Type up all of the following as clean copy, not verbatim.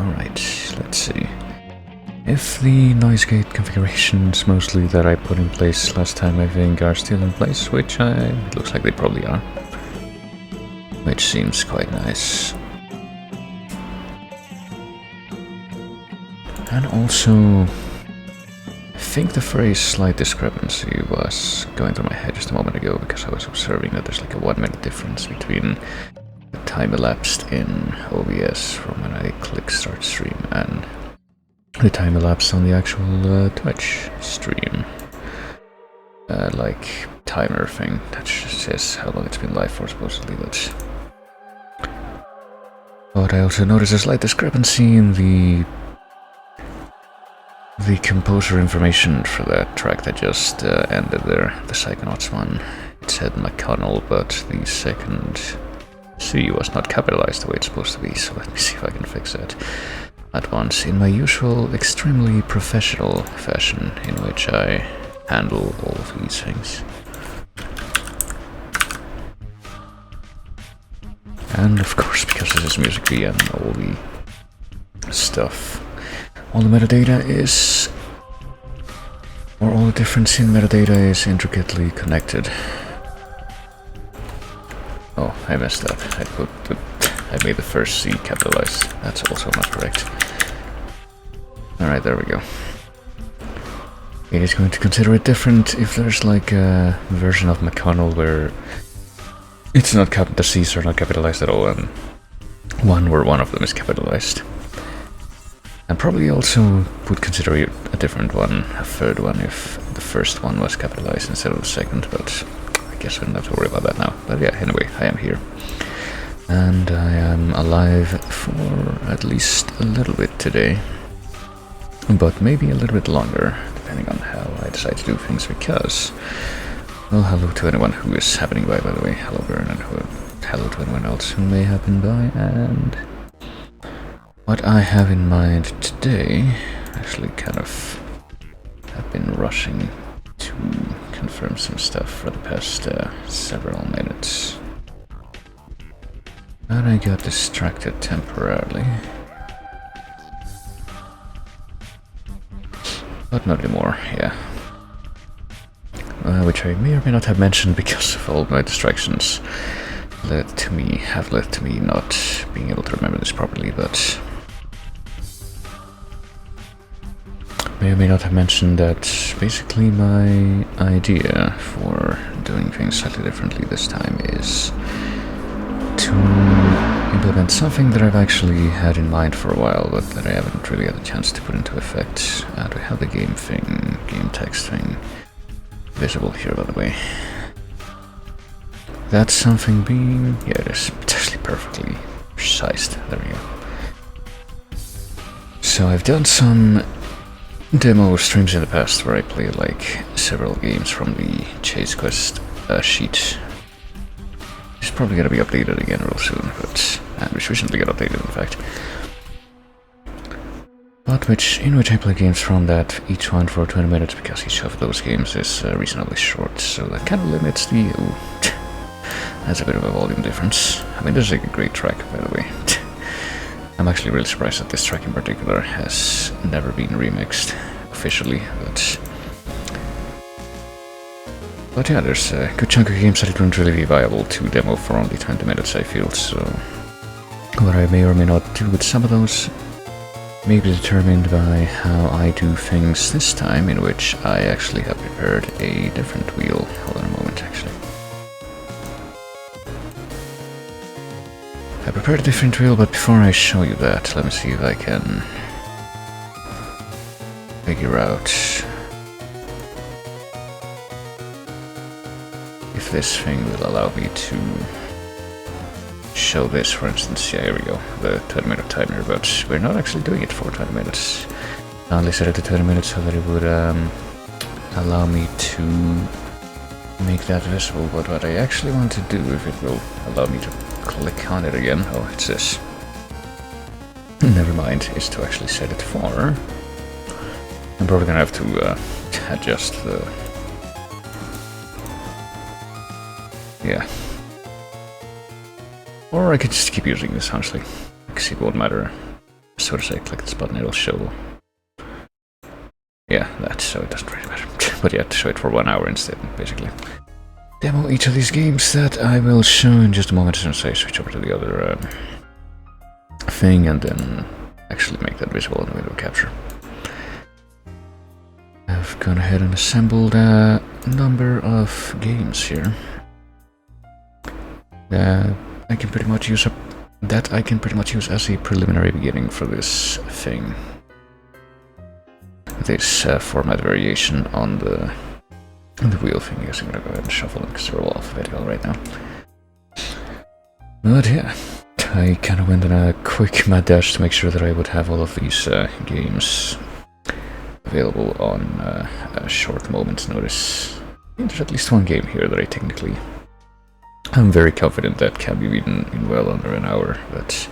Alright, let's see. If the noise gate configurations mostly that I put in place last time I think are still in place, which it looks like they probably are. Which seems quite nice. And also, I think the phrase slight discrepancy was going through my head just a moment ago because I was observing that there's like a 1 minute difference between the time elapsed in OBS from when I click start stream and the time elapsed on the actual Twitch stream. Like timer thing that just says how long it's been live for supposedly, but I also noticed a slight discrepancy in the composer information for that track that just ended there, the Psychonauts one. It said McConnell, but the second C was not capitalized the way it's supposed to be, so let me see if I can fix that at once in my usual extremely professional fashion in which I handle all of these things. And of course, because this is Music B and all the stuff, all the metadata is, or all the difference in metadata is intricately connected. Oh, I messed up. I made the first C capitalized. That's also not correct. Alright, there we go. It is going to consider it different if there's like a version of McConnell where it's not the C's are not capitalized at all, and one where one of them is capitalized. And probably also would consider it a different one, a third one, if the first one was capitalized instead of the second, but I guess I don't have to worry about that now. But yeah, anyway, I am here. And I am alive for at least a little bit today. But maybe a little bit longer, depending on how I decide to do things, because... Well, hello to anyone who is happening by the way. Hello, Bern, and hello to anyone else who may happen by, and... What I have in mind today, actually kind of... I've been rushing to confirm some stuff for the past several minutes. And I got distracted temporarily. But not anymore, yeah. Which I may or may not have mentioned because of all my distractions have led to me not being able to remember this properly, but may or may not have mentioned that basically my idea for doing things slightly differently this time is to implement something that I've actually had in mind for a while, but that I haven't really had a chance to put into effect. To have the game text thing visible here, by the way. That's something being... yeah, it is. It's actually perfectly precised. There we go. So I've done some demo streams in the past where I played like several games from the Chase Quest sheet. It's probably gonna be updated again real soon, and which recently got updated in fact. But in which I play games from that, each one for 20 minutes, because each of those games is reasonably short, so that kind of limits the... That's a bit of a volume difference. I mean, this is a great track, by the way. I'm actually really surprised that this track in particular has never been remixed officially, but yeah, there's a good chunk of games that it wouldn't really be viable to demo for only 20 minutes, I feel, so what I may or may not do with some of those may be determined by how I do things this time, in which I actually have prepared a different wheel. Hold on a moment, actually. I prepared a different wheel, but before I show you that, let me see if I can figure out if this thing will allow me to show this, for instance. Yeah, here we go, the 20-minute timer, but we're not actually doing it for 20 minutes. I only set it to 20 minutes so that it would allow me to make that visible, but what I actually want to do, if it will allow me to click on it again, oh, it's this. Never mind, is to actually set it for... I'm probably gonna have to adjust the... yeah. Or I could just keep using this, honestly, because it won't matter so to say, click this button, it'll show... Yeah, that, so it doesn't really matter. But yeah, to show it for 1 hour instead, basically. Demo each of these games that I will show in just a moment, as I switch over to the other thing, and then actually make that visible in the window capture. I've gone ahead and assembled a number of games here. I can pretty much use as a preliminary beginning for this thing. This format variation on the wheel thing. I guess I'm gonna go ahead and shuffle them because they're all alphabetical right now. But yeah, I kind of went on a quick mad dash to make sure that I would have all of these games available on a short moment's notice. There's at least one game here that I'm very confident that can be beaten in well under an hour, but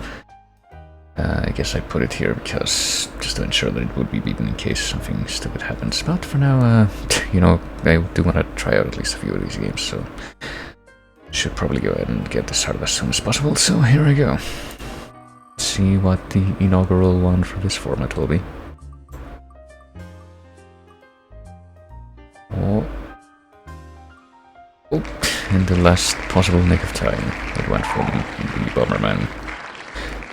I guess I put it here because just to ensure that it would be beaten in case something stupid happens. But for now, you know, I do want to try out at least a few of these games, so should probably go ahead and get this started as soon as possible. So here I go. Let's see what the inaugural one for this format will be. Oh, in the last possible nick of time, it went from the Bomberman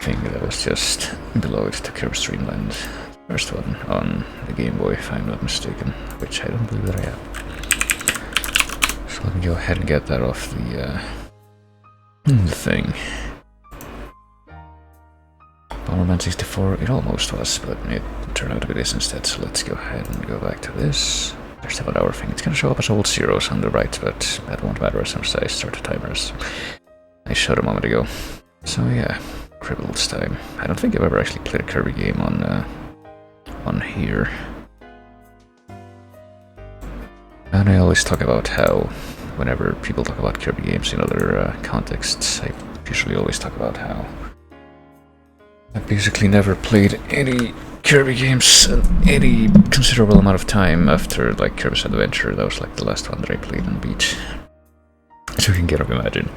thing that was just below it to Kirby Streamland. First one on the Game Boy, if I'm not mistaken, which I don't believe that I have. So let me go ahead and get that off the thing. Bomberman 64, it almost was, but it turned out to be this instead, so let's go ahead and go back to this. There's the 1 hour thing. It's gonna show up as old zeros on the right, but that won't matter as soon as I start the timers. I showed a moment ago. So yeah, Cribble's time. I don't think I've ever actually played a Kirby game on here. And I always talk about how, whenever people talk about Kirby games in other contexts, I usually always talk about how I basically never played any Kirby games in any considerable amount of time after like Kirby's Adventure. That was like the last one that I played on the beach. So you can kind of imagine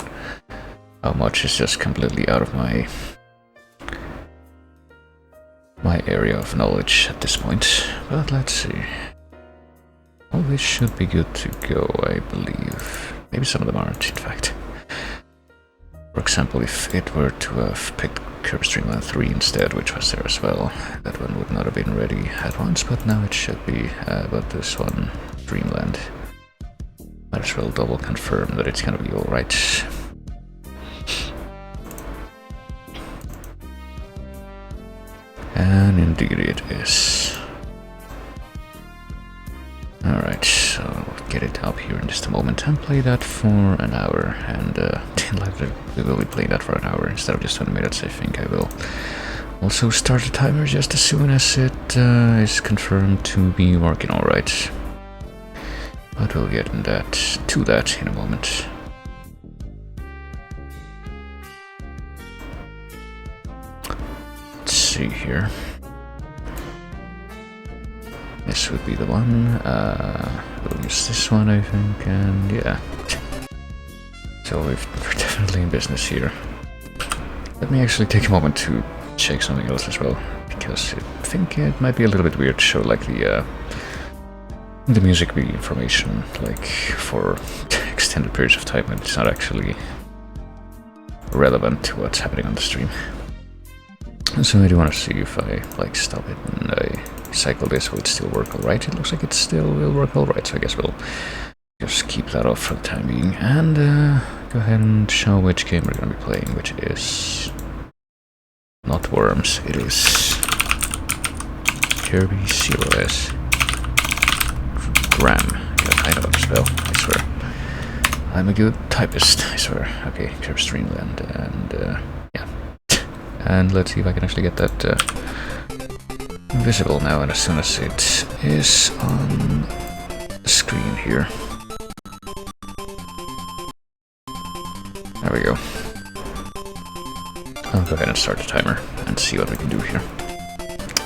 how much is just completely out of my area of knowledge at this point. But let's see. All this should be good to go, I believe. Maybe some of them aren't, in fact. For example, if it were to have picked Kirby Streamland 3 instead, which was there as well, that one would not have been ready at once, but now it should be. But this one, Dreamland, might as well double confirm that it's gonna be alright. And indeed it is. Alright, so I'll get it up here in just a moment and play that for an hour, and we will be playing that for an hour instead of just 20 minutes. I think I will also start the timer just as soon as it is confirmed to be working alright. But we'll get to that in a moment. Let's see here. This would be the one. We'll use this one, I think, and yeah. So we're definitely in business here. Let me actually take a moment to check something else as well, because I think it might be a little bit weird to show like the music video information like for extended periods of time when it's not actually relevant to what's happening on the stream. So I do want to see if I like stop it and I cycle this, will it still work alright? It looks like it still will work alright, so I guess we'll just keep that off for the time being and go ahead and show which game we're going to be playing, which is not Worms, it is Kirby COS Gram. I know how to spell, I swear. I'm a good typist, I swear. Okay, Kirby Streamland, and yeah. And let's see if I can actually get that visible now, and as soon as it is on the screen here. There we go. I'll go ahead and start the timer and see what we can do here.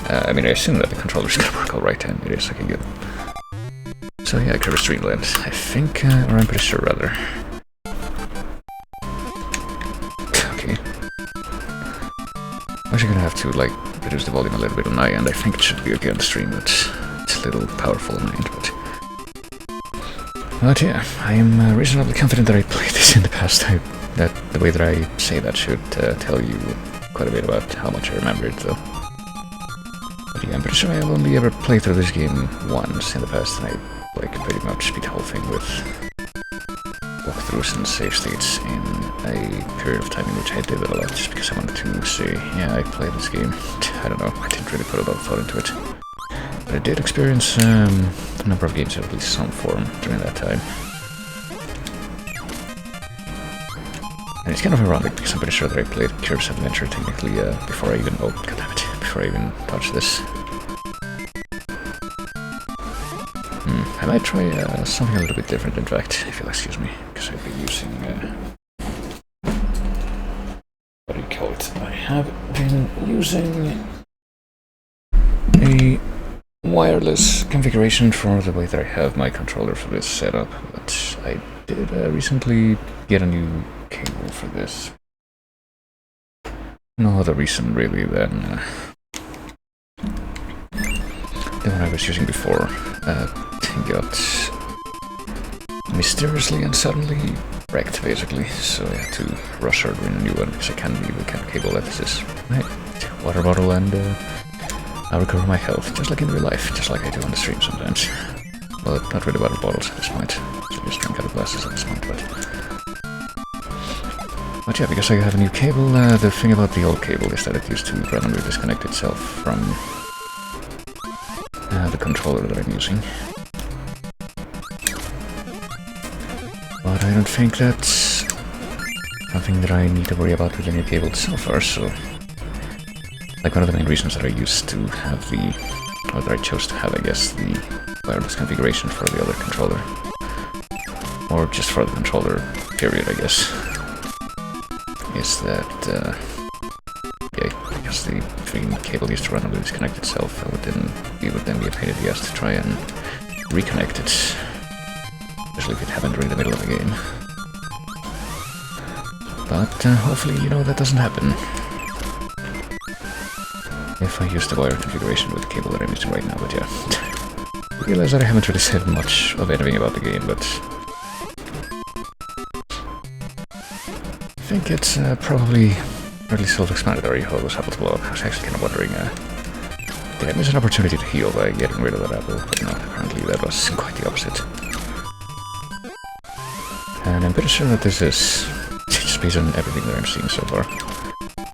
I mean, I assume that the controller's gonna work alright, and it is. Okay, good. So yeah, Kirby Streamland, I think, or I'm pretty sure rather. Okay. I'm actually gonna have to, like, reduce the volume a little bit on my end. I think it should be okay on the stream, but it's a little powerful on my end. But yeah, I am reasonably confident that I played this in the past. That the way that I say that should tell you quite a bit about how much I remember it, though. But yeah, I'm pretty sure I've only ever played through this game once in the past, and I like pretty much beat the whole thing with walkthroughs and save states in a period of time in which I did it a lot, just because I wanted to say, yeah, I played this game. I don't know, I didn't really put a lot of thought into it. But I did experience a number of games of at least some form during that time. And it's kind of ironic, because I'm pretty sure that I played Kirby's Adventure technically before I even, oh goddammit, before I even touched this. I might try something a little bit different, in fact, if you'll excuse me, because I've been using, what do you call it? I have been using a wireless configuration for the way that I have my controller for this setup, but I did recently get a new cable for this. No other reason really than the one I was using before got mysteriously and suddenly wrecked, basically, so I had to rush order a new one because I can't believe the kind of cable that this is. Right, water bottle, and I'll recover my health, just like in real life, just like I do on the stream sometimes. Well, not really water bottles at this point, so just drink out of glasses at this point, but yeah, because I have a new cable, the thing about the old cable is that it used to randomly disconnect itself from the controller that I'm using. But I don't think that's something that I need to worry about with the new cable so far, so... Like, one of the main reasons that I used to have the... or that I chose to have, I guess, the wireless configuration for the other controller. Or just for the controller, period, I guess. Is that, yeah, because the green cable used to randomly disconnect itself, it would then be a pain in the ass to try and reconnect it. Especially if it happened during the middle of the game. But hopefully, you know, that doesn't happen. If I use the wire configuration with the cable that I'm using right now, but yeah. I realize that I haven't really said much of anything about the game, but... I think it's probably really self-explanatory how those apples blow up. I was actually kind of wondering, did I miss an opportunity to heal by getting rid of that apple? But no, apparently that was quite the opposite. And I'm pretty sure that this is just based on everything that I'm seeing so far.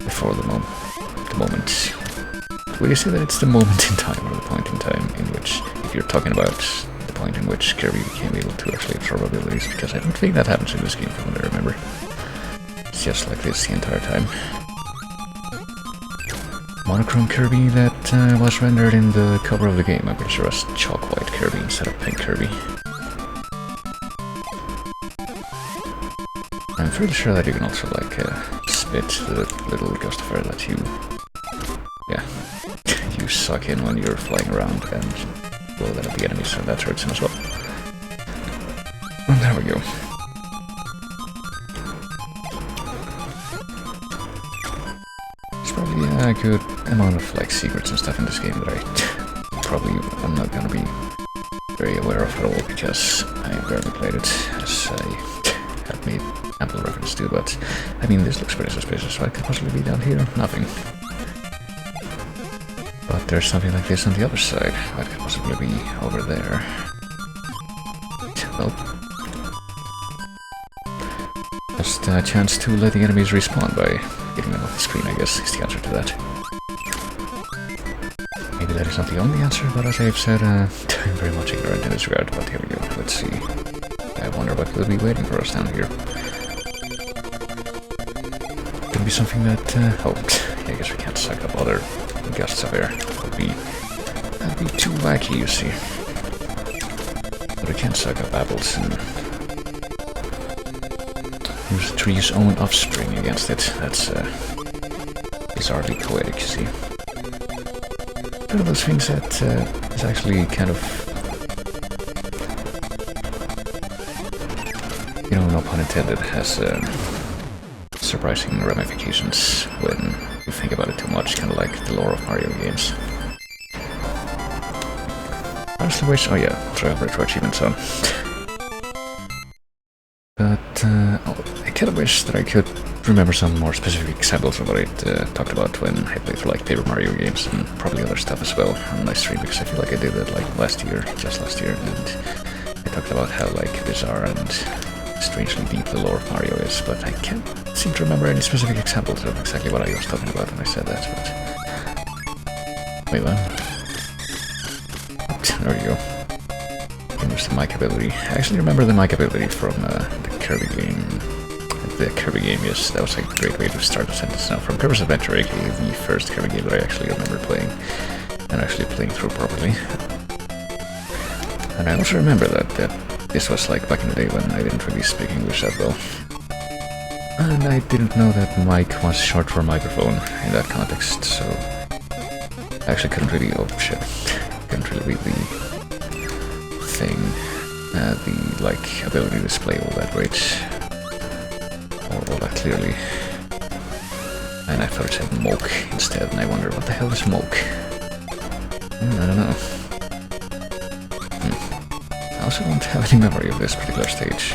Before the moment. Will you say that it's the moment in time, or the point in time in which, if you're talking about the point in which Kirby became able to actually absorb abilities, because I don't think that happens in this game from what I remember. It's just like this the entire time. Monochrome Kirby that was rendered in the cover of the game, I'm pretty sure was chalk white Kirby instead of pink Kirby. I'm pretty sure that you can also, like, spit the little ghost of air that you... yeah, you suck in when you're flying around and blow that at the enemies, so that hurts him as well. And there we go. There's probably a good amount of, like, secrets and stuff in this game that I probably am not gonna be very aware of at all, because I barely played it, as I have made ample reference to, but I mean, this looks pretty suspicious. What could possibly be down here? Nothing. But there's something like this on the other side. What could possibly be over there? Well, just a chance to let the enemies respawn by getting them off the screen, I guess, is the answer to that. Maybe that is not the only answer, but as I've said, I'm very much ignorant in this regard. But here we go. Let's see. I wonder what will be waiting for us down here. Could be something that, oh, I guess we can't suck up other gusts of air. That'd be too wacky, you see. But we can suck up apples and use the tree's own offspring against it. That's bizarrely poetic, you see. One of those things that is actually kind of, you know, no pun intended, has surprising ramifications when think about it too much, kind of like the lore of Mario games. Honestly wish, oh yeah, also have retro achievements on. But I kind of wish that I could remember some more specific examples of what I talked about when I played for like Paper Mario games and probably other stuff as well on my stream, because I feel like I did that like just last year, and I talked about how like bizarre and strangely deep the lore of Mario is, but I can't seem to remember any specific examples of exactly what I was talking about when I said that, but... Wait, what? There we go. There's the mic ability. I actually remember the mic ability from the Kirby game. The Kirby game, yes, that was a great way to start the sentence now. From Kirby's Adventure, actually, the first Kirby game that I actually remember playing, and actually playing through properly. And I also remember that this was like back in the day when I didn't really speak English that well. And I didn't know that mic was short for microphone in that context, so I actually couldn't really, oh shit, couldn't really read the thing, the like ability display all that great, or all that clearly. And I thought it said moke instead, and I wonder what the hell is moke? I don't know. I also don't have any memory of this particular stage.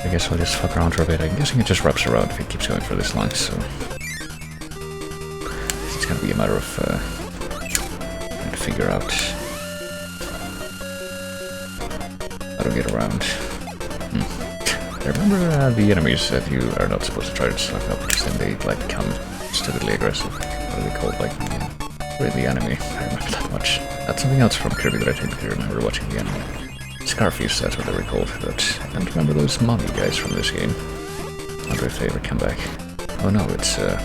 I guess I'll just fuck around for a bit. I'm guessing it just wraps around if it keeps going for this long, so... It's gonna be a matter of trying to figure out how to get around. I remember the enemies that you are not supposed to try to suck up, because then they like become stupidly aggressive. What are they called? Like the anime. I remember that much. That's something else from Kirby that I think I remember watching the anime. Scarfies, that's what they were called, but I don't remember those mommy guys from this game. I wonder if they ever come back. Oh no, it's the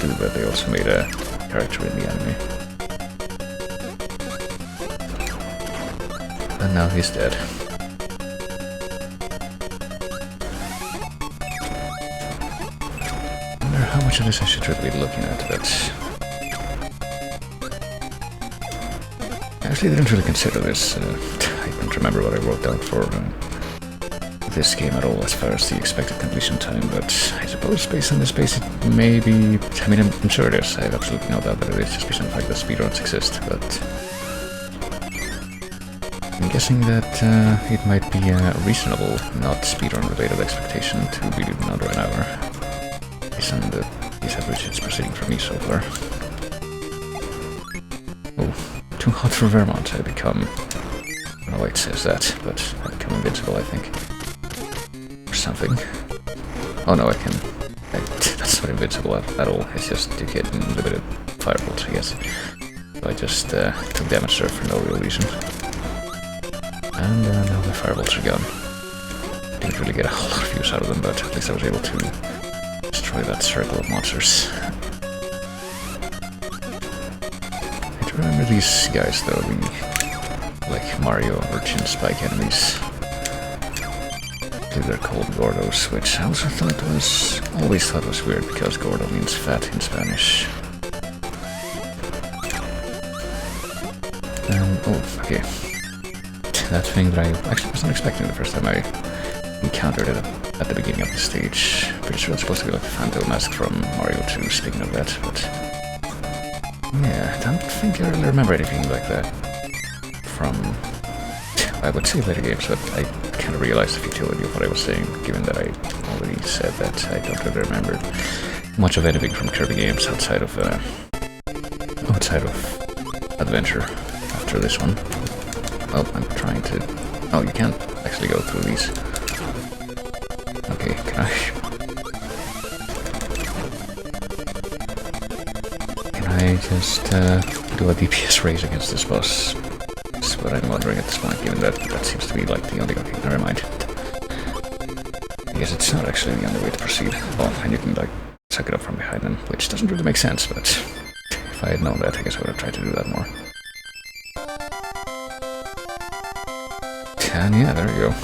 dude that they also made a character in the anime. And now he's dead. I wonder how much of this I should really be looking at, but... I actually didn't really consider this. I don't remember what I wrote down for this game at all as far as the expected completion time, but I suppose based on this base it may be... I mean, I'm sure it is. I have absolutely no doubt that it is, just based on the fact that speedruns exist, but... I'm guessing that it might be a reasonable, not speedrun-related expectation to be in under an hour, based on the pace at which it's proceeding for me so far. Oh, too hot for Vermont, I become... I don't know why it says that, but I become invincible, I think. Or something. Oh no, I can... that's not invincible at all, it's just you get unlimited firebolts, I guess. So I just took damage there for no real reason. And now my firebolts are gone. Didn't really get a whole lot of use out of them, but at least I was able to destroy that circle of monsters. I do remember these guys though, the like Mario urchin spike enemies. I believe they're called Gordos, which I also always thought was weird because Gordo means fat in Spanish. Oh, okay. That thing that I actually wasn't expecting the first time I encountered it at the beginning of the stage. Pretty sure it's supposed to be like a Phantom Mask from Mario 2, speaking of that, but... yeah, I don't think I really remember anything like that from... I would say later games, but I kind of realized the futility of what I was saying, given that I already said that I don't really remember much of anything from Kirby games outside of Adventure after this one. Oh, I'm trying to... oh, you can't actually go through these. Okay, can I just do a DPS raise against this boss? That's what I'm wondering at this point, given that that seems to be like the only... okay, never mind. I guess it's not actually the only way to proceed. Oh, and you can like suck it up from behind them, which doesn't really make sense, but if I had known that, I guess I would have tried to do that more. And yeah, there we go.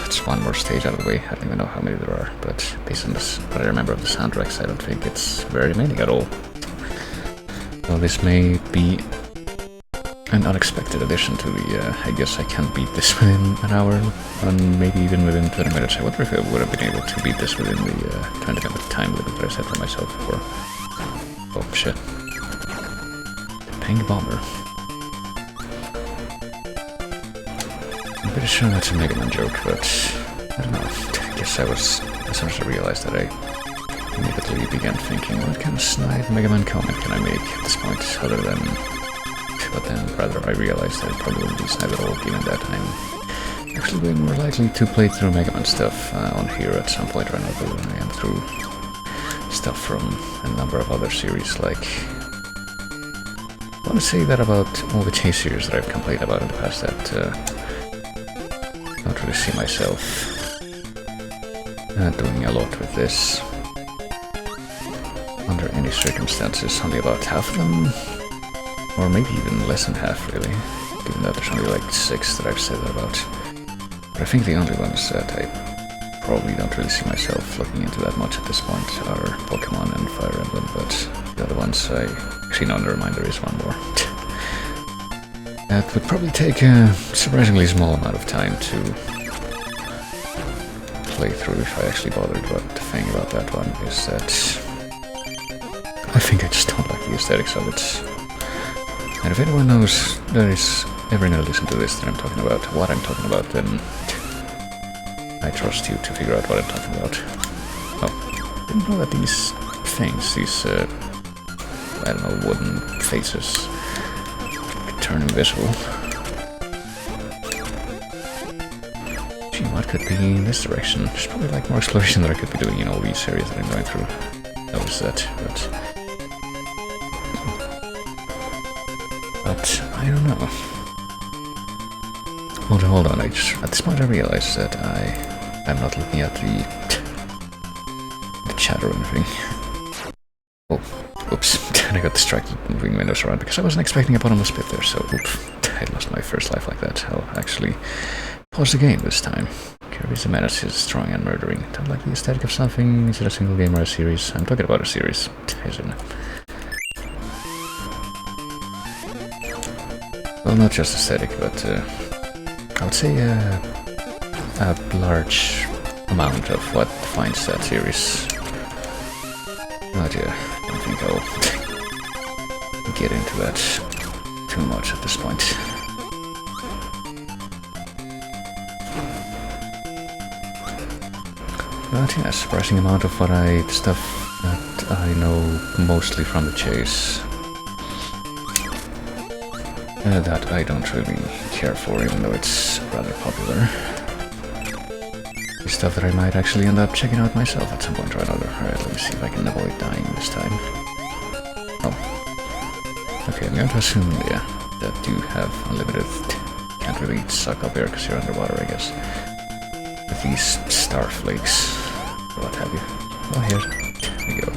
That's one more stage out of the way. I don't even know how many there are, but based on this, what I remember of the soundtracks, I don't think it's very many at all. So this may be an unexpected addition to the, I guess I can beat this within an hour, and maybe even within 20 minutes. I wonder if I would have been able to beat this within the 20-minute time limit that I set for myself before. Oh shit. The pink bomber. I'm pretty sure that's a Mega Man joke, but I don't know. I guess as soon as I realized that, I immediately began thinking, what kind of snide Mega Man comment can I make at this point, other than... But then rather I realized that it probably wouldn't be snide at all, given that I'm actually way more likely to play through Mega Man stuff on here at some point or another than I am through stuff from a number of other series, like... I want to say that about all the Chase series that I've complained about in the past, that I don't really see myself doing a lot with this under any circumstances. Only about half of them, or maybe even less than half, really, given that there's only like 6 that I've said that about. But I think the only ones that I probably don't really see myself looking into that much at this point are Pokemon and Fire Emblem, but the other ones I... Actually, no, never mind, there is one more. That would probably take a surprisingly small amount of time to play through if I actually bothered, but the thing about that one is that I think I just don't like the aesthetics of it. And if anyone knows that is ever gonna listen to this that I'm talking about, what I'm talking about, then I trust you to figure out what I'm talking about. Oh, didn't know that these things, these, I don't know, wooden faces could turn invisible. Gee, what could be in this direction? There's probably like more exploration that I could be doing in all these areas that I'm going through. Notice that, but I don't know. Hold on, at this point I realized that I'm not looking at the chat or anything. Oh, oops, I got distracted moving windows around because I wasn't expecting a bottomless pit there, so oops, I lost my first life like that. I'll actually pause the game this time. Kirby's a menace, is strong and murdering. Don't like the aesthetic of something. Is it a single game or a series? I'm talking about a series, isn't it? Well, not just aesthetic, but I would say a large amount of what defines that series. Oh dear, I don't think I'll get into that too much at this point. But yeah, a surprising amount of stuff that I know mostly from the Chase. That I don't really care for, even though it's rather popular. Stuff that I might actually end up checking out myself at some point or another. Alright, let me see if I can avoid dying this time. Oh. Okay, I'm going to assume, yeah, that you have unlimited... Can't really suck up air because you're underwater, I guess. With these star flakes, or what have you. Oh, here we go.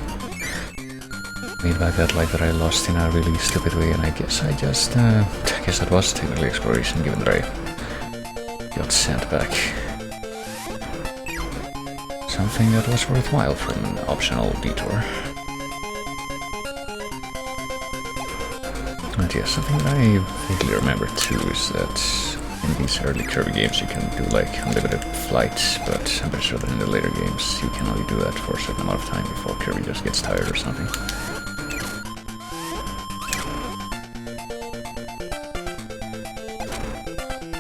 Made back that life that I lost in a really stupid way, and I guess I just, I guess that was technically exploration, given that I got sent back. Something that was worthwhile from an optional detour. And yeah, something that I vaguely remember too is that in these early Kirby games you can do like unlimited flights, but I'm pretty sure that in the later games you can only do that for a certain amount of time before Kirby just gets tired or something.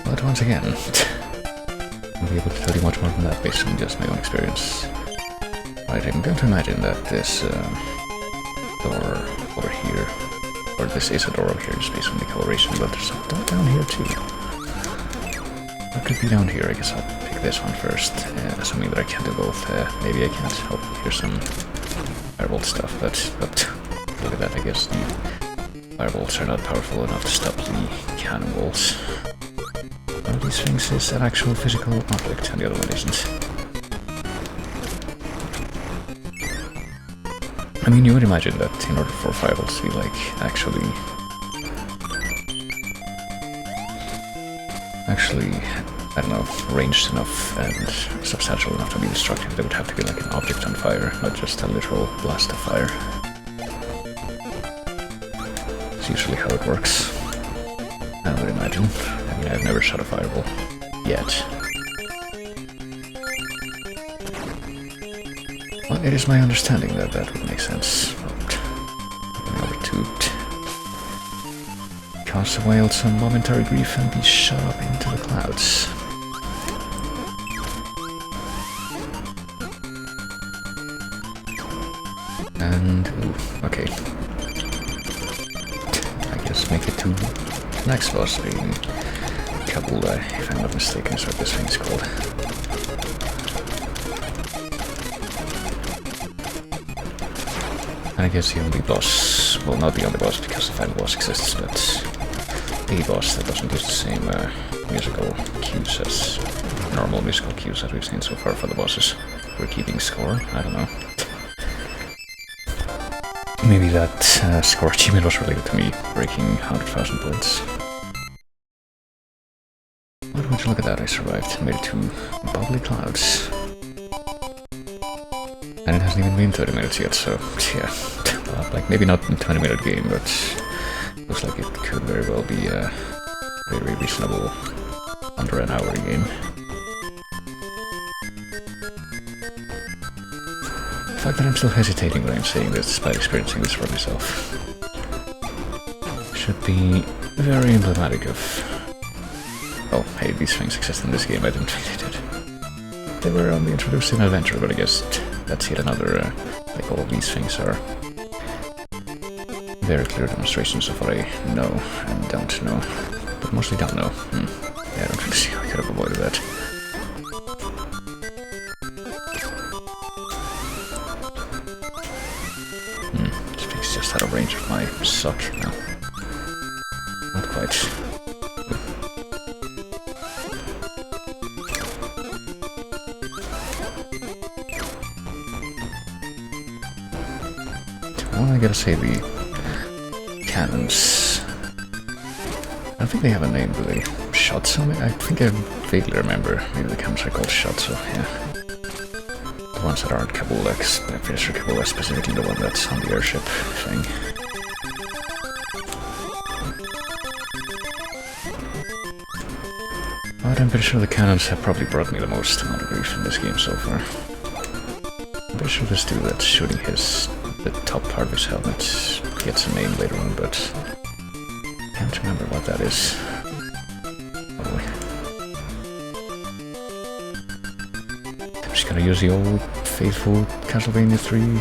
But once again, I'll be able to tell you much more than that based on just my own experience. Right, I'm going to imagine that this door over here, or this is a door over here just based on the coloration, but there's a door down here too. What could be down here? I guess I'll pick this one first, assuming that I can't do both. Maybe I can't. Oh, here's some firebolt stuff, but look at that, I guess the firebolts are not powerful enough to stop the cannonballs. One of these things is an actual physical object, and the other one isn't. I mean, you would imagine that in order for fireballs to be, like, actually, I don't know, ranged enough and substantial enough to be destructive, there would have to be like an object on fire, not just a literal blast of fire. It's usually how it works. I would imagine. I mean, I've never shot a fireball yet. Well, it is my understanding that that would make sense. But over to cause the whale some momentary grief and be shot up into the clouds. And okay. I guess make it to next boss being olde, if I'm not mistaken, is what this thing's called. And I guess the only boss, well, not the only boss because the final boss exists, but the boss that doesn't use the same musical cues as normal musical cues that we've seen so far for the bosses. We're keeping score, I don't know. Maybe that score achievement was related to me breaking 100,000 points. But would you look at that, I survived. Made it to bubbly clouds. And it hasn't even been 30 minutes yet, so yeah. Like, maybe not a 20-minute game, but looks like it could very well be a very reasonable under an hour game. The fact that I'm still hesitating when I'm saying this, despite experiencing this for myself, should be very emblematic of... Oh, hey, these things exist in this game, I didn't think they did. They were only introduced in Adventure, but I guess that's yet another, like all of these things are very clear demonstrations of what I know and don't know, but mostly don't know. Yeah, I don't really see how I could have avoided that. This thing's just out of range of my suck. No. Not quite. Well, I gotta say the cannons. I don't think they have a name, do they? Shots on it? I think I vaguely remember. Maybe the cannons are called shots, so yeah. The ones that aren't olde, I'm pretty sure olde is specifically the one that's on the airship thing. But I'm pretty sure the cannons have probably brought me the most amount of grief in this game so far. I'm pretty sure this dude that's shooting the top part of his helmet gets a name later on, but can't remember what that is. Probably. I'm just gonna use the old faithful Castlevania 3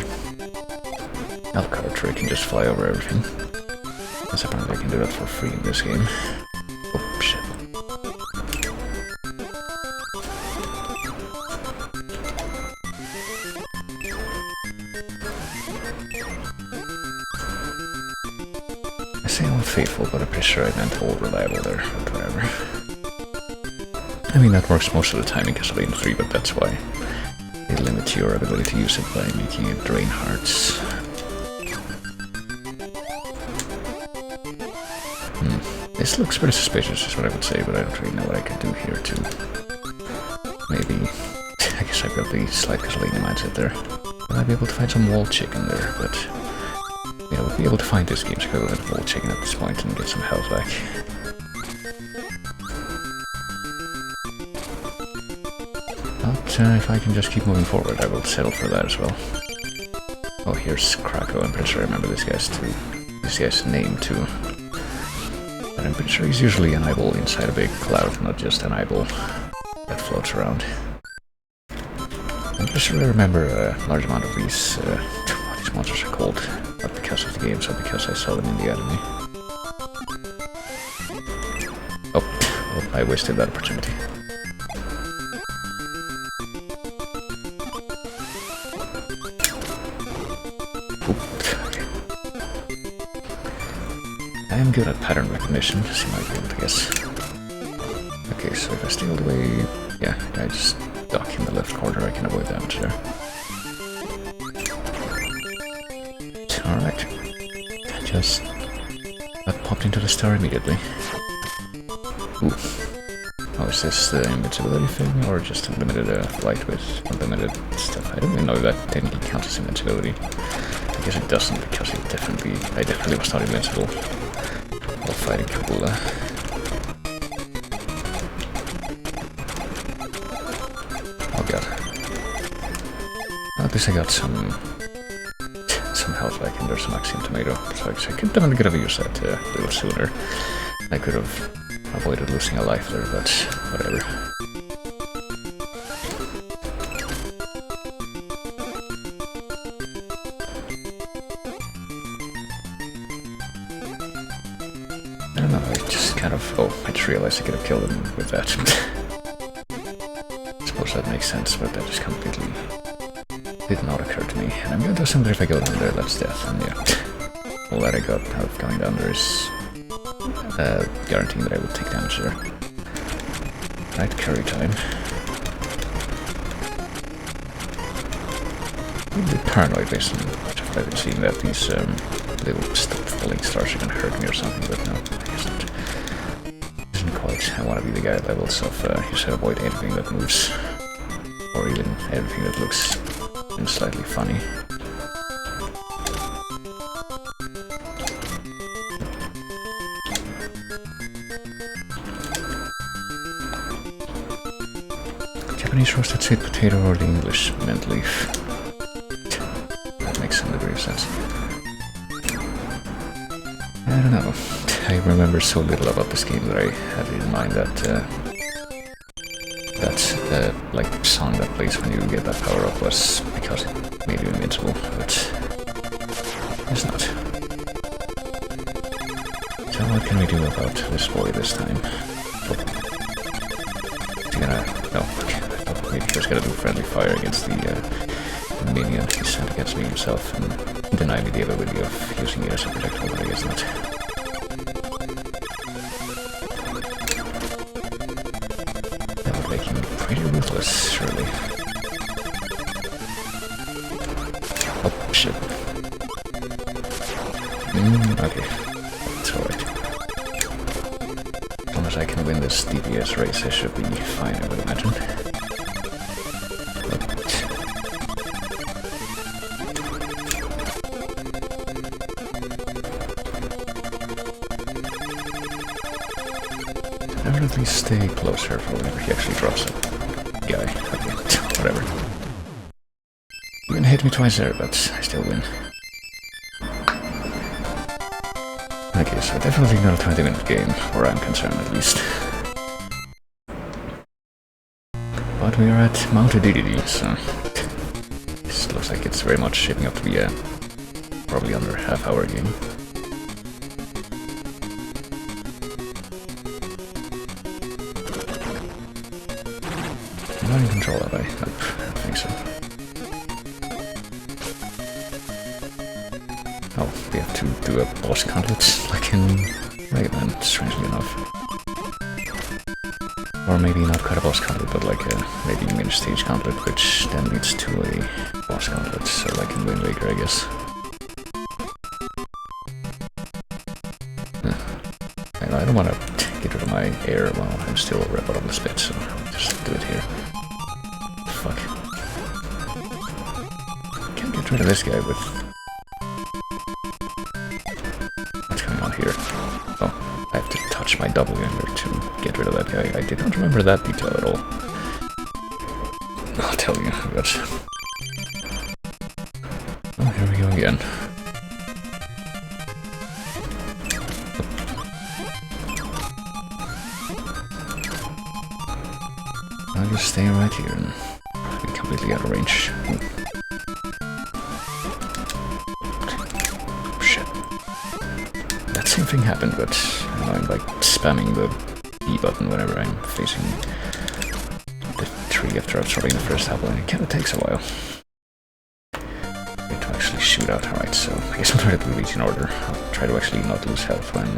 L-card trick and just fly over everything. Because apparently I can do that for free in this game. Oh shit. I say old faithful, but I'm pretty sure I meant old reliable there, but whatever. I mean, that works most of the time in Castlevania 3, but that's why they limit your ability to use it by making it drain hearts. This looks pretty suspicious, is what I would say, but I don't really know what I can do here to... Maybe... I guess I've got the slight Castlevania mindset there. I might be able to find some wall chicken there, but... yeah, we'll be able to find this game's equivalent of wall chicken at this point and get some health back. But if I can just keep moving forward, I will settle for that as well. Oh, here's Krakow. I'm pretty sure I remember this guy's name too. But I'm pretty sure he's usually an eyeball inside a big cloud, not just an eyeball that floats around. I'm pretty sure I remember a large amount of these, what these monsters are called. Not because of the game, so because I saw them in the anime. Oh, well, I wasted that opportunity. I am good at pattern recognition, as you might be able to guess. Okay, so if I stay all the way... yeah, I just duck in the left corner, I can avoid damage there. Alright. Just got popped into the star immediately. Ooh. Oh, is this the invincibility thing, or just unlimited flight with unlimited stuff? I don't even know if that technically counts as invincibility. I guess it doesn't, because I definitely was not invincible while fighting olde. at least I got some health back, and there's some Axiom Tomato, so I could definitely could have used that a little sooner. I could have avoided losing a life there, but whatever. I don't know, I just kind of... oh, I just realized I could have killed him with that. I suppose that makes sense, but that just completely did not occur to me. And I'm going to assume that if I go down there, that's death, and yeah. All that I got out of going down there is guaranteeing that I will take damage there. Right, curry time. I'm a bit paranoid based on what I've been seeing, that these little falling stars are going to hurt me or something, but no, I guess not. Isn't quite. I want to be the guy at levels of you should avoid anything that moves, or even everything that looks slightly funny. Japanese roasted sweet potato or the English mint leaf. That makes some degree of sense. I don't know. I remember so little about this game that I had in mind that like song that plays when you get that power up was because it made you invincible, but it's not. So what can we do about this boy this time? Oh. Is he gonna... no, okay. I thought maybe he was gonna do friendly fire against the minion he sent against me himself and deny me the ability of using it as a projectile, but I guess not. Pretty ruthless, surely. Oh, shit. Okay. That's alright. As long as I can win this DPS race, I should be fine, I would imagine. Definitely stay closer for whenever he actually drops it. Guy. Okay, whatever. You can hit me twice there, but I still win. Okay, so definitely not a 20-minute game, where I'm concerned at least. But we are at Mount Edididi, so... this looks like it's very much shaping up to be a probably under half-hour game. I'm not in control, have I? Nope, I don't think so. Oh, we have to do a boss gauntlet, like in Mega Man, strangely enough. Or maybe not quite a boss gauntlet, but like a maybe mini stage gauntlet, which then leads to a boss gauntlet, so like in Wind Waker, I guess. I don't want to get rid of my air while I'm still at the bottom of the pit, so I'll just do it here. Fuck. Can't get rid of this guy with... what's going on here? Oh, I have to touch my W in order to get rid of that guy. I did not remember that detail at all. I'll tell you, but... oh, here we go again. I'll just stay right here and be completely out of range. Oh, shit. That same thing happened, but I'm like spamming the E button whenever I'm facing the tree after absorbing the first apple, and it kinda takes a while. To actually shoot out. Alright, so I guess I'll try to do these in order. I'll try to actually not lose health when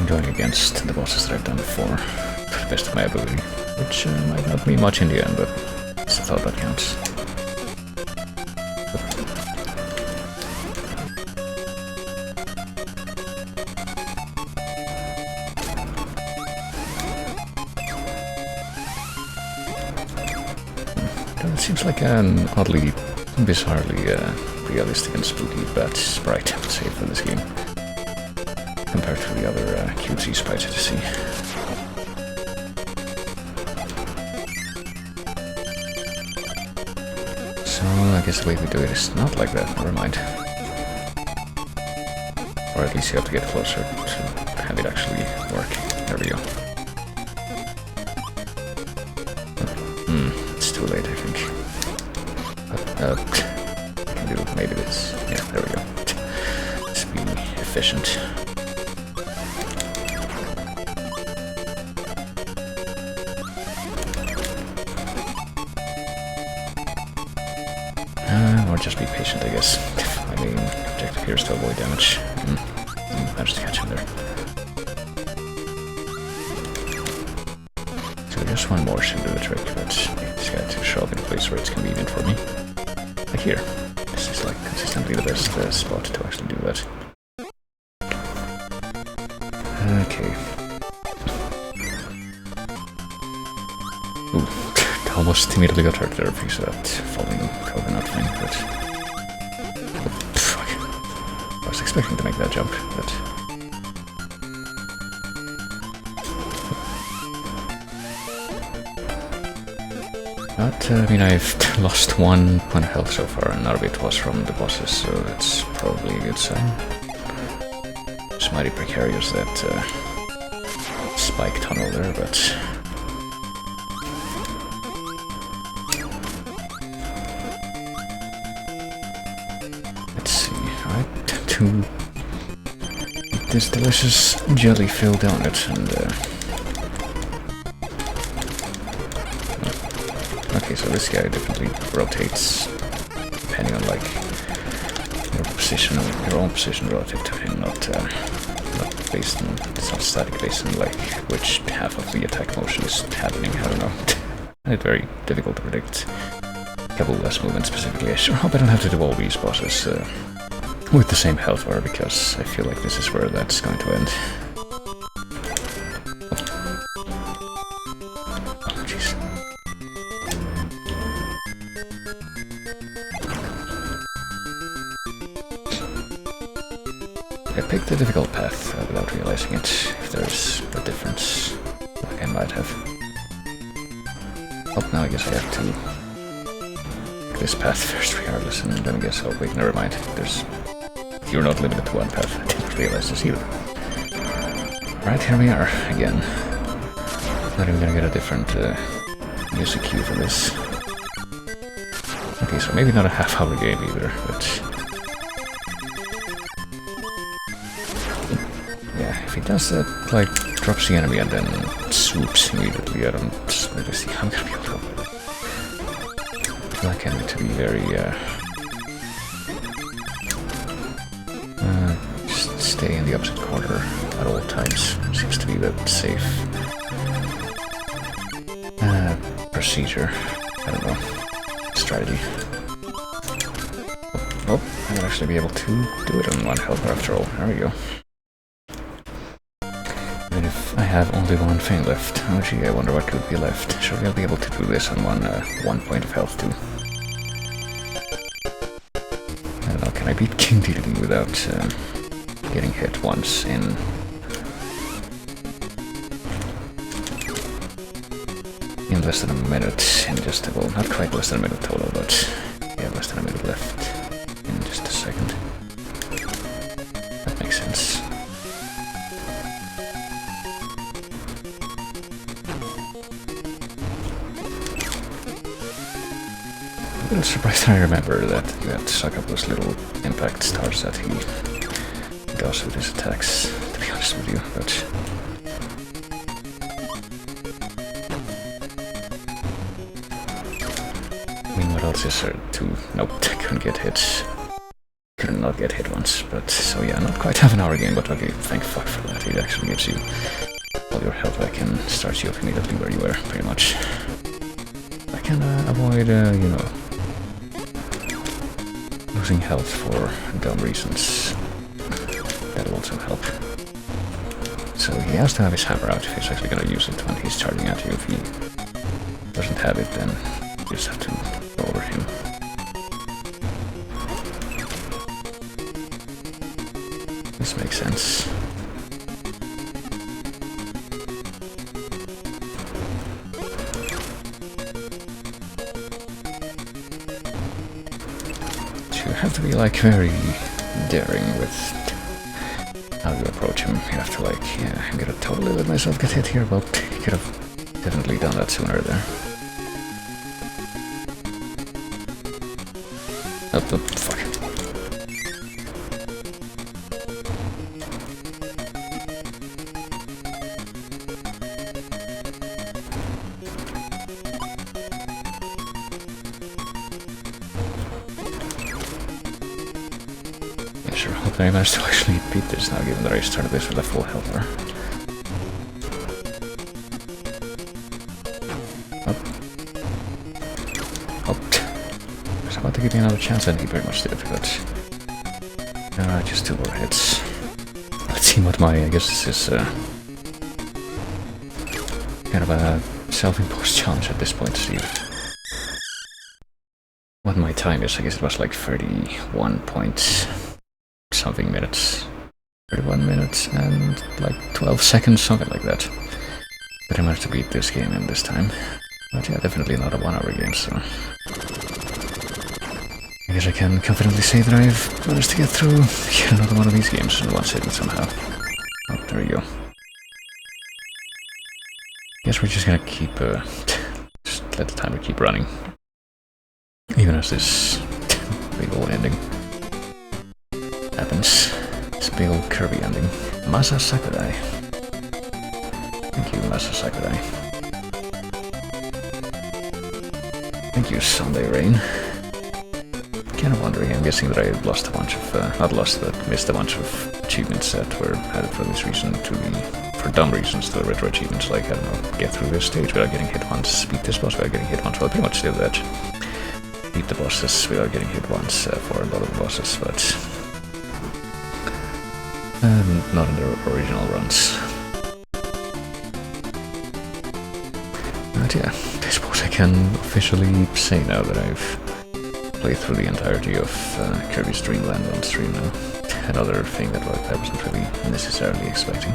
going against the bosses that I've done before, to the best of my ability, which might not mean much in the end, but it's a thought that counts. It seems like an oddly, bizarrely realistic and spooky bat sprite, I would say, for this game, compared to the other cutesy sprites that you see. So I guess the way we do it is not like that, never mind. Or at least you have to get closer to have it actually work. There we go. It's too late, I think. Can do maybe this. Yeah, there we go. Let's be efficient. Or just be patient, I guess. My main objective here is to avoid damage. Managed to catch him there. So just one more should do the trick, but this guy to show up in a place where it's convenient for me. Like here. This is like consistently the best spot to actually do that. Okay. Ooh, almost immediately got hurt there because of that falling coconut thing, but... Oh, fuck. I was expecting to make that jump, but... But, I mean, I've lost one health so far, and none of it was from the bosses, so that's probably a good sign. It's mighty precarious, that spike tunnel there, but... Let's see, alright, to this delicious jelly-filled donut, and okay, so this guy definitely rotates depending on like your position, your own position relative to him, not based on, it's not static, based on like which half of the attack motion is happening. I don't know. It's very difficult to predict. Couple less movement specifically. I sure hope I don't have to do all these bosses with the same health bar, because I feel like this is where that's going to end. Oh, jeez. I picked the difficult path without realizing it, if there's a difference, like I might have. Oh, now I guess I have to this path first regardless, and then I guess, oh wait, never mind, you're not limited to one path. I didn't realize this either. Right, here we are, again. Not even gonna get a different music cue for this. Okay, so maybe not a half-hour game either, but... yeah, if he does that, like, drops the enemy and then swoops immediately, I don't really see how I'm gonna be able to... I like enemy to be very, just stay in the opposite corner at all times. Seems to be the safe procedure. I don't know. Strategy. Oh, I might actually be able to do it on one health after all. There we go. Even if I have only one thing left. Oh gee, I wonder what could be left. Surely I'll be able to do this on one point of health too. I don't know, can I beat King Dedede without getting hit once in... in less than a minute, in just, well, not quite less than a minute total, but yeah, less than a minute left in just a second. That makes sense. A little surprised I remember that you have to suck up those little impact stars that he does with his attacks, to be honest with you, but... I mean, what else is there to... Nope, I couldn't get hit. Couldn't not get hit once, but... So yeah, not quite half an hour game, but okay, thank fuck for that. It actually gives you all your health back and starts you up immediately where you were, pretty much. I can avoid, you know... losing health for dumb reasons. That'll also help. So he has to have his hammer out if he's actually gonna use it when he's charging at you. If he doesn't have it, then you just have to go over him. This makes sense. to be like very daring with how you approach him. You have to like, yeah, I'm gonna totally let myself get hit here, but you could have definitely done that sooner there. Oh, fuck. Yeah, sure, hope I managed to actually beat this now, given that I started this with a full health bar. About to give me another chance, and he very much did, but just 2 more hits. Let's see what my, I guess this is kind of a self-imposed challenge at this point to see what my time is. I guess it was like 31 point something minutes. 31 minutes and like 12 seconds, something like that. But I managed to beat this game in this time. But yeah, definitely not a 1 hour game, so I guess I can confidently say that I've managed to get through another one of these games in one sitting somehow. Oh, there we go. Guess we're just gonna keep, just let the timer keep running. Even as this big old ending happens. This big old Kirby ending. Masa Sakurai. Thank you, Masa Sakurai. Thank you, Sunday Rain. Kind of wondering, I'm guessing that I lost a bunch of, not lost, but missed a bunch of achievements that were added for this reason to the, for dumb reasons, to the retro achievements, like, I don't know, get through this stage without getting hit once, beat this boss without getting hit once. Well, I pretty much did that. Beat the bosses without getting hit once for a lot of the bosses, but not in the original runs. But yeah, I suppose I can officially say now that I've played through the entirety of Kirby's Dream Land on stream now. Another thing that I wasn't really necessarily expecting.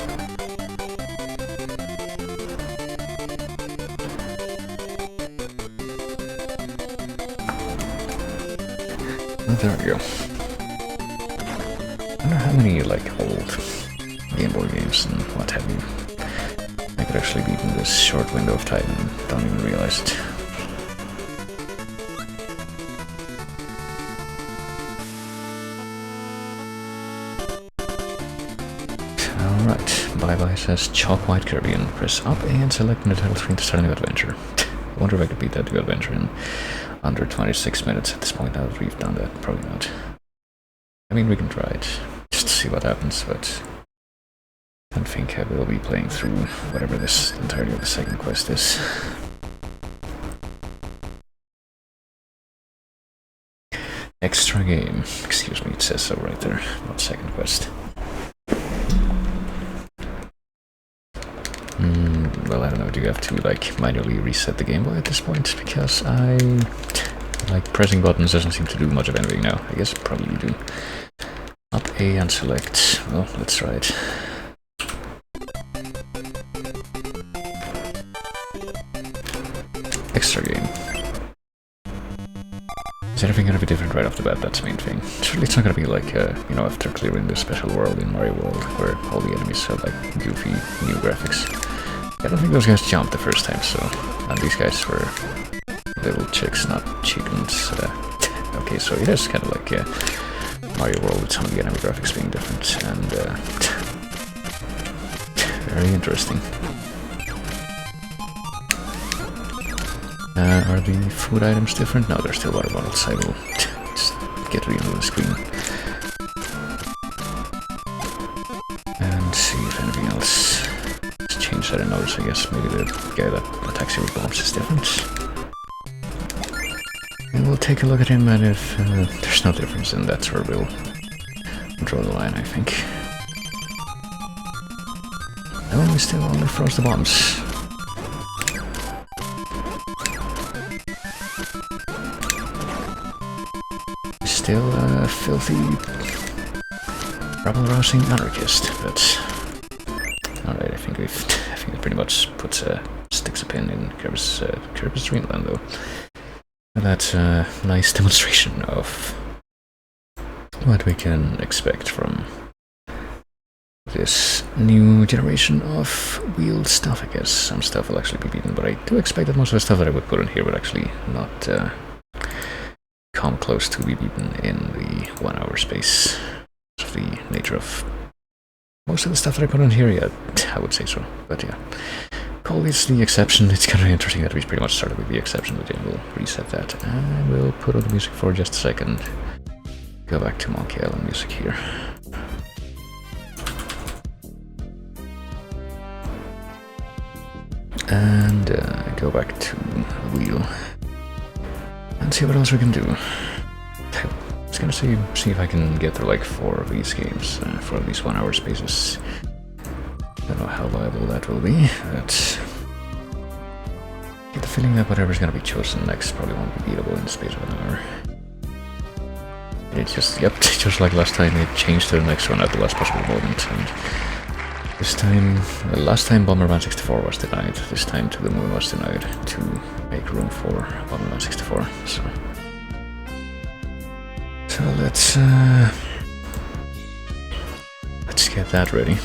Oh, there we go. I wonder how many like old Game Boy games and what have you I could actually beat in this short window of time and don't even realize it. Alright, bye-bye says Chalk White Kirby, and press up and select in the title screen to start a new adventure. I wonder if I could beat that new adventure in under 26 minutes at this point now that we've done that. Probably not. I mean, we can try it, just to see what happens, but I don't think I will be playing through whatever this entirety of the second quest is. Extra game. Excuse me, it says so right there, not second quest. Well, I don't know, do you have to like manually reset the Game Boy at this point? Because like pressing buttons doesn't seem to do much of anything now. I guess probably you do. Up A and select. Well, let's try it. Extra game. Is anything gonna be different right off the bat? That's the main thing. Surely it's not gonna be like, you know, after clearing the special world in Mario World, where all the enemies have like goofy new graphics. I don't think those guys jumped the first time, so... And these guys were little chicks, not chickens. Okay, so it is kind of like Mario World with some of the enemy graphics being different, and very interesting. Are the food items different? No, they're still water bottles. I will just get rid of the screen. And see if anything else has changed that I noticed. I guess maybe the guy that attacks you with bombs is different. And we'll take a look at him, and if there's no difference, then that's where we'll draw the line, I think. No, we still only froze the bombs. Still a filthy, rabble-rousing anarchist, but alright, I think that pretty much puts sticks a pin in Kirby's Dream Land, though. And that's a nice demonstration of what we can expect from this new generation of wheeled stuff, I guess. Some stuff will actually be beaten, but I do expect that most of the stuff that I would put in here would actually not come close to be beaten in the 1 hour space. Of the nature of most of the stuff that I put in here, yeah, I would say so. But yeah, call this the exception. It's kind of interesting that we pretty much started with the exception, but yeah, we'll reset that. And we'll put on the music for just a second. Go back to Monkey Island music here. And go back to wheel. And see what else we can do. I was gonna see if I can get through like 4 of these games for at least 1 hour spaces. Don't know how viable that will be, but I get the feeling that whatever's gonna be chosen next probably won't be beatable in the space of an hour. It just, yep, just like last time, it changed to the next one at the last possible moment. And this time, last time Bomberman 64 was denied, this time To the Moon was denied to make room for Bomberman 64, so let's get that ready.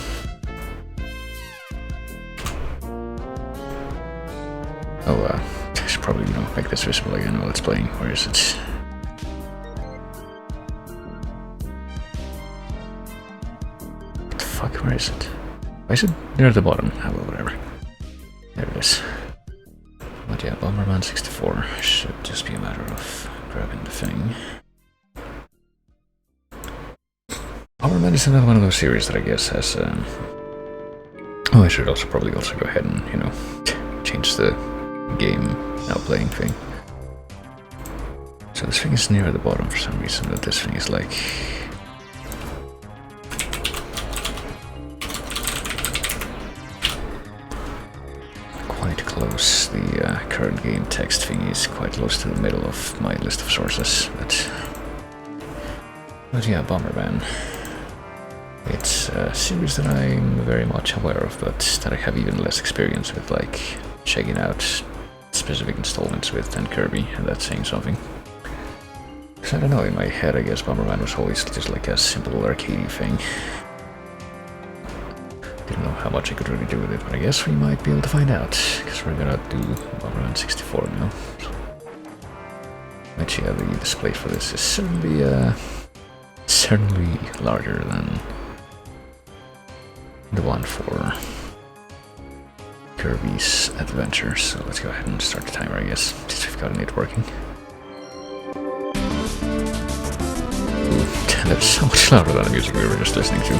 Oh, I should probably, make this visible again while it's playing. Where is it? What the fuck, where is it? Why is it near the bottom? Oh, well, whatever. There it is. But yeah, Bomberman 64 should just be a matter of grabbing the thing. Bomberman is another one of those series that I guess has, oh, I should probably go ahead and, change the game now playing thing. So this thing is near the bottom for some reason, but this thing is like... quite close. The current game text thing is quite close to the middle of my list of sources, but yeah, Bomberman. It's a series that I'm very much aware of, but that I have even less experience with, like, checking out specific installments with than Kirby, and that's saying something. Because I don't know, in my head I guess Bomberman was always just like a simple arcadey thing. Didn't know how much I could really do with it, but I guess we might be able to find out, because we're gonna do Bomberman 64 now. But yeah, the display for this is certainly larger than the one for Kirby's Adventure, so let's go ahead and start the timer, I guess, since we've gotten it working. Ooh, that's so much louder than the music we were just listening to.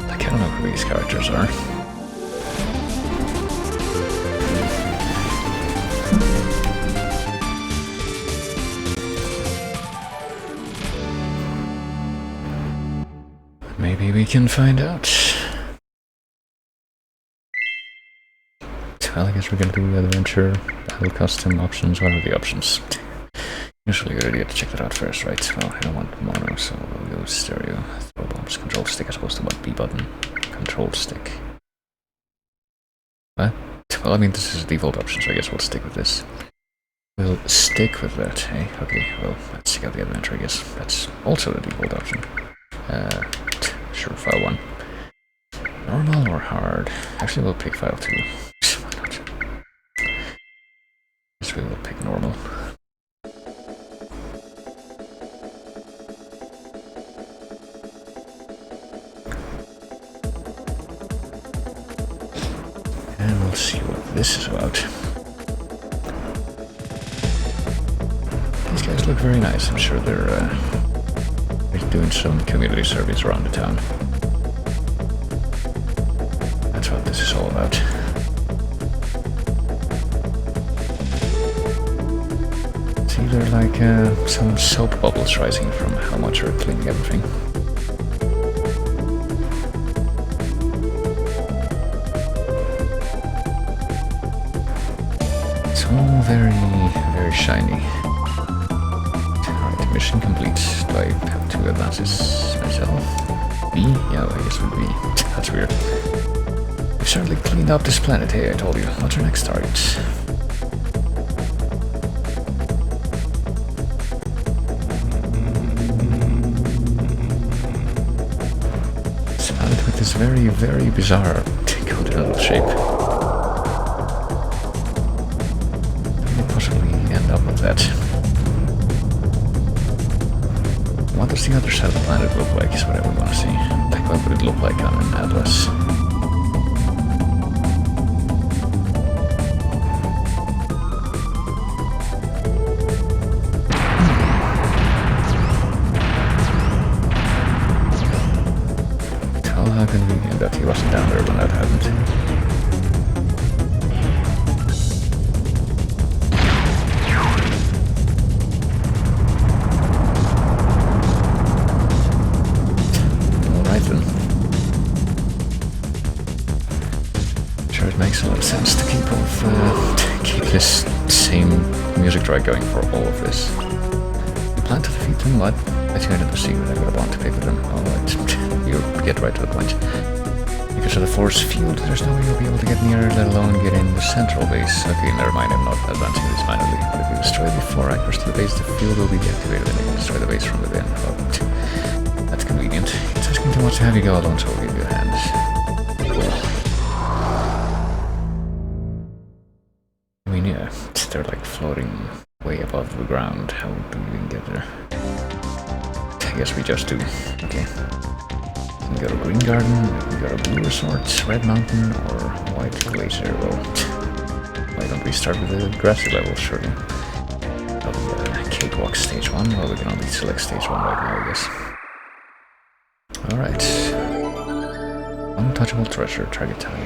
Like, I don't know who these characters are. Maybe we can find out. Well, I guess we're gonna do adventure, battle custom options. What are the options? Usually a good idea to check that out first, right? Well, I don't want mono, so we'll go stereo. Throw bombs, control stick as opposed to what? B button, control stick. What? Well, I mean, this is a default option, so I guess we'll stick with this. We'll stick with that, hey? Okay, well, let's check out the adventure, I guess. That's also the default option. Sure, file 1. Normal or hard? Actually, we'll pick file 2. Why not? Guess we will pick normal. And we'll see what this is about. These guys look very nice. I'm sure they're doing some community service around the town. That's what this is all about. It's either like some soap bubbles rising from how much we're cleaning everything. It's all very, very shiny. Mission complete. Do I have to advance this myself? B? Yeah, I guess it would be. That's weird. We've certainly cleaned up this planet, hey, I told you. What's our next target? It's a planet with this very, very bizarre continental shape. Can we possibly end up with that? What does the other side of the planet look like is what I would want to see. Like what would it look like on an atlas? How convenient that he wasn't down there when that happened. Makes a lot of sense to keep this same music track going for all of this. You plan to defeat them, what? I tuned in the secret, I got a bond to pick with them. Alright, you get right to the point. Because of the force field, there's no way you'll be able to get near, let alone get in the central base. Okay, never mind, I'm not advancing this manually. But if you destroy it before access to the base, the field will be deactivated and you can destroy the base from within. Well, that's convenient. It's asking too much to have you go alone, so I'll give you a hand. Cool. I mean, yeah, they're like floating way above the ground. How do we even get there? I guess we just do. Okay. We can go to Green Garden, we can go to Blue Resort, Red Mountain, or White Glacier. Well, why don't we start with the grassy level, surely? Oh, Cakewalk Stage 1. Well, we can only select Stage 1 right now, I guess. Alright. Untouchable treasure, target time.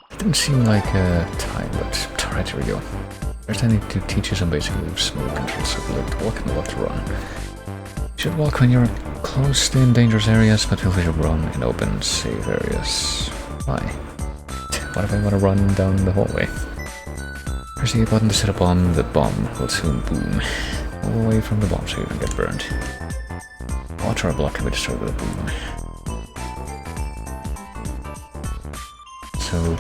It didn't seem like a time, but alright, here we go. First I need to teach you some basic moves, move controls, so like to walk and walk to run. You should walk when you're close in dangerous areas, but feel free to run in open, safe areas. Why? What if I want to run down the hallway? Press the A button to set a bomb, the bomb will soon boom. Move away from the bomb so you don't get burned. Water or block can be destroyed with a boom. So,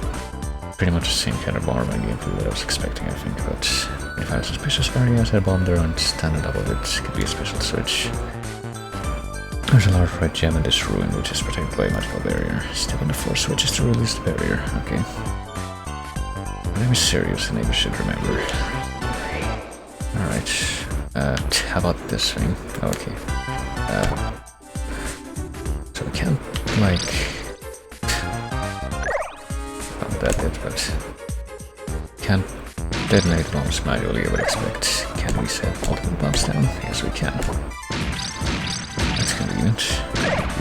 pretty much the same kind of Bomberman gameplay that I was expecting, I think, but if I have a suspicious area, set a bomb there and stand on top of it. Could be a special switch. There's a large red gem in this ruin, which is protected by a magical barrier. Step on the 4 switches to release the barrier. Okay. My name is serious, and maybe should remember. Alright. How about this thing? Oh, okay. So we can't, like... Not that it, but... Can't detonate bombs manually, I would expect. Can we set multiple bombs down? Yes, we can. That's convenient.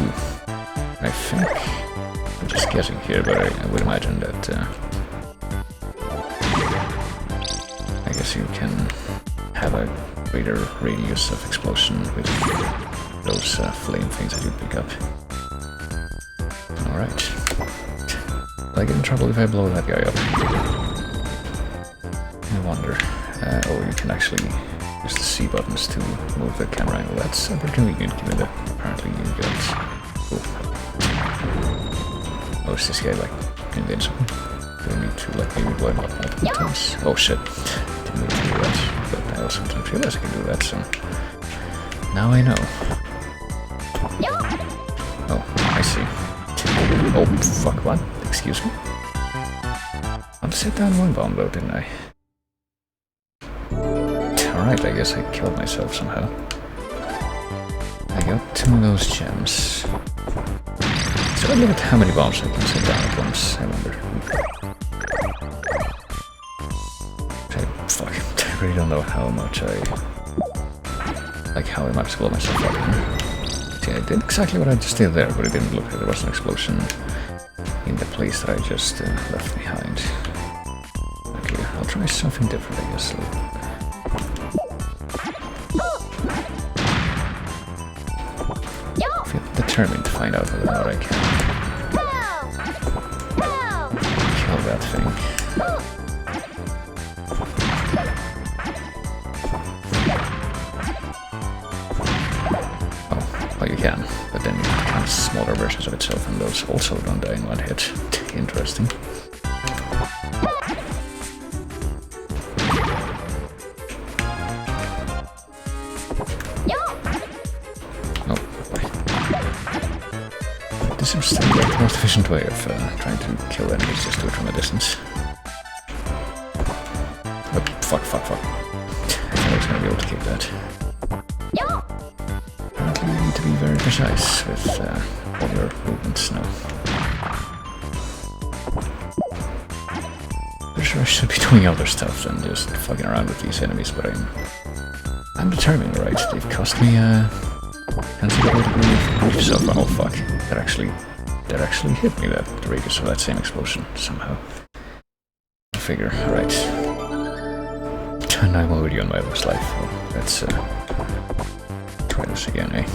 Ooh. I think... I'm just guessing here, but I would imagine that... I guess you can have a greater radius of explosion with those flame things that you pick up. Alright. Will I get in trouble if I blow that guy up? I wonder. Oh, you can actually use the C buttons to move the camera angle. That's super convenient given that apparently you get... Oh, is this guy like invincible? Do I need to like maybe blow him up multiple times? Oh shit. Didn't need to do that. But I also didn't realize I can do that, so... Now I know. Oh, I see. Oh, fuck, what? Excuse me? I set down one bomb though, didn't I? Alright, I guess I killed myself somehow. I got 2 of those gems. So I look at how many bombs I can set down at once, I wonder. Fuck, I really don't know how much like how I managed to blow myself up. See, I did exactly what I just did there, but it didn't look like there was an explosion in the place that I just left behind. Okay, I'll try something different, I guess. I feel determined to find out whether or not I can kill that thing. Oh, you can, but then you can't smaller versions of itself, and those also don't die in one hit. Interesting. Oh, boy. This seems to be like the most efficient way of trying to kill enemies, just do it from a distance. Oh, fuck. I thought I was gonna be able to keep that. Apparently you need to be very precise with all your movements now. Pretty sure I should be doing other stuff than just fucking around with these enemies, but I'm determined, right? They've cost me considerable degree of grief so far. Oh fuck. That actually hit me, that radius of that same explosion, somehow. I figure, alright. And I'm already on my last life. Well, let's try this again, eh?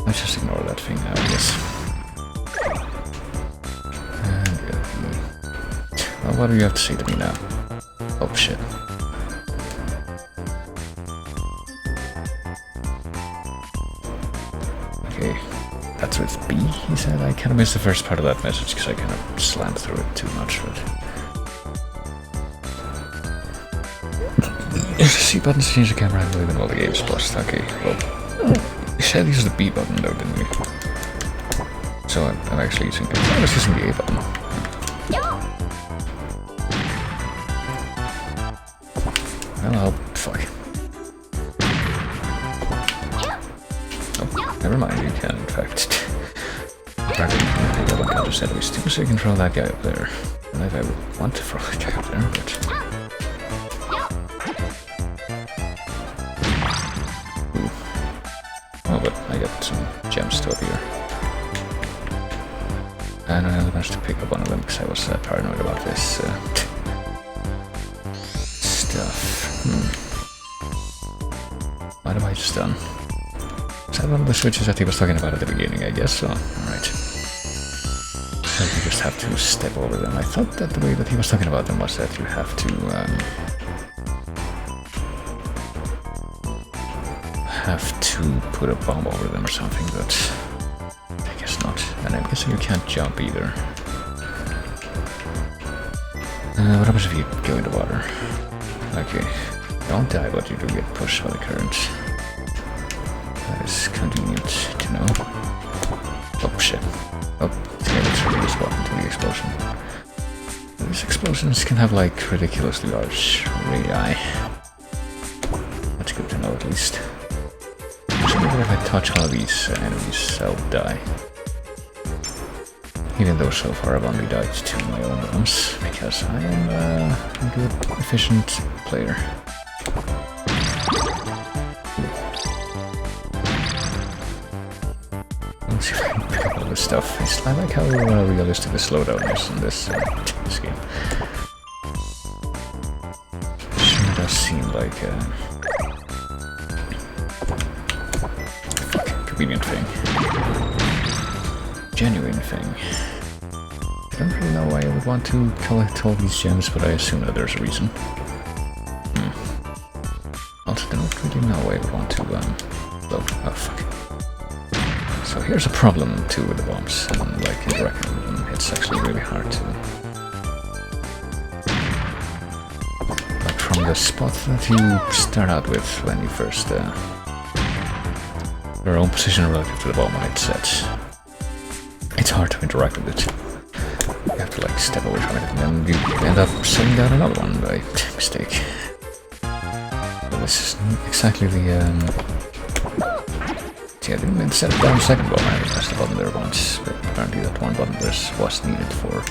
Let's just ignore that thing now, I guess. And well, what do you have to say to me now? Oh shit. Okay, that's with B, he said. I kind of missed the first part of that message because I kind of slammed through it too much. But the C button to change the camera, I believe in all the games plus. Okay, well, we said use the B button though, didn't we? So I'm actually using it. I was using the A button. Well, fuck. Oh, never mind, you can, in fact. Practically, I just said it was too much to control that guy up there. And I would want to throw that guy up there, but... Ooh. Oh, but I got some gems still here. And I managed to pick up one of them because I was paranoid about this stuff. What have I just done? Is that one of the switches that he was talking about at the beginning? I guess so. Alright. So you just have to step over them. I thought that the way that he was talking about them was that you have to put a bomb over them or something, but I guess not. And I'm guessing you can't jump either. What happens if you go in the water? Okay. Don't die, but you do get pushed by the current. That is convenient to know. Oh shit. Oh, yeah, let's really respond to the explosion. These explosions can have like ridiculously large radii. That's good to know at least. Actually, if I touch one of these enemies, I'll die. Even though so far I've only died to my own bombs, because I am a good, efficient player. Let's see if I can pick up all this stuff. I like how realistic the slowdown is in this game. Sure does seem like a convenient thing. Genuine thing. I don't really know why I would want to collect all these gems, but I assume that there's a reason. Also, I don't really know why I would want to, oh fuck. So here's a problem too with the bombs, and like interacting with them, it's actually really hard to... Like from the spot that you start out with when you first... your own position relative to the bomb when it's set. It's hard to interact with it. You have to like step away from it and then you end up setting down another one by mistake. But this isn't exactly the see, I didn't mean to set it down the second bomb, I pressed the button there once, but apparently that one button there was needed for...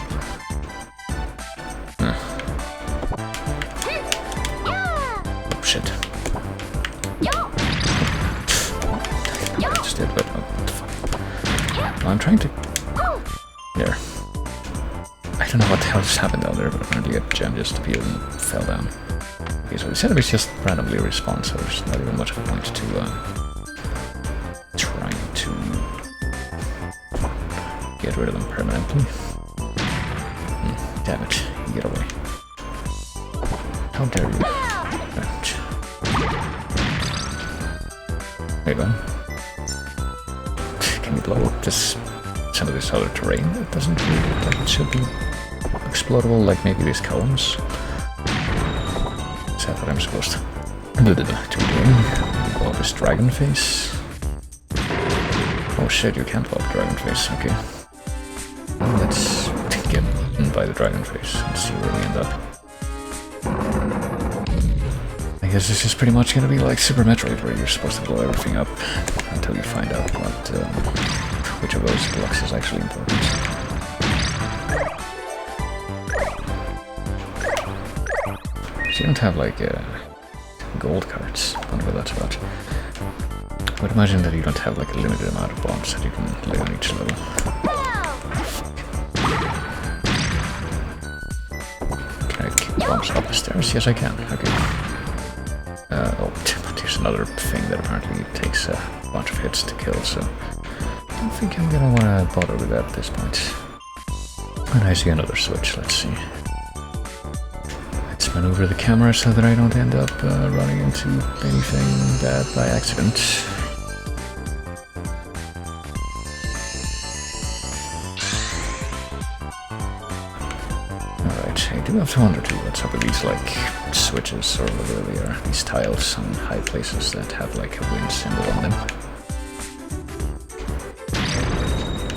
Oh shit. I just did, but what the fuck. Well, I'm trying to... There. I don't know what the hell just happened down there, but apparently a gem just appeared and fell down. Okay, so the enemies just randomly respawn, so there's not even much of a point to trying to get rid of them permanently. Damn it, you get away. How dare you. Right. Wait, what? Can you blow up this, some of this other terrain that doesn't really look like it should be explodable, like maybe these columns? Is that what I'm supposed to be doing? Blow up this dragon face? Oh shit, you can't blow up dragon face, okay. Well, let's get eaten by the dragon face and see where we end up. I guess this is pretty much gonna be like Super Metroid, where you're supposed to blow everything up until you find out what, which of those blocks is actually important. So you don't have like gold cards, I wonder what that's about. I would imagine that you don't have like a limited amount of bombs that you can lay on each level. Can I kick bombs up the stairs? Yes I can, okay. Oh, but here's another thing that apparently takes a bunch of hits to kill, so I don't think I'm gonna wanna bother with that at this point. And I see another switch, let's see. Let's maneuver the camera so that I don't end up running into anything bad by accident. Alright, I do have to wonder too what's up with these like switches or whatever they are, these tiles on high places that have like a wind symbol on them.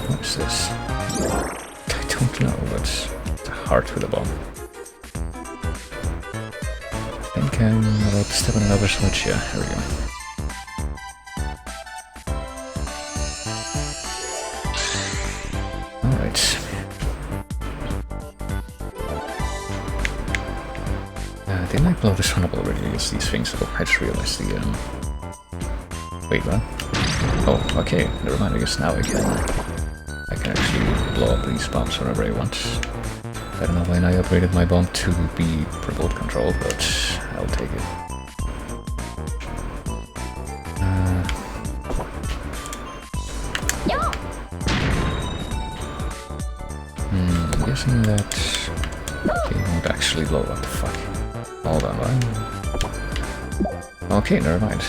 What is this? I don't know, but it's a heart with a bomb. I think I'm about to step on another switch, yeah, here we go. Alright. Didn't I blow this one up already against these things? Oh, I just realized the, Wait, what? Oh, okay, never mind, I guess now I can actually blow up these bombs whenever I want. I don't know when I upgraded my bomb to be remote control, but I'll take it. I'm guessing that they won't actually blow up, the fuck. Hold on, what? Okay, never mind.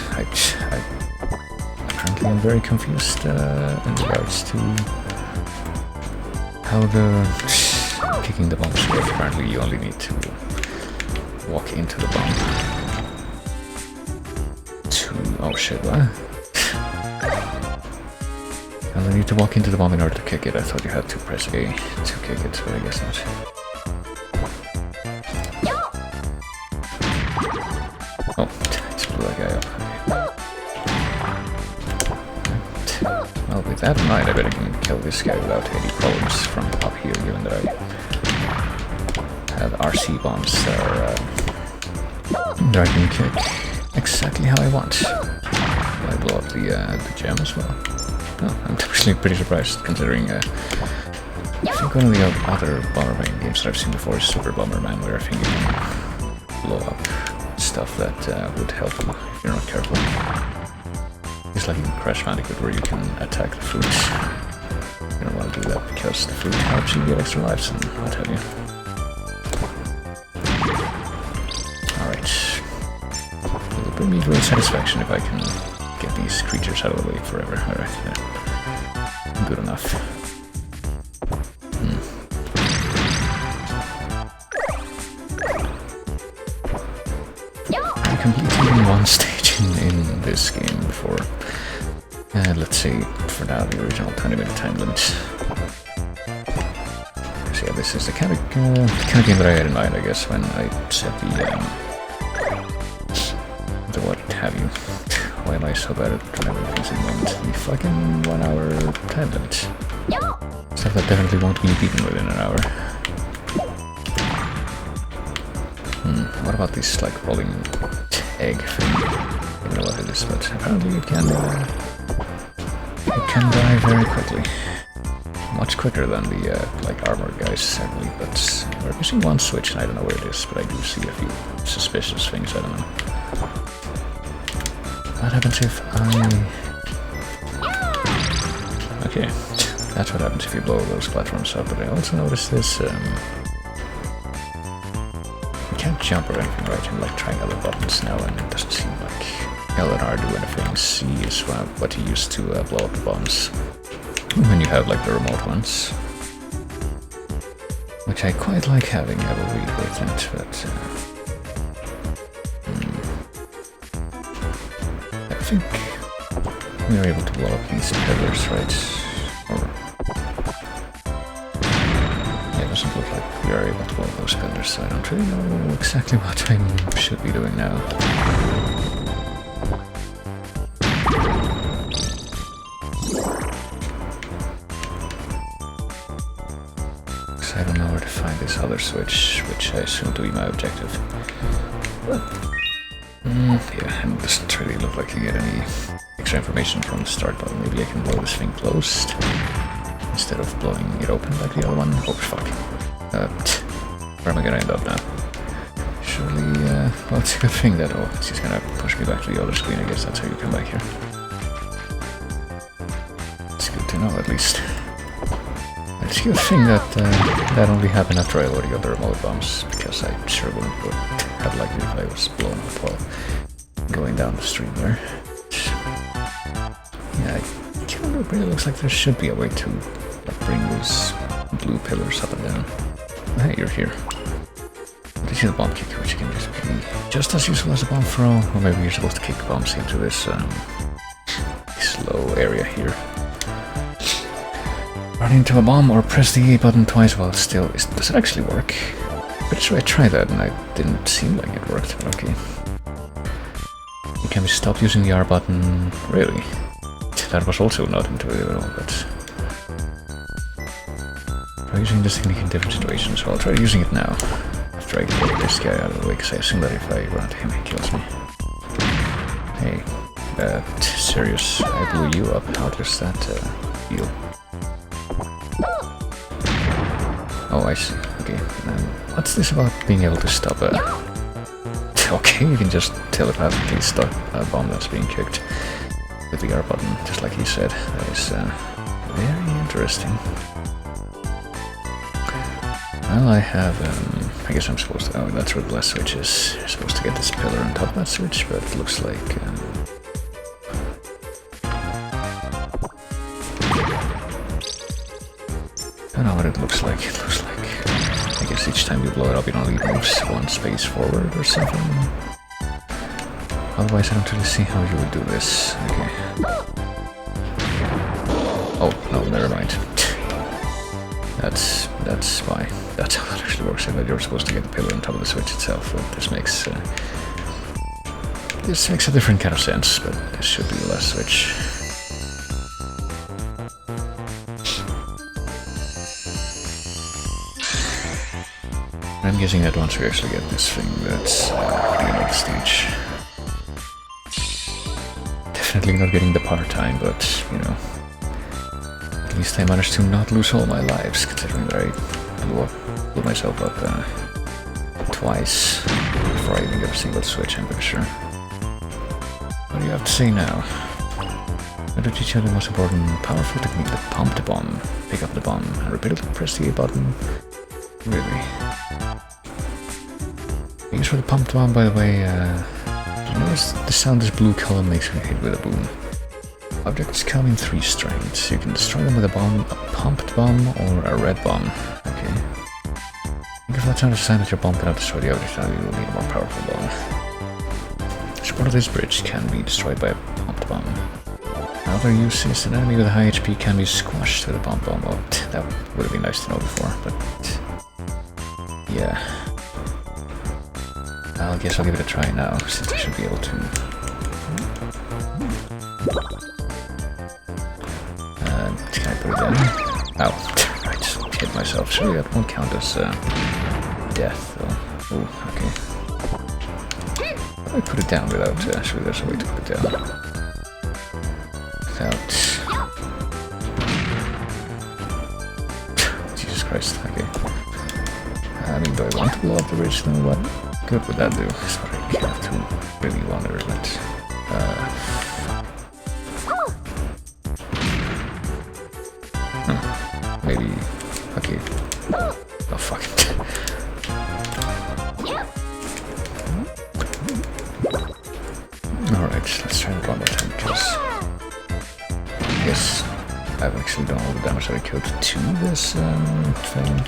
Apparently I'm very confused in regards to how the kicking the bombs work. Apparently you only need to walk into the bomb to... oh shit, what? You only need to walk into the bomb in order to kick it. I thought you had to press A to kick it, but I guess not. Oh, just blew that guy up. Well, with that in mind, I bet I can kill this guy without any problems from up here, given that I have RC bombs that I can kick exactly how I want. I blow up the gem as well. Oh, I'm actually pretty surprised, considering I think one of the other Bomberman games that I've seen before is Super Bomberman, where I think you can blow up stuff that would help you if you're not careful. It's like in Crash Bandicoot where you can attack the fruit. You don't want to do that because the fruit helps you get extra lives and what have you. Alright. It will bring me great satisfaction if I can get these creatures out of the way forever. Alright, yeah. Good enough. Completing one stage in this game before, let's say, for now, the original 20-minute time limit. So yeah, this is the kind of game that I had in mind, I guess, when I set the what have you. Why am I so bad at remembering things in mind? The fucking 1 hour time limit. Stuff that definitely won't be beaten within an hour. What about this, like, rolling egg thing? I don't know what it is, but apparently it can die very quickly. Much quicker than the, like, armor guys, certainly, but we're missing one switch and I don't know where it is, but I do see a few suspicious things, I don't know. What happens if I... Okay, that's what happens if you blow those platforms up, but I also noticed this, can't jump or anything, right? I'm like trying other buttons now and it doesn't seem like L and R do anything. C is what you use to blow up the bombs. When you have like the remote ones. Which I quite like having, I will read with it, but... I think we are able to blow up these pillars, right? Or... yeah, it doesn't look like we are able to blow up those pillars, so I don't really know exactly what I should be doing now. I don't know where to find this other switch, which I assume to be my objective. Yeah, and it doesn't really look like you get any extra information from the start button. Maybe I can blow this thing closed instead of blowing it open like the other one. Oh fuck. Where am I gonna end up now? Surely, well, it's a good thing that, oh, it's just gonna push me back to the other screen. I guess that's how you come back here. It's good to know, at least. It's a good thing that that only happened after I already got the remote bombs, because I sure wouldn't have liked it if I was blown up while going down the stream there. Yeah, it really looks like there should be a way to like, bring those blue pillars up and down. Oh, hey, you're here. This is a bomb kick, which can just be just as useful as a bomb throw, or maybe you're supposed to kick bombs into this slow area here. Run into a bomb or press the A button twice while still. Does it actually work? Pretty sure I tried that and it didn't seem like it worked, but okay. You can be stopped using the R button. Really? That was also not intuitive at all, but... try using this technique in different situations, so I'll try using it now. After I get this guy out of the way, because I assume that if I run into him, he kills me. Hey, serious, I blew you up. How does that feel? Oh, I see. Okay. What's this about being able to stop a... okay, you can just telepathically stop a bomb that's being kicked with the R button, just like he said. That is very interesting. Well, I have... I guess I'm supposed to... oh, that's where the last switch is. You're supposed to get this pillar on top of that switch, but it looks like... I don't know what it looks like. It looks like... I guess each time you blow it up, it only moves one space forward or something. Otherwise, I don't really see how you would do this. Okay. Oh, no, never mind. That's why. That's how it actually works. I thought you were supposed to get the pillar on top of the switch itself. But this makes a different kind of sense, but this should be the last switch. I'm guessing that once we actually get this thing, that's the end of the stage. Definitely not getting the part-time, but, you know, at least I managed to not lose all my lives, considering that I blew myself up twice before I even got a single switch, I'm pretty sure. What do you have to say now? I don't teach you the most important, powerful technique, the pump the bomb. Pick up the bomb and repeatedly press the A button. Really? Use for the pump bomb, by the way, you notice the sound this blue column makes when hit with a boom. Objects come in 3 strengths. You can destroy them with a bomb, a pumped bomb, or a red bomb. Okay. Think of that sound as a sign that your bomb cannot destroy the object, now you will need a more powerful bomb. This part of this bridge can be destroyed by a pumped bomb. Another use is an enemy with a high HP can be squashed with a pump bomb. Well, that would have been nice to know before, but... yeah. I guess I'll give it a try now, since I should be able to... can I put it in? Oh, I just hit myself. Surely that won't count as death, though. Oh, okay. I put it down without... surely there's a way to put it down. Without... Jesus Christ, okay. I mean, do I want to blow up the bridge? No, what good would that do? Sorry, I have to really wonder, but... maybe... okay. Oh, fuck it. Alright, let's it one more time because I guess I've actually done all the damage that I could to this thing.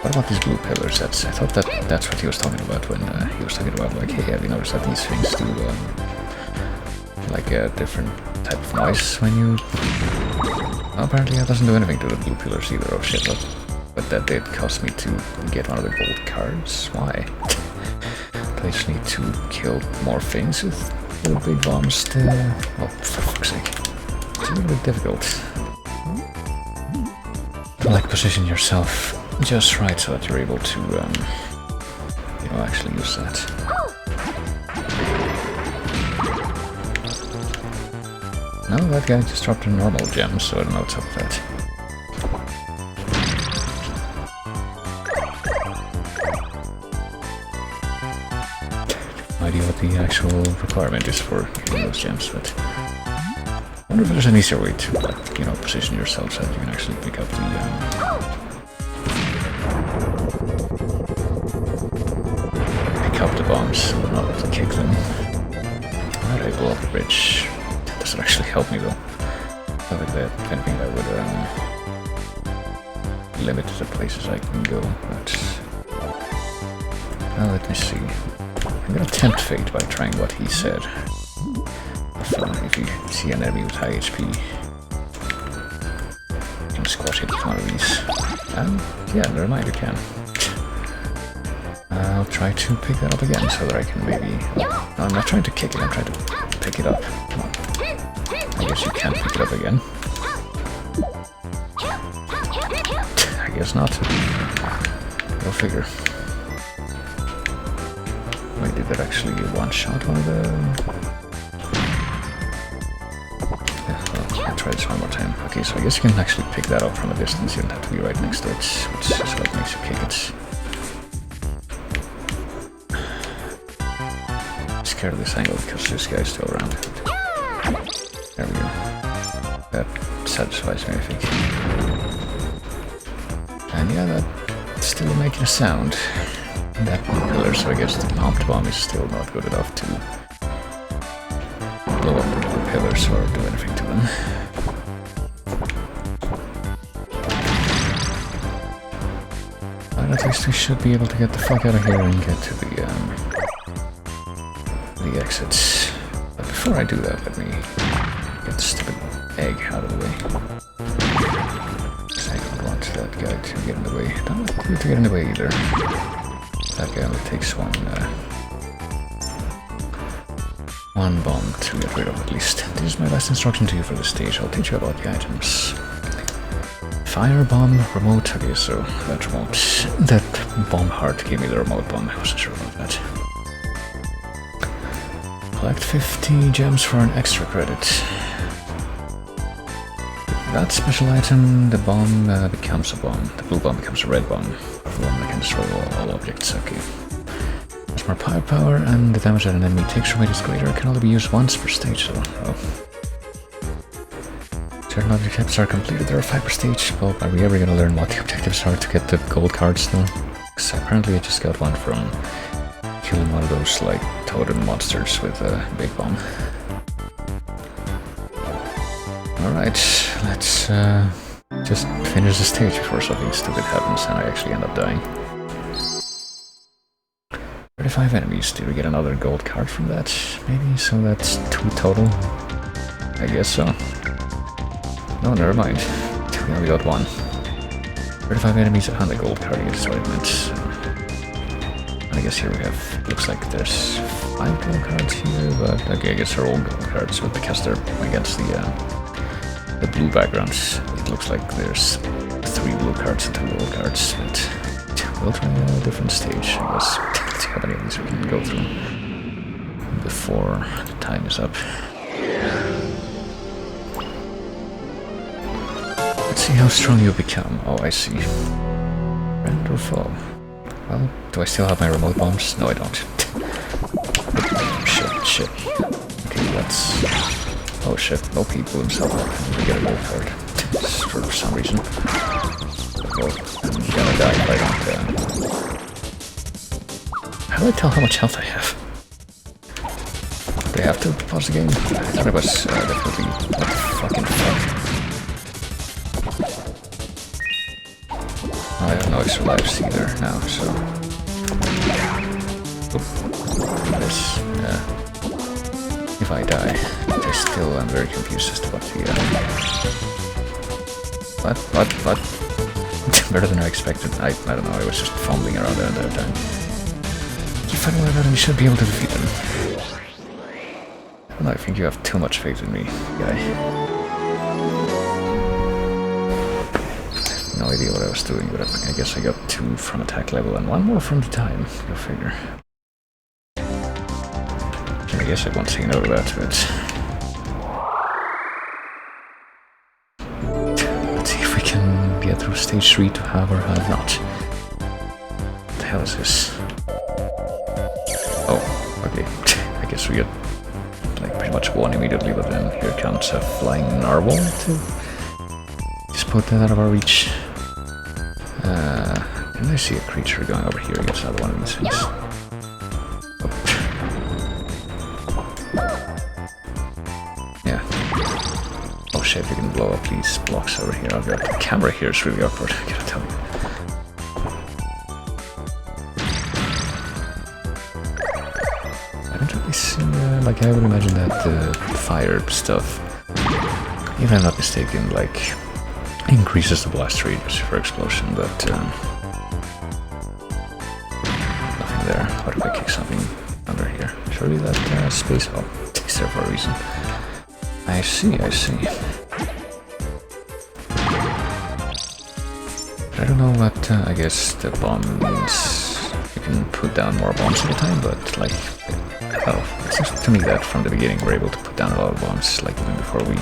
What about these blue pillars? I thought that's what he was talking about when he was talking about like, hey, have you noticed that these things do like a different type of noise when you... Well, apparently that doesn't do anything to the blue pillars either. Oh shit, but that did cost me to get one of the gold cards. Why? I just need to kill more things with the big bombs to... Oh, for fuck's sake. It's a little bit difficult. To like position yourself just right so that you're able to, you know, actually use that. No, that guy just dropped a normal gem, so I don't know what's up with that. No idea what the actual requirement is for getting those gems, but I wonder if there's an easier way to, like, you know, position yourself so that you can actually pick up the bombs, not to kick them. Alright, blow up the bridge. That doesn't actually help me though. Not like that. If anything, that would limit the places I can go, but... Well, let me see. I'm gonna tempt fate by trying what he said. If you see an enemy with high HP, you can squash it with one of these. Yeah, never mind, you can. I'll try to pick that up again so that I can maybe... No, I'm not trying to kick it, I'm trying to pick it up. Come on. I guess you can't pick it up again. I guess not. Go figure. Wait, did that actually one-shot one of the... Yeah, well, I'll try this one more time. Okay, so I guess you can actually pick that up from a distance, you don't have to be right next to it, which is what makes you kick it. Scared of this angle because this guy's still around. There we go. That satisfies me, I think. And yeah, that's still making a sound. That pillar, so I guess the pumped bomb is still not good enough to blow up the pillars or do anything to them. But at least we should be able to get the fuck out of here and get to the exits. But before I do that, let me get the stupid egg out of the way. I don't want that guy to get in the way. I don't want you to get in the way either. That guy only takes one bomb to get rid of at least. This is my last instruction to you for this stage. I'll teach you about the items. Fire bomb, remote. Okay, so that remote. That bomb heart gave me the remote bomb. I wasn't sure about that. Collect 50 gems for an extra credit. That special item, the bomb becomes a bomb. The blue bomb becomes a red bomb. The one that can destroy all objects. Okay. There's more firepower, and the damage that an enemy takes from it is greater. It can only be used once per stage, so... Oh. Certain objectives are completed. There are 5 per stage. Well, are we ever gonna learn what the objectives are to get the gold cards, though? Because apparently I just got one from killing one of those, like, totem monsters with a big bomb. Alright, let's just finish the stage before something stupid happens and I actually end up dying. 35 enemies. Did we get another gold card from that? Maybe? So that's 2 total? I guess so. No, never mind. We only got 1. 35 enemies and a gold card, I guess what it meant. I guess here we have, looks like there's 5 gold cards here, but okay, I guess they're all gold cards, but because they're against the blue backgrounds, it looks like there's 3 blue cards and 2 gold cards, but we'll try a different stage, I guess. Let's see how many of these we can go through before the time is up. Let's see how strong you become. Oh, I see. Rend or fall? Well, do I still have my remote bombs? No, I don't. Shit. Okay, let's... Oh shit, nope, he blew himself up and we get a gold card. For some reason. Well, I'm gonna die if I don't... How do I tell how much health I have? Do I have to pause the game? I thought it was definitely... What the fucking fuck? I have no extra lives either now, so... Oop. This, if I die, I still am very confused as to what the... What? Better than I expected. I don't know, I was just fumbling around there the entire time. You find a way about him, you should be able to defeat him. I don't know, I think you have too much faith in me, guy. No idea what I was doing, but I guess I got 2 from attack level and 1 more from the time. Go figure. I guess I won't say no to that, but... Let's see if we can get through stage 3 to have or have not. What the hell is this? Oh, okay. I guess we get like pretty much 1 immediately, but then here comes a flying narwhal to just put that out of our reach. And I see a creature going over here against another one of these things. Oh. Yeah. Oh shit, we can blow up these blocks over here. The camera here is really awkward, I gotta tell you. I don't really see, like I would imagine that the fire stuff, if I'm not mistaken, like increases the blast radius for explosion, but nothing there. What if I kick something under here? Surely that space, oh, it's there for a reason. I see. I don't know what, I guess the bomb means you can put down more bombs at a time, but like, oh, it seems to me that from the beginning we're able to put down a lot of bombs, like even before we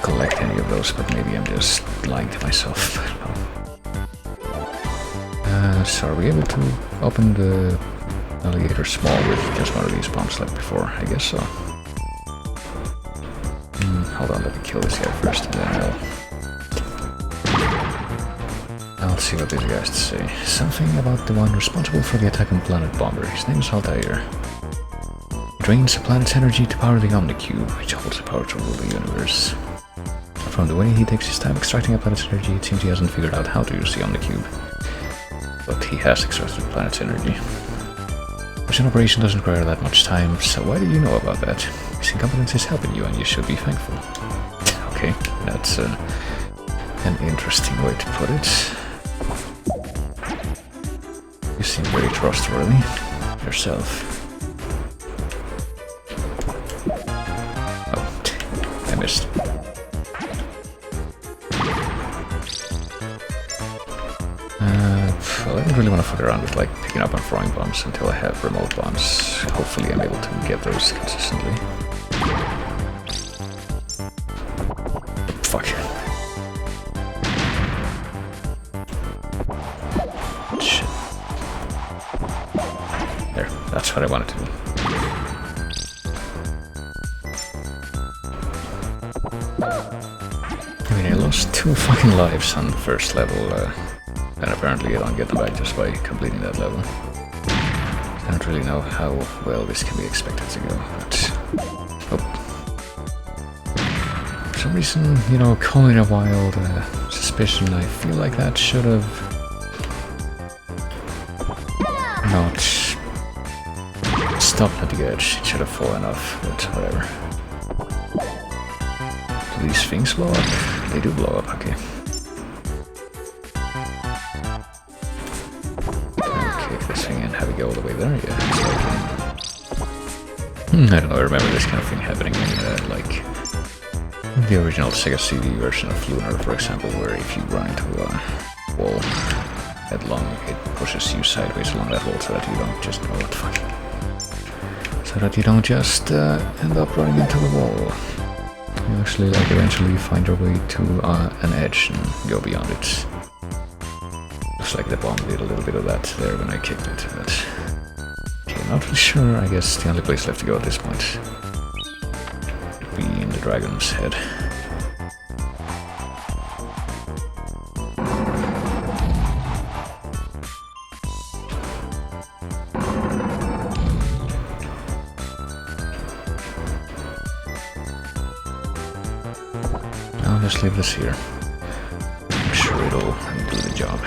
collect any of those, but maybe I'm just lying to myself, I don't know. So are we able to open the alligator small with just one of these bombs like before? I guess so. Hold on, let me kill this guy first and then I'll see what these guys have to say. Something about the one responsible for the attack on planet Bomber. His name is Altair. He drains the planet's energy to power the Omnicube, which holds the power to rule the universe. From the way he takes his time extracting a planet's energy, it seems he hasn't figured out how to use the Omnicube. But he has extracted the planet's energy. Such an operation doesn't require that much time, so why do you know about that? His incompetence is helping you and you should be thankful. Okay, that's an interesting way to put it. You seem very trustworthy yourself. Oh, I missed. Well, I don't really want to fuck around with like picking up and throwing bombs until I have remote bombs. Hopefully I'm able to get those consistently. Fuck. Shit. There, that's what I wanted to do. I mean, I lost 2 fucking lives on the first level, and apparently I don't get them back just by completing that level. I don't really know how well this can be expected to go, but... Oh. For some reason, you know, calling a wild suspicion, I feel like that should have... not stopped at the edge. It should have fallen off, but whatever. Do these things blow up? They do blow up, okay. This thing and have it go all the way there, yeah. It's like, I don't know, I remember this kind of thing happening in like the original Sega CD version of Lunar, for example, where if you run into a wall headlong, it pushes you sideways along that wall so that you don't just, oh what the fuck, so that you don't just end up running into the wall. You actually like eventually find your way to an edge and go beyond it. Looks like the bomb did a little bit of that there when I kicked it, but... Okay, I'm not really sure. I guess the only place left to go at this point would be in the dragon's head. I'll just leave this here. I'm sure it'll do the job.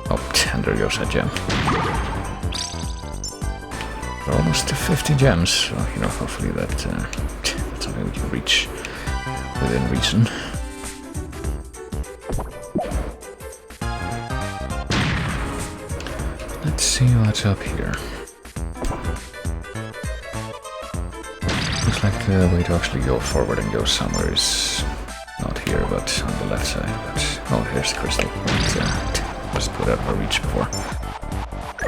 Oh, and there goes that gem. We're almost to 50 gems, so, you know, hopefully that's something we can reach within reason. Let's see what's up here. Looks like the way to actually go forward and go somewhere is not here, but on the left side. But, oh, here's the crystal. Just put out of our reach before.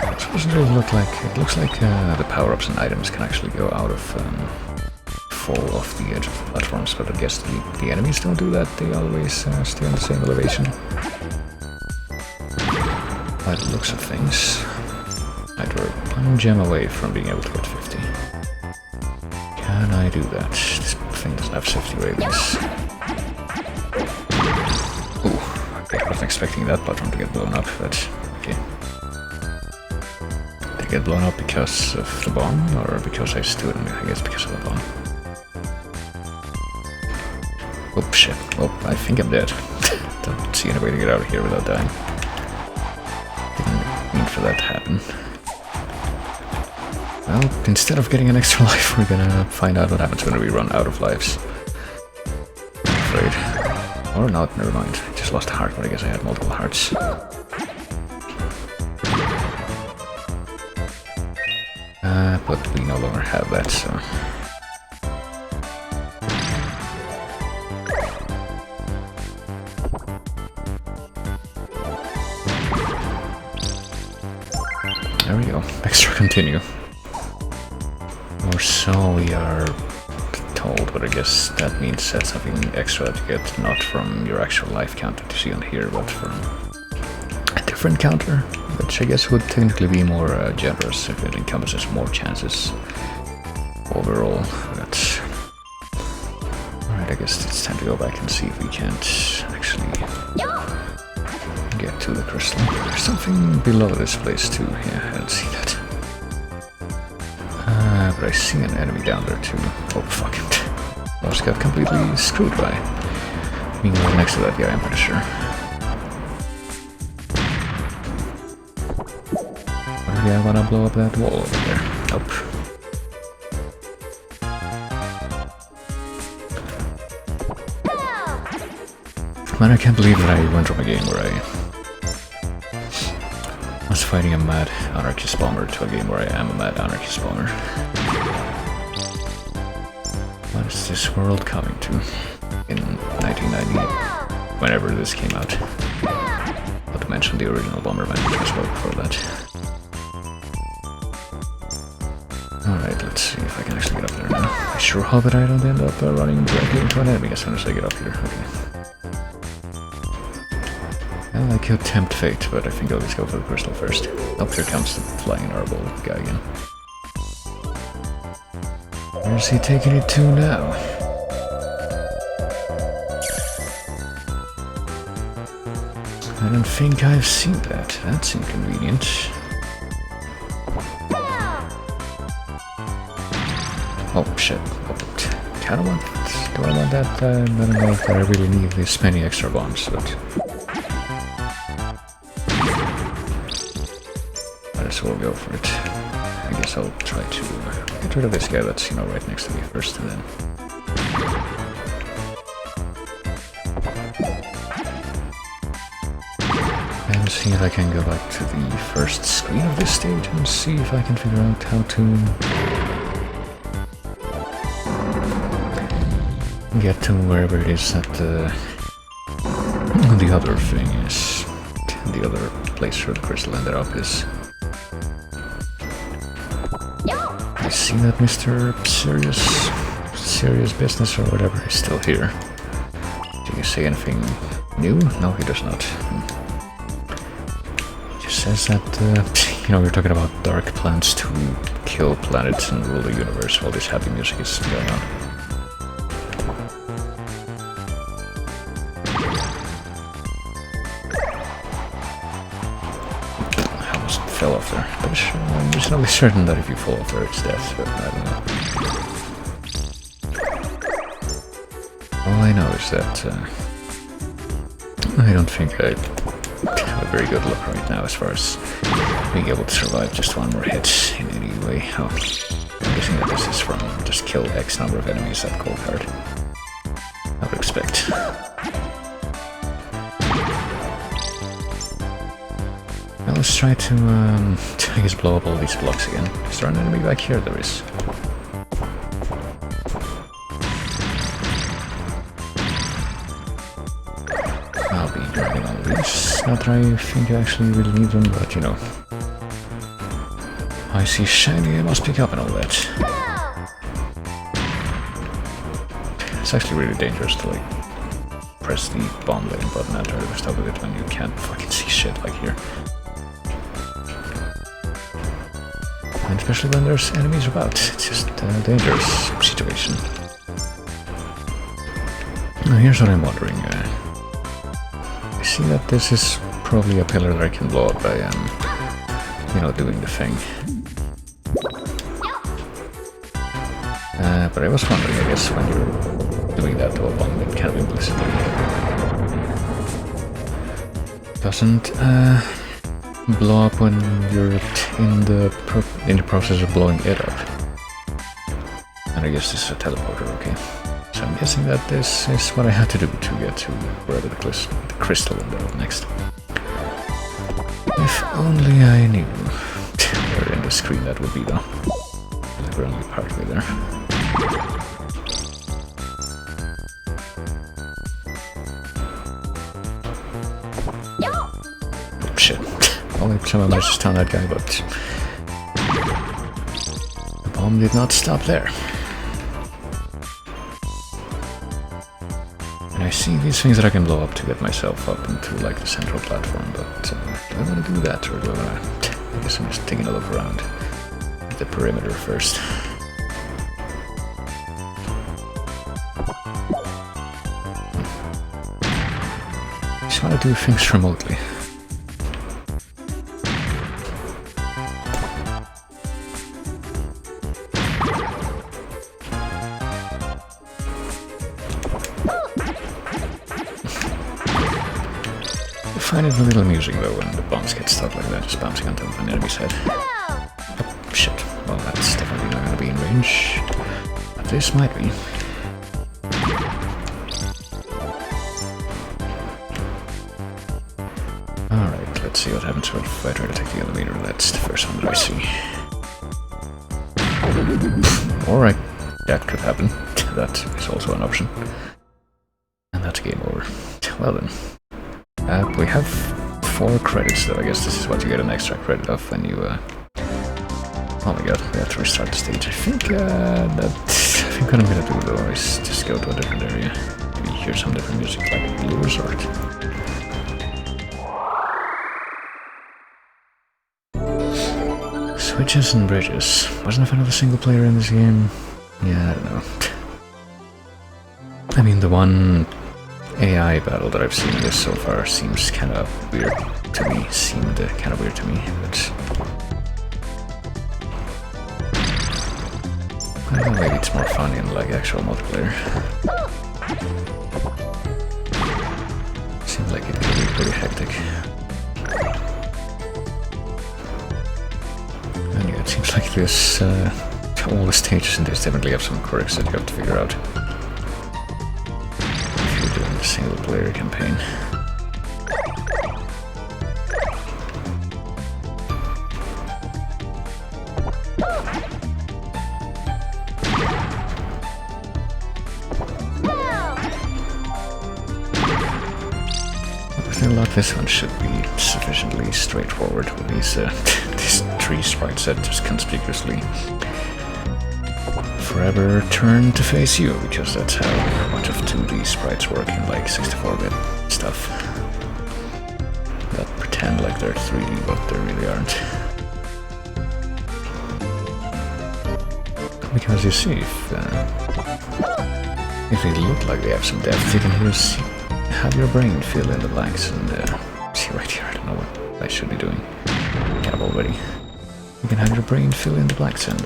It doesn't really look like. It looks like the power-ups and items can actually go out of, fall off the edge of the platforms, but I guess the enemies don't do that. They always stay on the same elevation. By the looks of things, we're one gem away from being able to get 50. Can I do that? This thing doesn't have safety railings. Ooh, okay, I wasn't expecting that platform to get blown up, but okay. Did it get blown up because of the bomb, or because I stood in it? I guess because of the bomb. Oh shit, oh, I think I'm dead. Don't see any way to get out of here without dying. Didn't mean for that to happen. Well, instead of getting an extra life, we're gonna find out what happens when we run out of lives. I'm afraid. Or not, never mind. I just lost a heart, but I guess I had multiple hearts. But we no longer have that, so... There we go. Extra continue. Or so we are told, but I guess that means that's something extra that you get not from your actual life count that you see on here, but from a different counter, which I guess would technically be more generous if it encompasses more chances overall. But alright, I guess it's time to go back and see if we can't actually get to the crystal. There's something below this place too. Yeah, I didn't see that. But I see an enemy down there too. Oh fuck it. I just got completely screwed by being right next to that guy, I'm pretty sure. Or do I wanna blow up that wall over there? Nope. Man, I can't believe that I went from a game where I was fighting a mad anarchist bomber to a game where I am a mad anarchist bomber. What is this world coming to? In 1990, whenever this came out. Not to mention the original Bomberman, which was well before that. Alright, let's see if I can actually get up there now. I sure hope that I don't end up running directly into an enemy as soon as I get up here. Okay. Well, I could tempt fate, but I think I'll just go for the crystal first. Oh, here comes the flying arbol guy again. Where's he taking it to now? I don't think I've seen that. That's inconvenient. Oh shit. Oh, I don't want that. Do I want that? I don't know if I really need this many extra bombs, but... So we'll go for it. I guess I'll try to get rid of this guy that's, you know, right next to me first, and then... And see if I can go back to the first screen of this stage and see if I can figure out how to... get to wherever it is that the other thing is. The other place where the crystal ended up is... I see that Mr. Serious Business or whatever is still here. Do you say anything new? No, he does not. He just says that, you know, we're talking about dark plans to kill planets and rule the universe while this happy music is going on. Fell off there. I'm reasonably certain that if you fall off there, it's death, but I don't know. All I know is that I don't think I have a very good look right now as far as being able to survive just one more hit in any way. Oh, I'm guessing that this is from just kill X number of enemies at cold card. I would expect. Now let's try to, I guess, blow up all these blocks again. Is there an enemy back here? There is. I'll be grabbing all of these. Not that I think I actually really need them, but you know. I see shiny, I must pick up and all that. It's actually really dangerous to like press the bomb landing button and try to stop with it when you can't fucking see shit like here. And especially when there's enemies about. It's just a dangerous situation. Now here's what I'm wondering. I see that this is probably a pillar that I can blow up by, you know, doing the thing. But I was wondering, I guess, when you're doing that to a bomb, it kind of implicitly doesn't blow up when you're in the process of blowing it up. And I guess this is a teleporter, okay. So I'm guessing that this is what I had to do to get to wherever the crystal window next. If only I knew where in the screen that would be, though. Like we're only partway there. Oh shit. Only someone managed to stun that guy, but the bomb did not stop there. And I see these things that I can blow up to get myself up into like the central platform, but do I want to do that, or do I want to... I guess I'm just taking a look around at the perimeter first. I just want to do things remotely. I find it a little amusing though when the bombs get stuck like that, just bouncing on top of an enemy's head. Oh, shit. Well, that's definitely not gonna be in range. But this might be. Alright, let's see what happens if I try to take the elevator. That's the first one that I see. Alright, that could happen. That is also an option. And that's game over. Well then. We have 4 credits though. I guess this is what you get an extra credit of when you, oh my god, we have to restart the stage. I think what I'm gonna do though is just go to a different area. Maybe hear some different music, like Blue Resort. Switches and bridges. Wasn't a fan of a single player in this game. Yeah, I don't know. I mean, the one AI battle that I've seen in this so far seems kind of weird to me. But I don't know, maybe it's more fun in like actual multiplayer. Seems like it could be pretty hectic. And yeah, it seems like this, all the stages in this definitely have some quirks that you have to figure out. Single player campaign. Within luck, this one should be sufficiently straightforward with these these 3 sprites that just conspicuously forever turn to face you, because that's how a bunch of 2D sprites work in like 64-bit stuff. That pretend like they're 3D, but they really aren't. Because you see, if they look like they have some depth, you can just have your brain fill in the blanks and see right here, I don't know what I should be doing. I have already. You can have your brain fill in the blanks and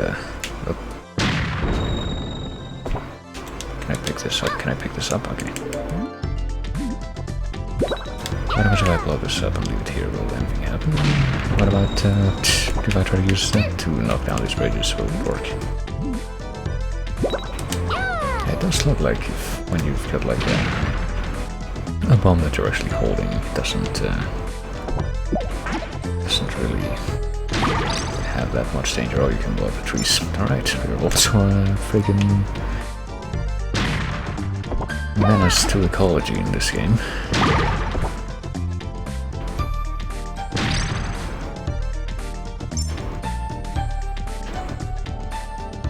Can I pick this up? Can I pick this up? Okay. What about if I blow this up and leave it here? Will anything happen? What about if I try to use that to knock down these bridges? Will it work? Yeah, it does look like when you've got like a bomb that you're actually holding, it doesn't really have that much danger. Oh, you can blow up the trees. Alright, we're also a friggin' menace to ecology in this game.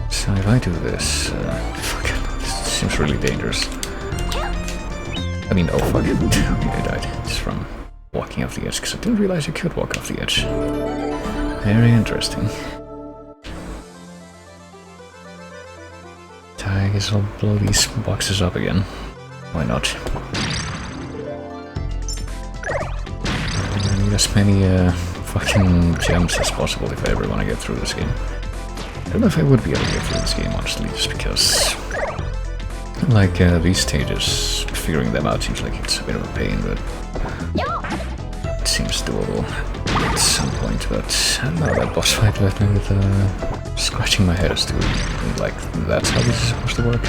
So if I do this, fuck, this seems really dangerous. I mean, oh fuck, okay, I died. It's from walking off the edge, because I didn't realize you could walk off the edge. Very interesting. I guess I'll blow these boxes up again. Why not? I need as many fucking gems as possible if I ever want to get through this game. I don't know if I would be able to get through this game, honestly, just because, like, these stages, figuring them out seems like it's a bit of a pain, but it seems doable at some point. But I don't know, that boss fight left me with scratching my head as to, like, that's how this is supposed to work.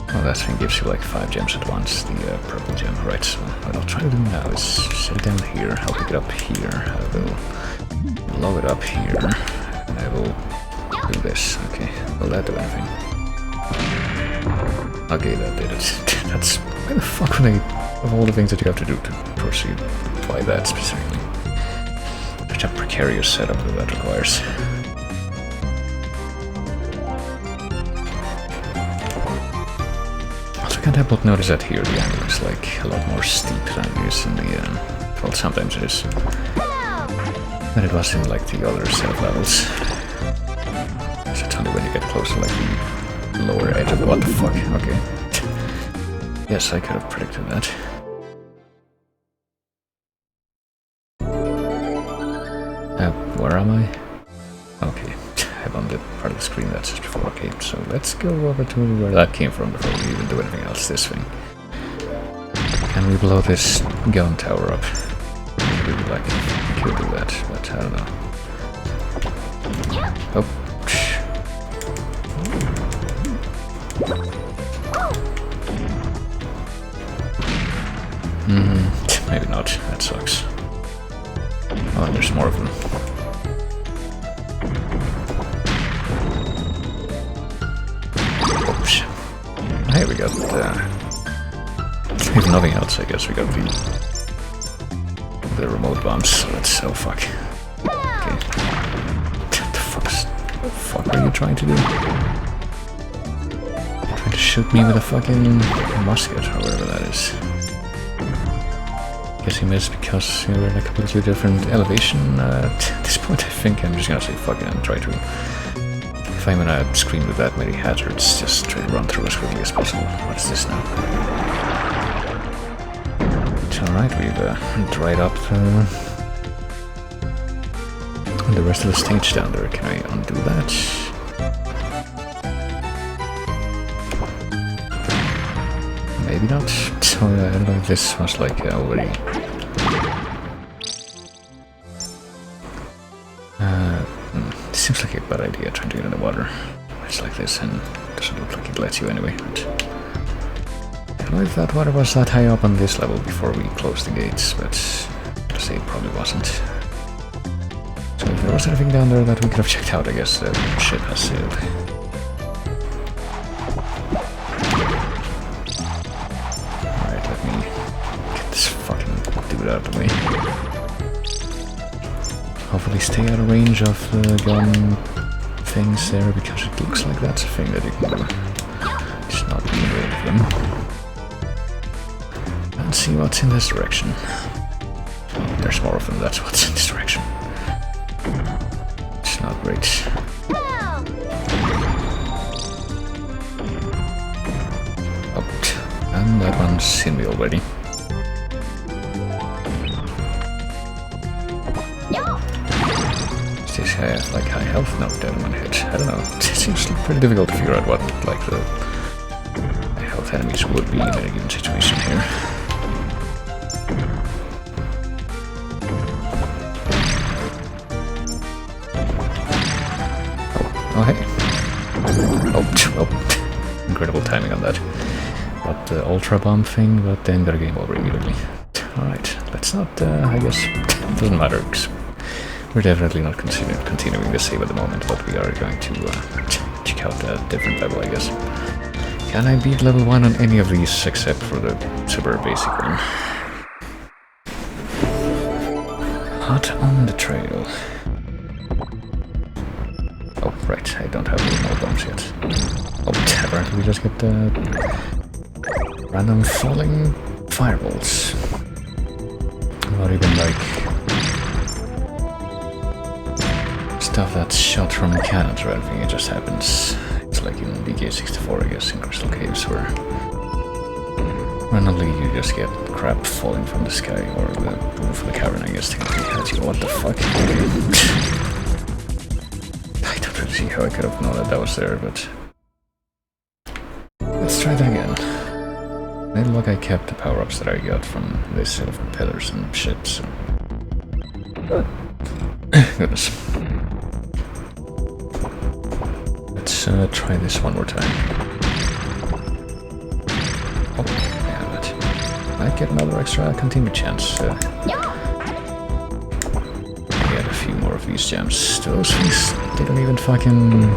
Oh, that thing gives you like 5 gems at once, the purple gem. Right, so what I'll try to do now is set it down here, I'll pick it up here, I will blow it up here, and I will do this. Okay, will that do anything? Okay, that did it. That's... why the fuck would they... of all the things that you have to do to proceed by that specifically? Such a precarious setup that requires. Also can't help but notice that here the angle is like a lot more steep than it is in the... well, sometimes it is. Than it was in like the other set of levels. So it's only when you get close to like the lower edge of the... what the fuck? Okay. Yes, I could have predicted that. Where am I? Okay, I'm on the part of the screen that's just before. Okay, so let's go over to where that came from before we even do anything else. This thing. Can we blow this gun tower up? I really like it. I could do that, but I don't know. Oh. Maybe not. That sucks. Oh, there's more of them. Oops. Hey, we got if nothing else, I guess we got the remote bombs, so that's so fuck. Okay. What the fuck are you trying to do? You're trying to shoot me with a fucking musket or whatever that is. Guess he missed because we were in a completely different elevation. At this point I think I'm just gonna say fuck it and try to... if I'm in a screen with that many hazards, just try to run through as quickly as possible. What's this now? It's alright, we've dried up the rest of the stage down there. Can I undo that? Maybe not. So I don't know if this was like already... it seems like a bad idea trying to get in the water. It's like this and it doesn't look like it lets you anyway. But I don't know if that water was that high up on this level before we closed the gates, but to say it probably wasn't. So if there was anything down there that we could have checked out, I guess the ship has sailed. Alright, let me get this fucking dude out of the way. Hopefully stay out of range of the gun things there, because it looks like that's a thing that you can do. Just not be in the way of them. And see what's in this direction. Oh, there's more of them, that's what's in this direction. It's not great. Oh, and that one's seen me already. have like high health knocked down one hit. I don't know. It seems pretty difficult to figure out what like the high health enemies would be in a given situation here. Oh hey. Oh, well, incredible timing on that. But the ultra bomb thing, but then got a game over immediately. Alright, let's not, I guess, it doesn't matter, because we're definitely not continuing the save at the moment, but we are going to check out a different level, I guess. Can I beat level 1 on any of these except for the super basic one? Hot on the trail. Oh, right, I don't have any more bombs yet. Oh, apparently we just get random falling fireballs. Not even like stuff that's shot from cannons or anything, it just happens. It's like in DK64, I guess, in Crystal Caves, where randomly you just get crap falling from the sky, or the roof of the cavern, I guess, technically at you. What the fuck? I don't really see how I could have known that was there, but let's try that again. Maybe look, I kept the power-ups that I got from this set of pillars and shit, so... Goodness. Let's try this one more time. Oh, damn it. Might get another extra continue chance. Get a few more of these gems. Those things, they don't even fucking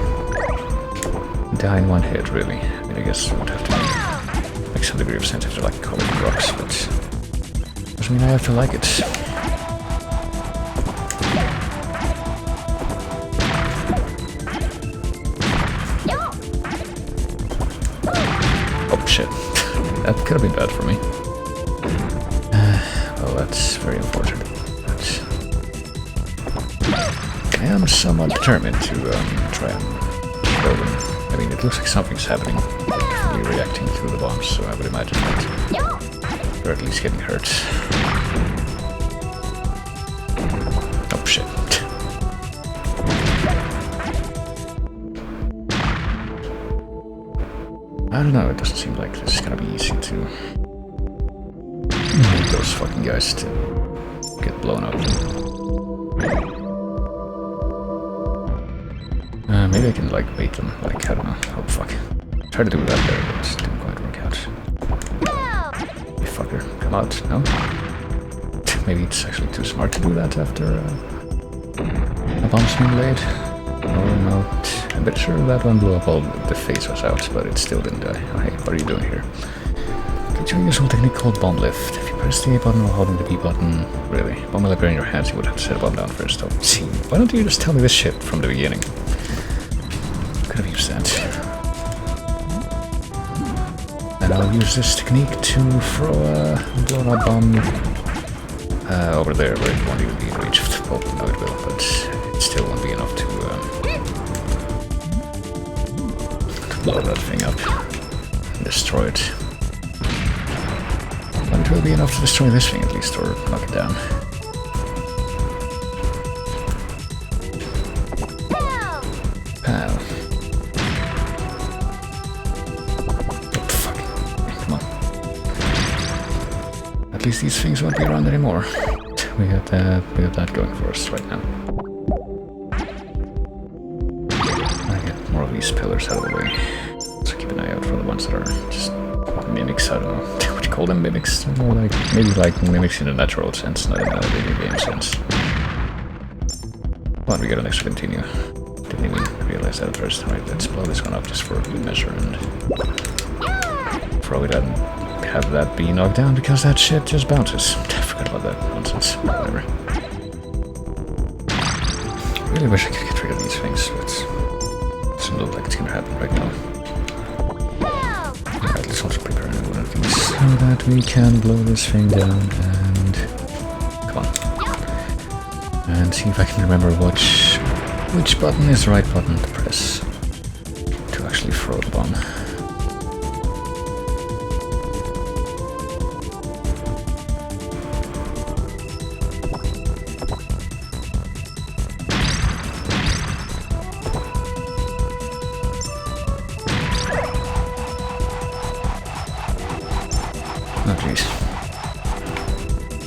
die in one hit, really. I mean, I guess it would have to make some degree of sense if they're like colored rocks, but doesn't mean I have to like it. Oh shit, that could have been bad for me. Well, that's very unfortunate. But I am somewhat determined to try and kill them. I mean, it looks like something's happening. They're definitely reacting to the bombs, so I would imagine that they're at least getting hurt. Oh shit. I don't know, it doesn't seem like this is gonna be easy to make those fucking guys to get blown up. Maybe I can like bait them, like, I don't know, oh fuck. Tried to do that there, but it didn't quite work out. You fucker, come out, no? Maybe it's actually too smart to do that after a bomb's been laid. Or not. I'm a bit sure that one blew up while the face was out, but it still didn't die. Oh hey, what are you doing here? Featuring a useful technique called bomb lift. If you press the A button while holding the B button, really, bomb will appear in your hands, you would have to set a bomb down first. Oh, see, why don't you just tell me this shit from the beginning? Could have used that. And I'll use this technique to throw a blown up bomb over there where it won't even be in reach of the bomb. No, it will, but it still won't be enough to blow that thing up and destroy it. But it will be enough to destroy this thing at least, or knock it down. Pow. At least these things won't be around anymore. We got that going for us right now. I get more of these pillars out of the way. So keep an eye out for the ones that are just mimics. I don't know. Would you call them mimics? More like, maybe like mimics in a natural sense, not in a video game sense. Come on, we got an extra continue. Didn't even realize that at first. Alright, let's blow this one up just for a good measure and throw it at him. Have that be knocked down because that shit just bounces. I forgot about that nonsense. Whatever. Really wish I could get rid of these things, but it doesn't look like it's gonna happen right now. Alright, let's also prepare a new one of these so that we can blow this thing down and... Come on. And see if I can remember which button is the right button to press to actually throw the bomb. Oh jeez.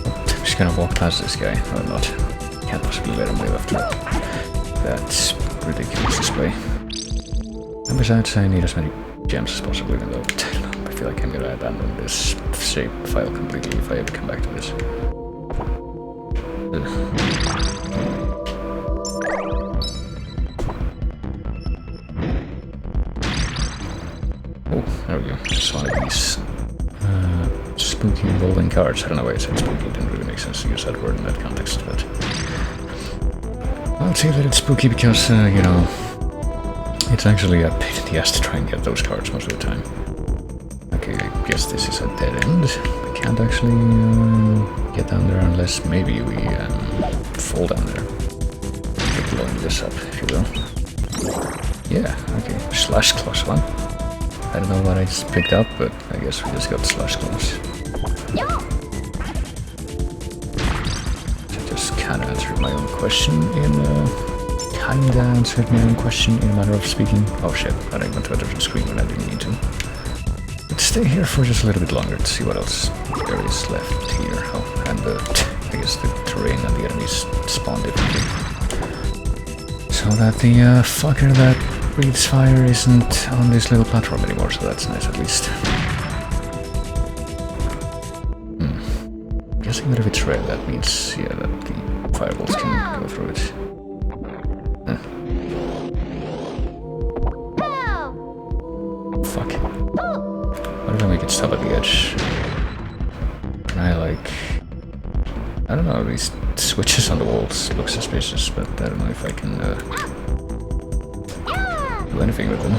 I'm just gonna walk past this guy. No, I'm not. Can't possibly let him live after that ridiculous display. And besides, I need as many gems as possible, even though I feel like I'm gonna abandon this save file completely if I ever come back to this. Oh, there we go. Just one of these spooky rolling cards. I don't know why I said spooky. It didn't really make sense to use that word in that context, but I'll say that it's spooky because, you know, it's actually a pain in the ass to try and get those cards most of the time. Okay, I guess this is a dead end. We can't actually get down there unless maybe we fall down there. Keep blowing this up, if you will. Yeah, okay. Slash claws one. I don't know what I just picked up, but I guess we just got slash claws. I just kinda answered my own question in kinda answered my own question in a manner of speaking. Oh shit, I went to a different screen when I didn't need to. Let's stay here for just a little bit longer to see what else there is left here. Oh, and I guess the terrain and the enemies spawn differently. So that the fucker that breathes fire isn't on this little platform anymore, so that's nice at least. Guessing that if it's red, that means, yeah, that the fireballs can go through it. Fuck. What if I make it stop at the edge? Can I, like... I don't know, these switches on the walls look suspicious, but I don't know if I can do anything with them.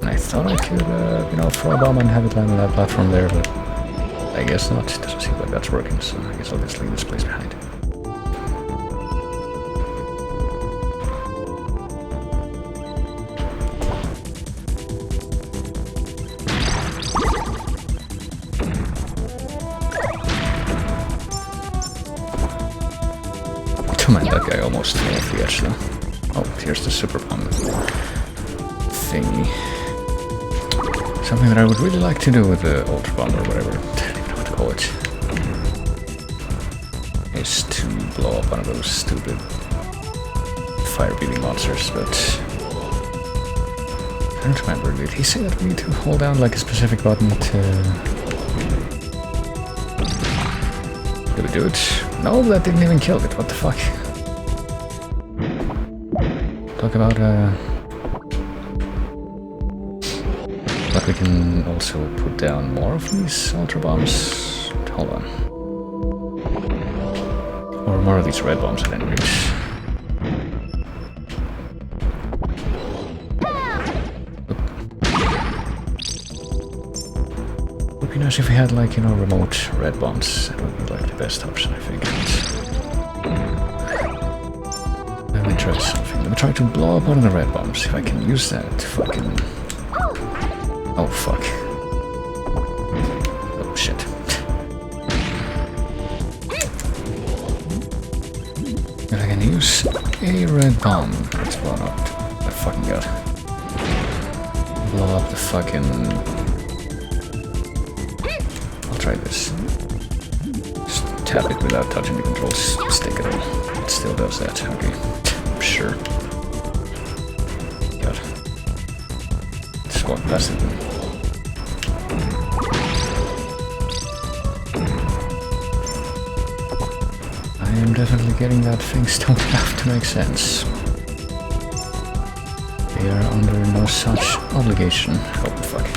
And I thought I could, you know, throw a bomb and have it land on that platform there, but I guess not. It doesn't seem like that's working, so I guess I'll just leave this place behind. Don't mind that guy almost fell off the edge though. Oh, here's the super bomb thingy. Something that I would really like to do with the ultra bomb or whatever, I don't even know what to call it, is to blow up one of those stupid fire-breathing monsters, but I don't remember. Did he say that we need to hold down like a specific button to... Did we do it? No, that didn't even kill it, what the fuck? Talk about but we can also put down more of these ultra bombs. Hold on. Or more of these red bombs at any rate. Would be nice if we had, like, you know, remote red bombs. That would be like the best option, I think. Let me try something. Let me try to blow up one of the red bombs. If I can use that to fucking... Oh, fuck. Oh, shit. If I can use a red bomb, let's blow up. Oh, fucking god. Blow up the fucking... I'll try this. Just tap it without touching the control stick at all. It still does that, okay. Sure. God. Just walk past it. I am definitely getting that things don't have to make sense. They are under no such obligation. Oh, fuck.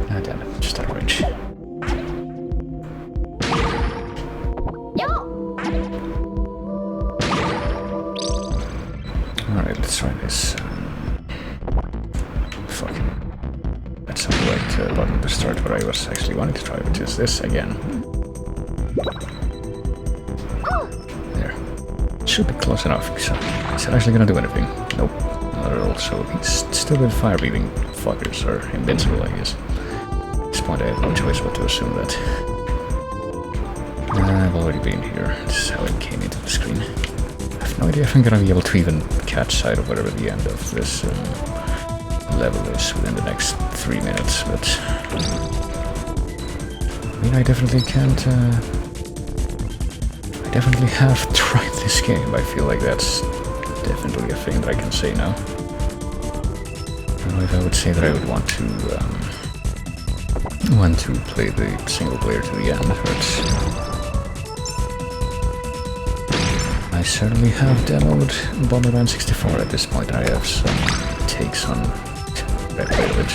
Ah, damn it. Just out of range. Alright, let's try this. Fuck. That's not the right button to start what I was actually wanting to try, which is this again. There. Should be close enough. Is that actually gonna do anything? Nope, not at all. So these stupid fire-breathing fuckers are invincible, I guess. At this point I have no choice but to assume that. I've already been here. This is how I came into the screen. I have no idea if I'm gonna be able to even catch sight of whatever the end of this level is within the next 3 minutes, but I mean, I definitely can't. I definitely have tried this game. I feel like that's definitely a thing that I can say now. I don't know if I would say that I would want to play the single player to the end, but I certainly have demoed Bomberman 64 at this point. I have some takes on that bit of it.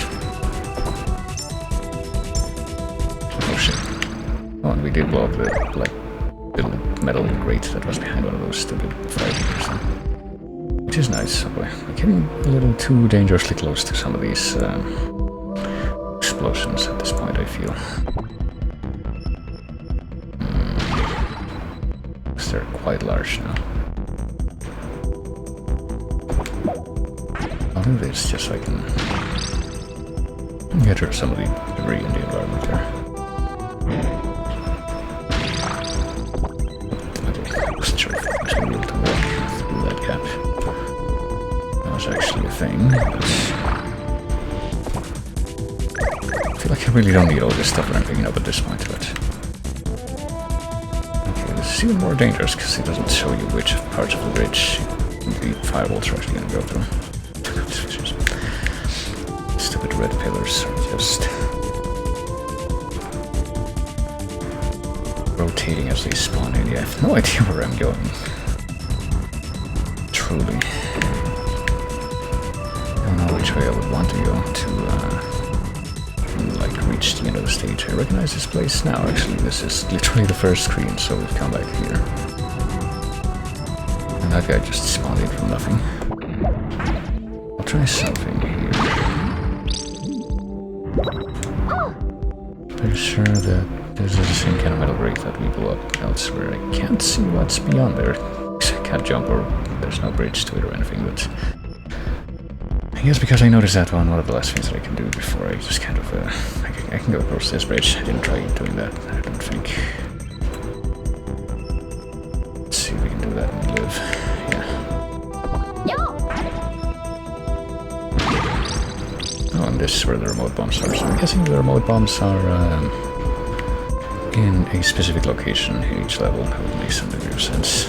Oh shit. Oh, and we did blow up the like little metal grate that was behind one of those stupid fire beakers. Which is nice. I'm getting a little too dangerously close to some of these explosions at this point, I feel. They're quite large now. I'll do this just so I can get rid of some of the debris in the environment there. I wasn't sure if I was going to be able to walk through that gap. That was actually a thing. I feel like I really don't need all this stuff that I'm picking up at this point, but it's even more dangerous because it doesn't show you which parts of the bridge the fireballs are actually going to go through. Stupid red pillars are just rotating as they spawn in. Yeah, I have no idea where I'm going. Truly. I don't know which way I would want to go to like reach the end of the stage. I recognize this place now, actually. This is literally the first screen, so we've come back here. And that guy just spawned in from nothing. I'll try something here. Pretty sure that this is the same kind of metal grate that we blew up elsewhere. I can't see what's beyond there. I can't jump, or there's no bridge to it or anything, but I guess because I noticed that one of the last things that I can do before I just kind of, I can go across this bridge. I didn't try doing that, I don't think. Let's see if we can do that and live. Yeah. Oh, and this is where the remote bombs are. So I'm guessing the remote bombs are in a specific location in each level. That would make some degree of sense.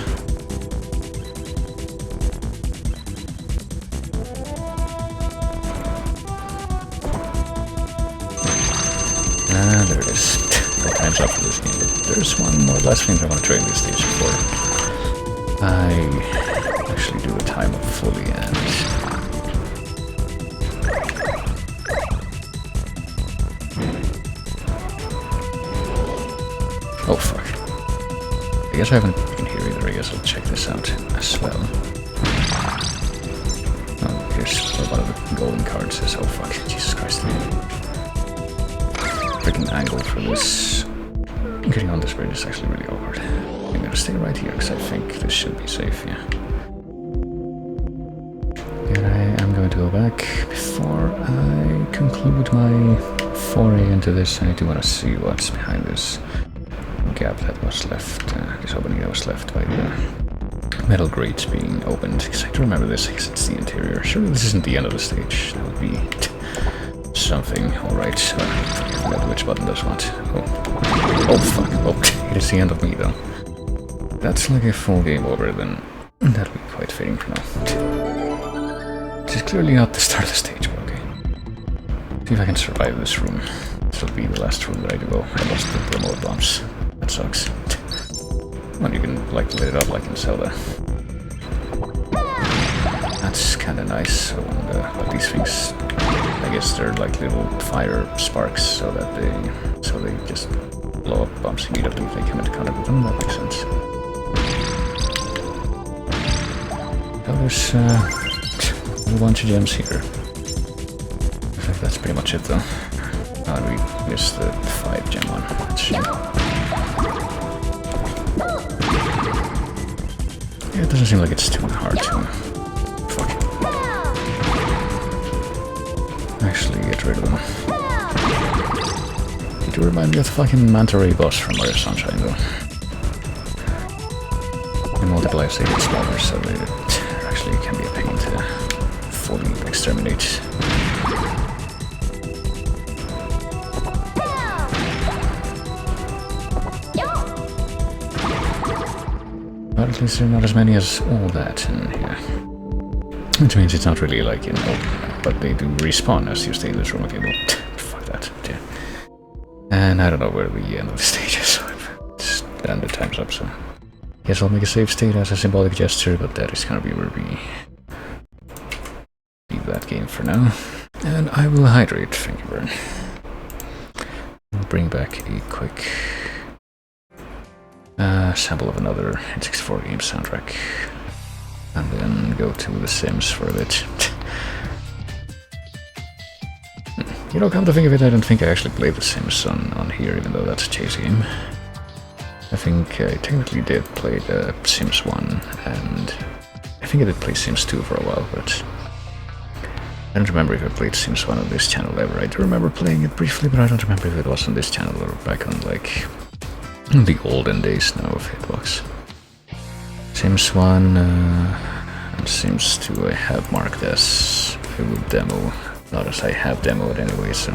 Ah, there it is. My time's up for this game, but there's one more last thing I want to try in this stage before I actually do the time up fully and... Oh fuck. I guess I haven't been here either. I guess I'll check this out as well. Oh, here's where one of the golden cards is. Oh fuck, Jesus Christ. Freaking angle for this. Getting on this bridge is actually really awkward. I'm gonna stay right here because I think this should be safe, yeah. And I am going to go back before I conclude my foray into this. I do want to see what's behind this gap that was left, this opening that was left by the metal grates being opened. Because I do remember this, because it's the interior. Surely this isn't the end of the stage. That would be something. Alright, I forget which button does what. Oh fuck. Oh, it is the end of me though. That's like a full game over, then that'll be quite fitting for now. This is clearly not the start of the stage, but okay. See if I can survive this room. This will be the last room that I do go. I lost the remote bombs. That sucks. Well, you can like lit it up like in Zelda. That's kinda nice. So, but these things, I guess they're like little fire sparks, so that they just blow up bombs immediately if they come into contact with them. That makes sense. So there's a whole bunch of gems here. I think that's pretty much it though. Oh, we missed the 5 gem one. That's a shame. Yeah, it doesn't seem like it's too hard to actually get rid of them. You do remind me of the fucking Manta Ray boss from Mario Sunshine though. The multipliers they get smaller, so it actually can be a pain to fully exterminate. But at least there are not as many as all that in here. Which means it's not really like, you know, but they do respawn as you stay in this room. Okay, well, fuck that. Yeah. And I don't know where the end of the stage is, so and the time's up, so guess I'll make a save state as a symbolic gesture, but that is gonna be where we leave that game for now. And I will hydrate, thank you, Burn. I'll bring back a quick sample of another N64 game soundtrack, and then go to The Sims for a bit. You know, come to think of it, I don't think I actually played The Sims on here, even though that's a chase game. I think I technically did play the Sims 1, and I think I did play Sims 2 for a while, but I don't remember if I played Sims 1 on this channel ever. I do remember playing it briefly, but I don't remember if it was on this channel or back on, like, the olden days now of Hitbox. Sims 1 and Sims 2 I have marked as I will demo, not as I have demoed anyway, so...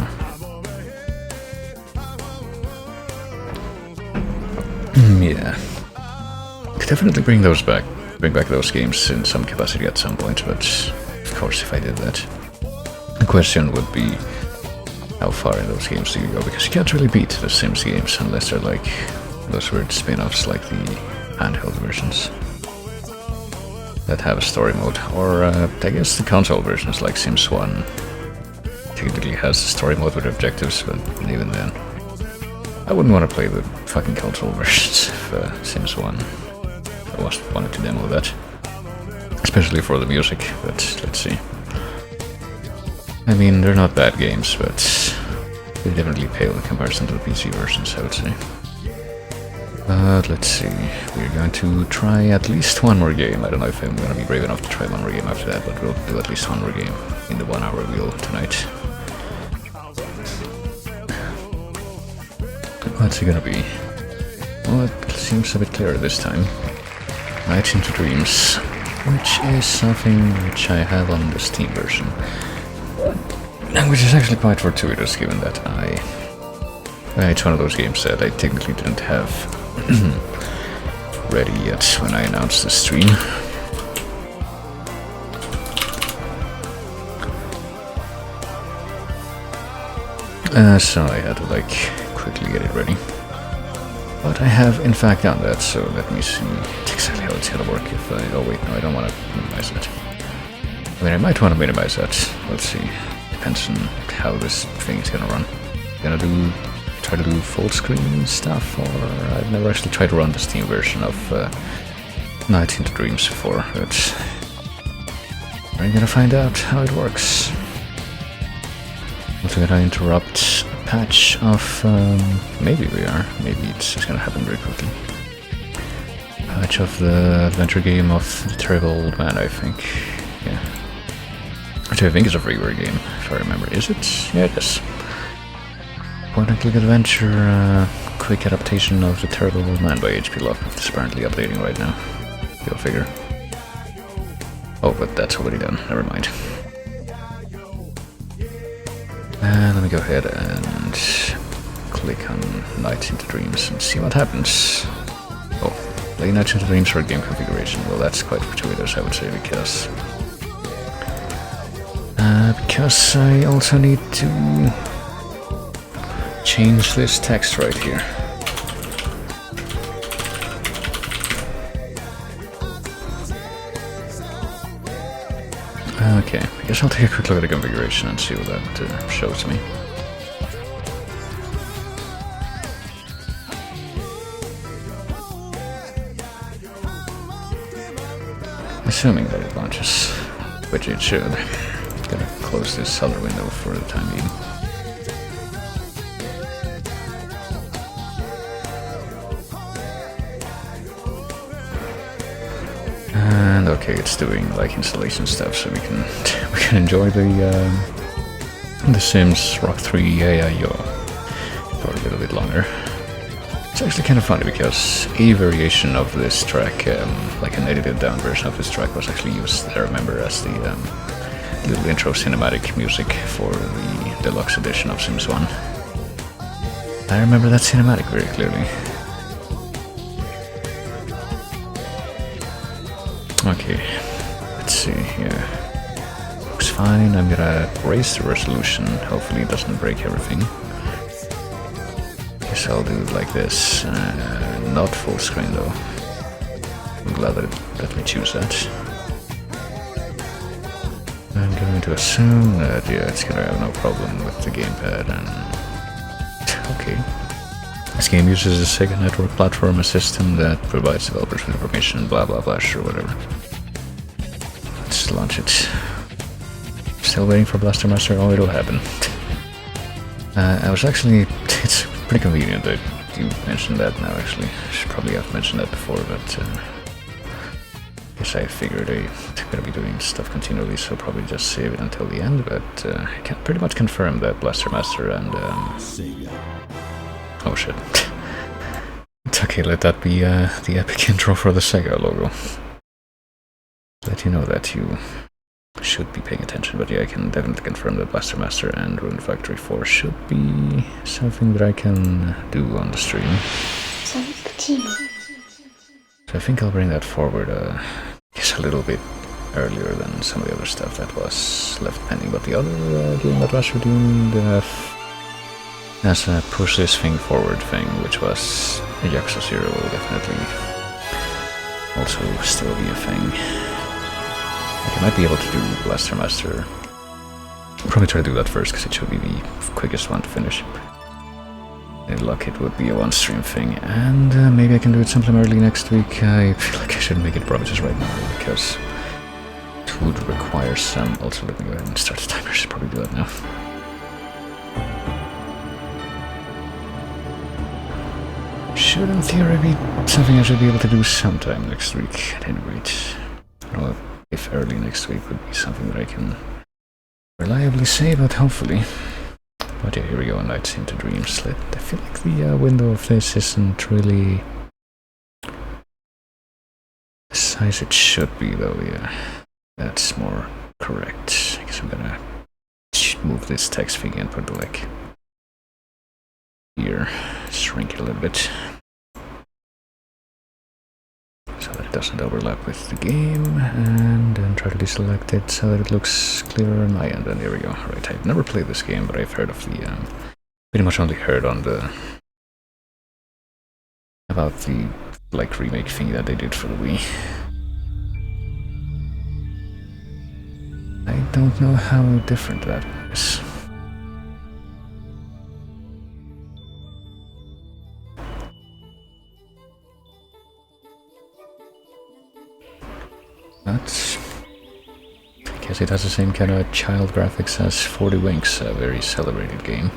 yeah. Could definitely bring back those games in some capacity at some point, but of course if I did that. The question would be, how far in those games do you go? Because you can't really beat the Sims games unless they're like those weird spin-offs like the handheld versions that have a story mode, or I guess the console versions like Sims 1 technically has a story mode with objectives, but even then I wouldn't want to play the fucking console versions of Sims 1. I wanted to demo that, especially for the music, but let's see. I mean, they're not bad games, but they definitely pale in comparison to the PC versions, I would say. But let's see, we're going to try at least one more game. I don't know if I'm going to be brave enough to try one more game after that, but we'll do at least one more game in the 1 hour wheel tonight. What's it gonna be? Well, it seems a bit clearer this time. Nights into Dreams, which is something which I have on the Steam version. And which is actually quite fortuitous, given that it's one of those games that I technically didn't have ready yet when I announced the stream. So I had to, like, quickly get it ready. But I have in fact done that, so let me see exactly how it's gonna work if I... oh wait, no, I don't want to minimize that. I mean, I might want to minimize that. Let's see. Depends on how this thing is gonna run. Gonna try to do full screen stuff, or I've never actually tried to run the Steam version of Nights into Dreams before, but we're gonna find out how it works. Also gonna interrupt a patch of, maybe it's just gonna happen very quickly. Patch of the adventure game of the Terrible Old Man, I think. Yeah. Which I think is a freeware game, if I remember. Is it? Yeah, it is. Point and click adventure, quick adaptation of The Terrible Old Man by HP Lovecraft is apparently updating right now. Go figure. Oh, but that's already done, never mind. Let me go ahead and click on Nights into Dreams and see what happens. Oh, play Nights into Dreams for game configuration. Well, that's quite fortuitous, I would say, because I also need to change this text right here. Okay, I guess I'll take a quick look at the configuration and see what that shows me. Assuming that it launches, which it should. Gotta close this other window for the time being. And okay, it's doing like installation stuff, so we can enjoy the Sims Rock 3 AIO for a little bit longer. It's actually kind of funny because a variation of this track, like an edited down version of this track, was actually used, I remember, as the little intro cinematic music for the deluxe edition of Sims 1. I remember that cinematic very clearly. Okay, let's see here. Looks fine, I'm gonna raise the resolution, hopefully it doesn't break everything. Guess I'll do it like this, not full screen though. I'm glad that it let me choose that. I'm going to assume that, yeah, it's gonna have no problem with the gamepad and... Okay. This game uses a Sega network platform, a system that provides developers with information, blah blah blah, sure, whatever. Let's launch it. Still waiting for Blaster Master, oh, it'll happen. I was actually... It's pretty convenient that you mentioned that now, actually. I should probably have mentioned that before, but... I guess I figured I'm gonna be doing stuff continually, so I'll probably just save it until the end, but I can pretty much confirm that Blaster Master and... Oh shit. It's okay, let that be the epic intro for the Sega logo. Let you know that you should be paying attention, but yeah, I can definitely confirm that Blaster Master and Rune Factory 4 should be something that I can do on the stream. So I think I'll bring that forward, just a little bit earlier than some of the other stuff that was left pending, but the other game that was redeemed as a push this thing forward thing, which was a Yakuza 0, will definitely also still be a thing. Like, I might be able to do Blaster Master. I'll probably try to do that first, because it should be the quickest one to finish. Any luck, it would be a one-stream thing, and maybe I can do it sometime early next week. I feel like I shouldn't make it promises right now, because it would require some... Also, let me go ahead and start the timer, I should probably do that now. Should, in theory, be something I should be able to do sometime next week, at any rate. I don't know if early next week would be something that I can reliably say, but hopefully. But yeah, here we go, Nights into Dreams. I feel like the window of this isn't really the size it should be, though, yeah. That's more correct. I guess I'm gonna move this text thing and put it like here, shrink it a little bit so that it doesn't overlap with the game, and then try to deselect it so that it looks clearer on my end. And there we go. Right, I've never played this game, but I've heard of the pretty much only heard on the about the like remake thing that they did for the Wii. I don't know how different that is. But I guess it has the same kind of child graphics as 40 Winks, a very celebrated game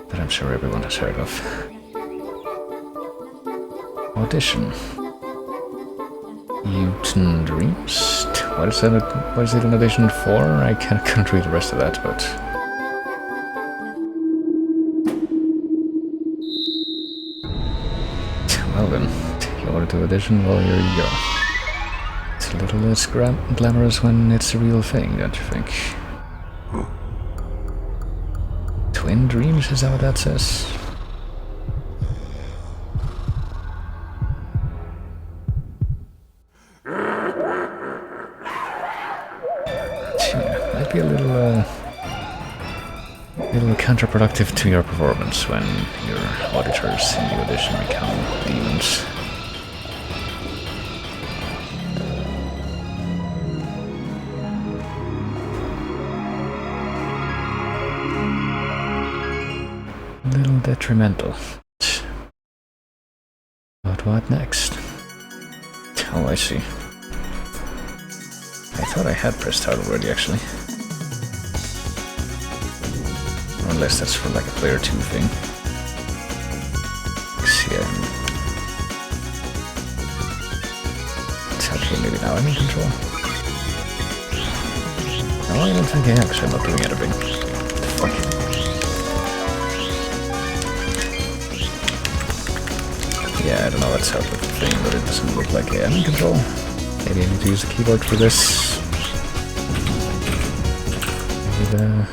that I'm sure everyone has heard of. Audition. Newton Dreams? What is it an audition for? I can't read the rest of that, but... Well then, you wanted to audition? Well, here you go. It's a little less glamorous when it's a real thing, don't you think? Twin Dreams, is that what that says? Yeah, might be a little counterproductive to your performance when your auditors in the audition become demons. Detrimental. But what next? Oh, I see. I thought I had pressed start already, actually. Or unless that's for like a player 2 thing. See, it's okay, maybe now I'm in control. No, I don't think I am, because I'm not doing anything. What the fuck? Yeah, I don't know what's up with the thing, but it doesn't look like a hand control. Maybe I need to use a keyboard for this. Maybe the...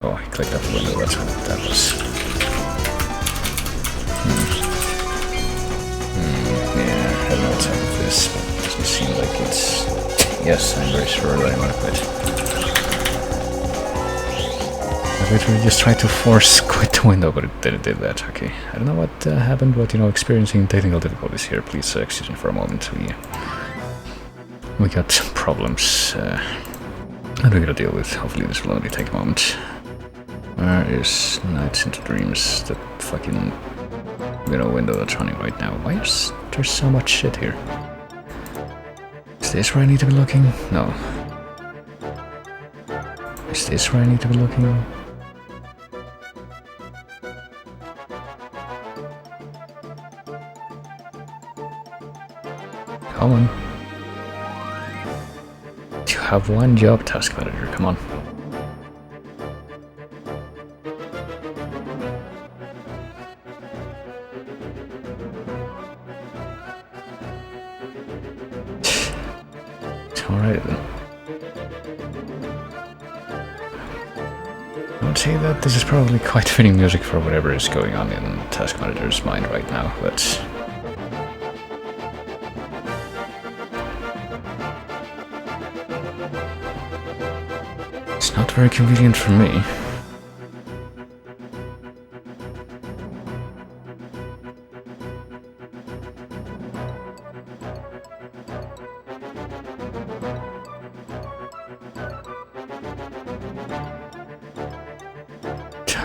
Oh, I clicked out the window, that's what that was. Yeah, I don't know what's up with this, but it doesn't seem like it's... Yes, I'm very sure that I want to quit. I literally just tried to force quit the window, but it didn't do that. Okay, I don't know what happened, but you know, experiencing technical difficulties here. Please excuse me for a moment. We got some problems that we're gonna deal with. Hopefully this will only take a moment. Where is Nights into Dreams? The fucking window that's running right now. Why is there so much shit here? Is this where I need to be looking? No. Is this where I need to be looking? Come on. You have one job, task manager, come on. Alright then. I would say that this is probably quite fitting music for whatever is going on in task manager's mind right now, but... It's not very convenient for me.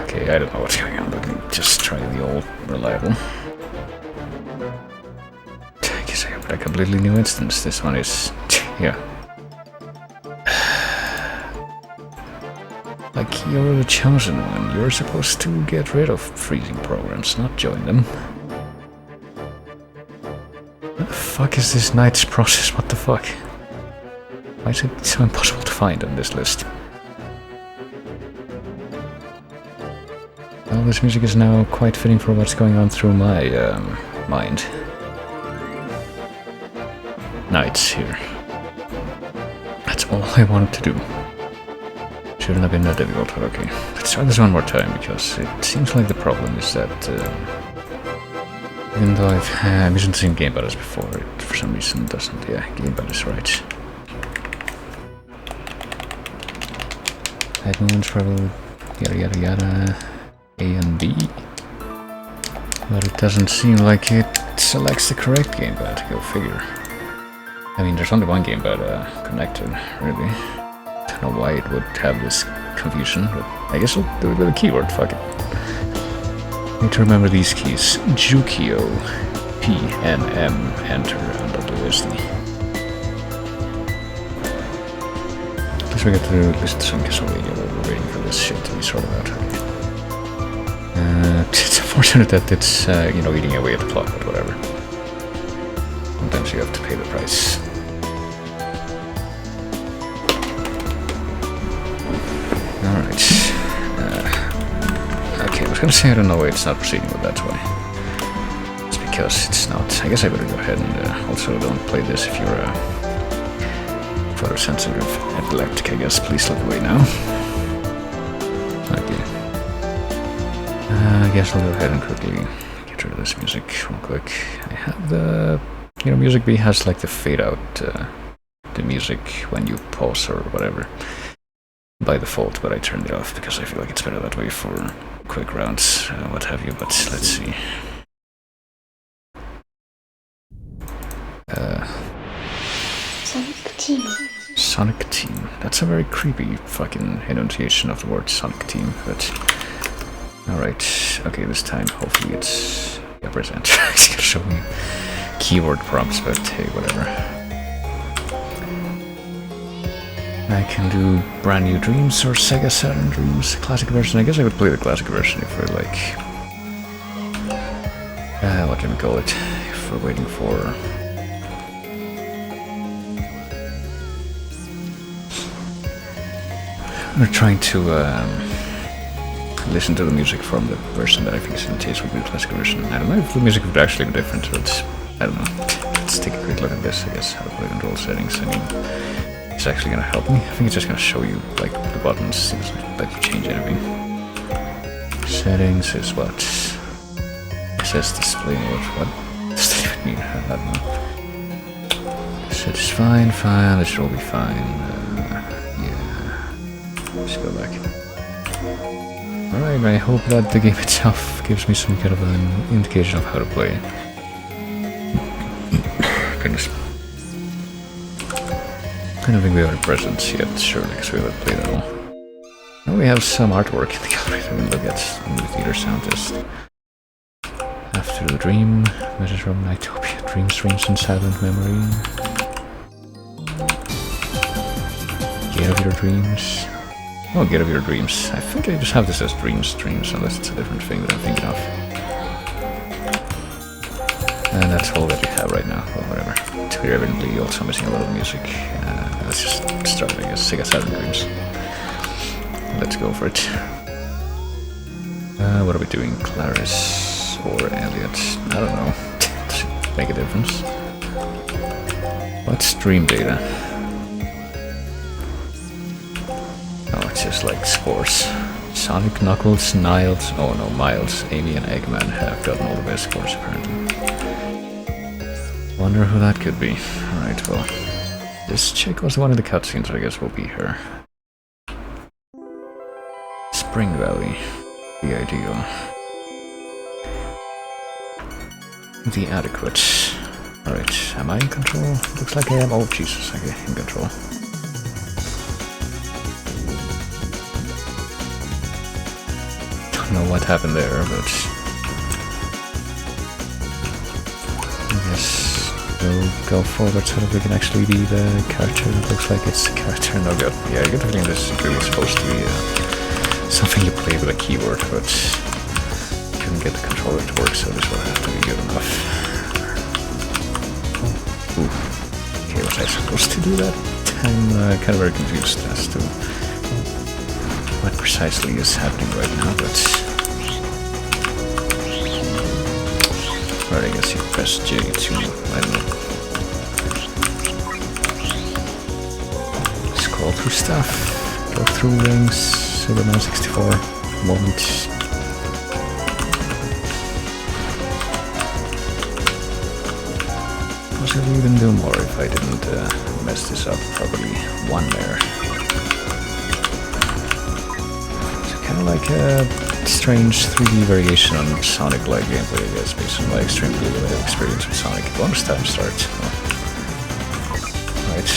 Okay, I don't know what's going on. Let me just try the old reliable. I guess I have a completely new instance. This one is... yeah. Like, you're the chosen one. You're supposed to get rid of freezing programs, not join them. What the fuck is this Knight's process? What the fuck? Why is it so impossible to find on this list? Well, this music is now quite fitting for what's going on through my mind. Knights here. That's all I wanted to do. Shouldn't have been that difficult, but okay. Let's try this one more time, because it seems like the problem is that even though I've used the same gamepad as before, it for some reason doesn't. Yeah, gamepad is right. Head movements, travel, yada yada yada. A and B, but it doesn't seem like it selects the correct gamepad. Go figure. I mean, there's only one gamepad connected, really. Don't know why it would have this confusion, but I guess I'll do it with a keyword. Fuck it. Need to remember these keys: Jukio, P, N, M, Enter, and WSD. At least we get to listen to some Castlevania while we're waiting for this shit to be sorted out. Okay. It's unfortunate that it's, you know, eating away at the clock, but whatever. Sometimes you have to pay the price. Alright. Okay, I was gonna say I don't know why it's not proceeding with that way. It's because it's not. I guess I better go ahead and also don't play this if you're photosensitive epileptic, I guess. Please look away now. Okay. I guess I'll go ahead and quickly get rid of this music real quick. I have the... You know, Music B has like the fade out, the music when you pause or whatever by default, but I turned it off because I feel like it's better that way for quick rounds, what have you, but let's see. Sonic Team. Sonic Team. That's a very creepy fucking enunciation of the word Sonic Team, but... Alright, okay, this time hopefully it's... Yeah, present. It's gonna show me keyword prompts, but hey, whatever. I can do Brand New Dreams or Sega Saturn Dreams, classic version. I guess I would play the classic version if we're like... what can we call it? If we're waiting for... We're trying to listen to the music from the version that I think is in taste would be the classical version. I don't know if the music would actually be different, but I don't know. Let's take a quick look at this, I guess, how to play control settings. I mean, it's actually gonna help me. I think it's just gonna show you, like, the buttons, it's not let you change anything. Settings is what? It says display mode. What does that even mean? I don't know. Set is fine, it should all be fine. Yeah. Let's go back. Alright, I hope that the game itself gives me some kind of an indication of how to play. Goodness. I don't think we have any presents yet, surely, because we haven't played at all. Now we have some artwork in the gallery that we can look at in the theater sound test. After the dream, message from Nightopia, dream streams and silent memory. Get of your dreams. Oh, get of your dreams. I think I just have this as dreams, unless it's a different thing that I'm thinking of. And that's all that we have right now. Well, whatever. We're evidently also missing a lot of music. Let's just start, I guess. Sega Silent Dreams. Let's go for it. What are we doing? Clarice or Elliot? I don't know. Does it make a difference? What's dream data? Oh, it's just like scores. Sonic, Knuckles, Niles, oh no, Miles, Amy and Eggman have gotten all the best scores apparently. Wonder who that could be. Alright, well, this chick was the one in the cutscene, so I guess we'll be her. Spring Valley. The ideal. The adequate. Alright, am I in control? Looks like I am. Oh, Jesus, okay, in control. Don't know what happened there, but I guess we'll go forward so that we can actually be the character. It looks like it's a character. No good. Yeah, I get the feeling this is really supposed to be something you play with a keyboard, but couldn't get the controller to work, so this will have to be good enough. Ooh. Okay, was I supposed to do that? I'm kind of very confused as to what precisely is happening right now, but I guess you press J to, I don't know, scroll through stuff, go through rings, Superman 64, moment. Possibly even do more if I didn't mess this up properly. One there. So kind of like a strange 3D variation on Sonic-like gameplay, I guess, based on my extremely limited experience with Sonic. Bonus time start. Oh. Right.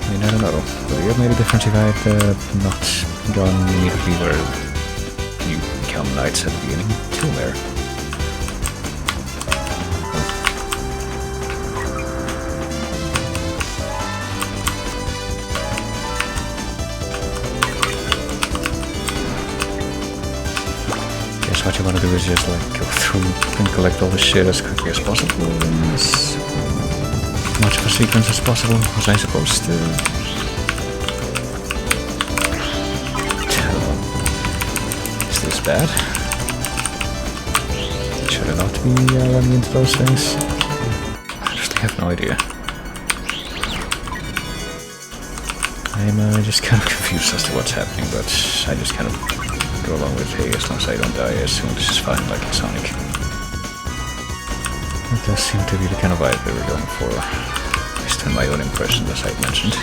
I mean, I don't know. Would it have made a difference if I had not gone immediately where you become knights at the beginning? Two there. What you want to do is just like go through and collect all the shit as quickly as possible in as much of a sequence as possible. Was I supposed to? Is this bad? Should I not be running into those things? I honestly have no idea. I'm just kind of confused as to what's happening, but I just kind of go along with, hey, as long as I don't die, I assume this is fine, like in Sonic. That does seem to be the kind of vibe they were going for, based on my own impression, as I mentioned.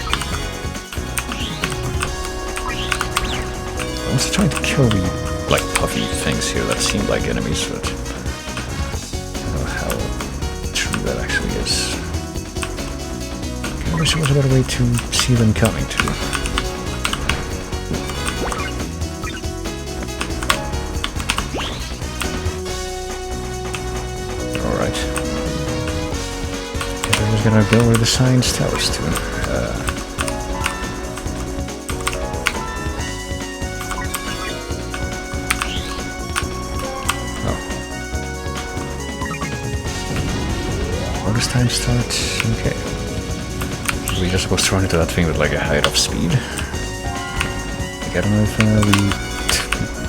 I'm also trying to kill the, like, puffy things here that seem like enemies, but I don't know how true that actually is. I wish there was a better way to see them coming, too. Gonna go where the signs tell us to. Oh. Bonus time starts. Okay. We're just supposed to run into that thing with like a height of speed. I don't know if we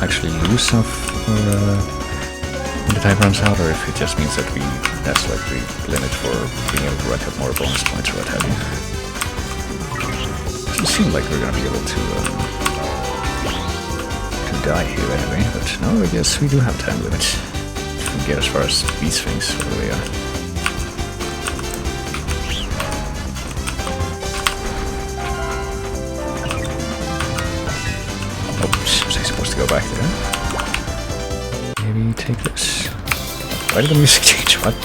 actually lose stuff when the time runs out, or if it just means that that's like the limit for being able to rack up more bonus points or what have you. Doesn't seem like we're gonna be able to die here anyway, but no, I guess we do have time limit. If we get as far as these things, where they are. Oops, was I supposed to go back there? Maybe take this. Why did the music change? What?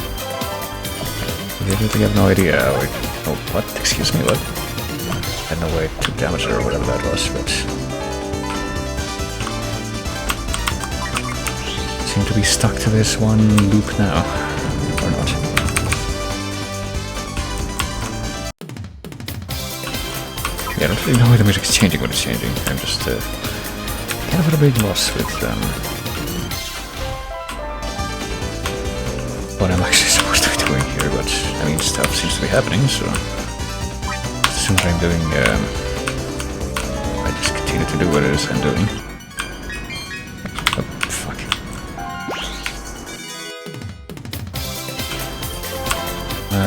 I have no idea. Like, oh, what? Excuse me, what? I had no way to damage her or whatever that was, but... seem to be stuck to this one loop now. Or not. Yeah, I don't really know why the music's changing when it's changing. I'm just kind of at a big loss with what I'm actually supposed to be doing here, but I mean, stuff seems to be happening, so as soon as I'm doing, I just continue to do what it is I'm doing. Oh, fuck.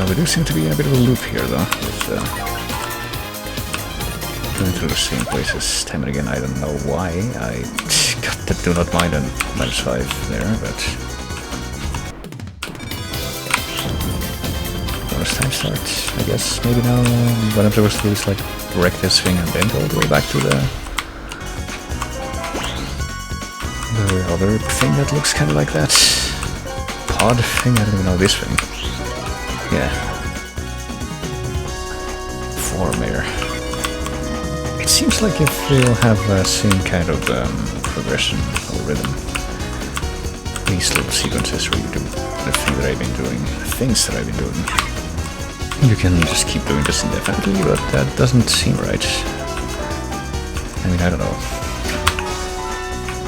We do seem to be in a bit of a loop here, though, with going through the same places time and again. I don't know why. I got the do not mind on -5 there, but... time starts, I guess. Maybe now what I'm supposed to do is like wreck this thing and then go all the way back to the other thing that looks kind of like that pod thing. I don't even know this thing. Yeah, form there. It seems like if we'll have same kind of progression or rhythm, these little sequences where you do the thing that I've been doing, the things that I've been doing. You can just keep doing this indefinitely, but that doesn't seem right. I mean, I don't know.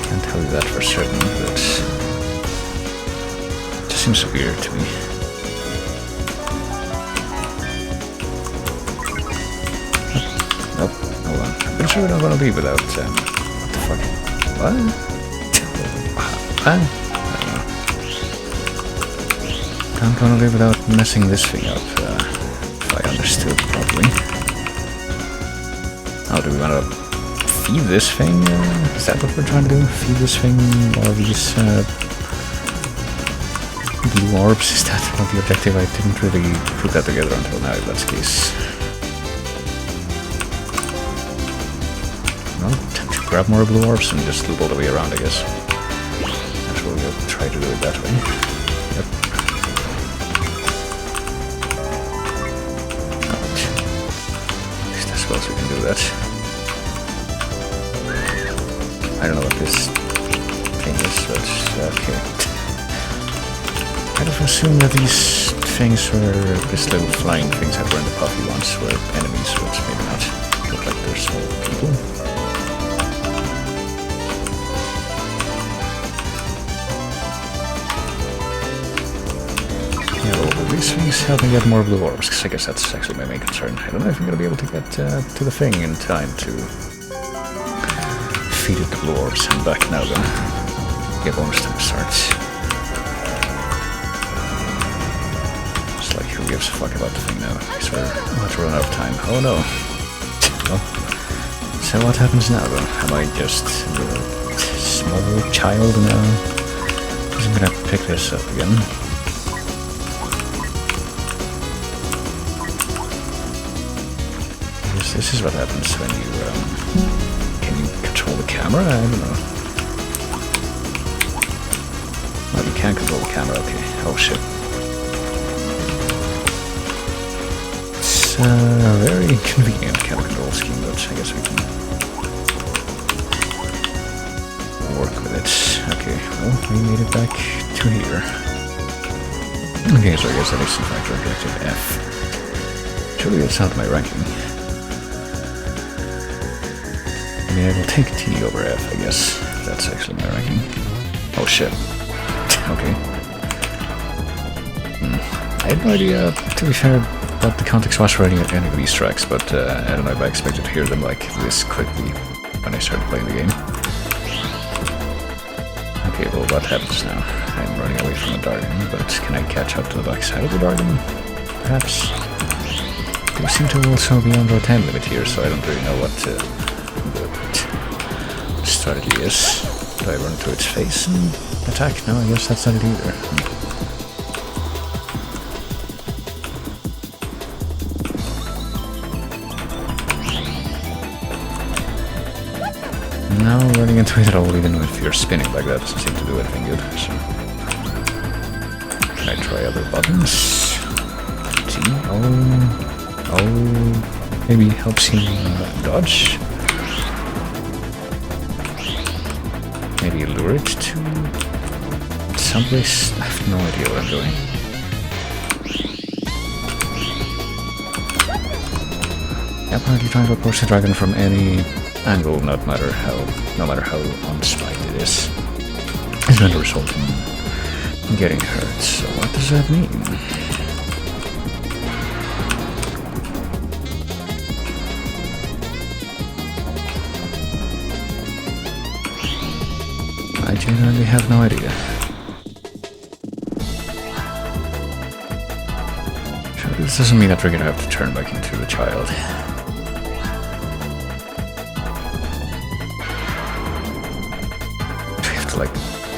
Can't tell you that for certain, but it just seems weird to me. Nope, hold on. I'm pretty sure we're not gonna leave without, what the fuck? What? What? I don't know. I'm gonna leave without messing this thing up. I understood properly. How do we want to feed this thing? Is that what we're trying to do? Feed this thing all these blue orbs? Is that not the objective? I didn't really put that together until now, if that's the case. Well, time to grab more blue orbs and just loop all the way around, I guess. Actually, we'll try to do it that way. Yep. I suppose we can do that. I don't know what this thing is, but okay. I'd have assumed that these things were these little flying things that were in the puffy ones were enemies, but maybe not. Look like they're small people. Yeah, well, these things help me get more blue orbs, because I guess that's actually my main concern. I don't know if I'm going to be able to get to the thing in time to feed it the blue orbs and back now then. Yeah, bonus time starts. It's like, who gives a fuck about the thing now? Because we're about to run out of time. Oh no. Well, so what happens now then? Am I just a small child now? Because I'm going to pick this up again. This is what happens when you, can you control the camera? I don't know. Well, you can control the camera, okay. Oh shit. It's a very inconvenient camera control scheme, but I guess we can work with it. Okay, well, we made it back to here. Okay, so I guess that is in fact objective F. Surely that's not my ranking. I mean, I will take T over F, I guess. That's actually my ranking. Oh shit. Okay. I had no idea, to be fair, what the context was for any of these tracks, but I don't know if I expected to hear them like this quickly. when I started playing the game. Okay, well, what happens now? I'm running away from the Dargon, but can I catch up to the back side of the Dargon? Perhaps? They seem to also be under a time limit here, so I don't really know what the strategy is. Do I run to its face and attack? No, I guess that's not it either. Now running into it at all, even if you're spinning like that, doesn't seem to do anything good. So, can I try other buttons? T? Oh, maybe helps him dodge. Maybe lure it to someplace. I have no idea what I'm doing. Yeah, apparently trying to approach the dragon from any angle, no matter how unspiked it is going to result in getting hurt. So what does that mean? I genuinely have no idea. Sure, this doesn't mean that we're gonna have to turn back into the child. Like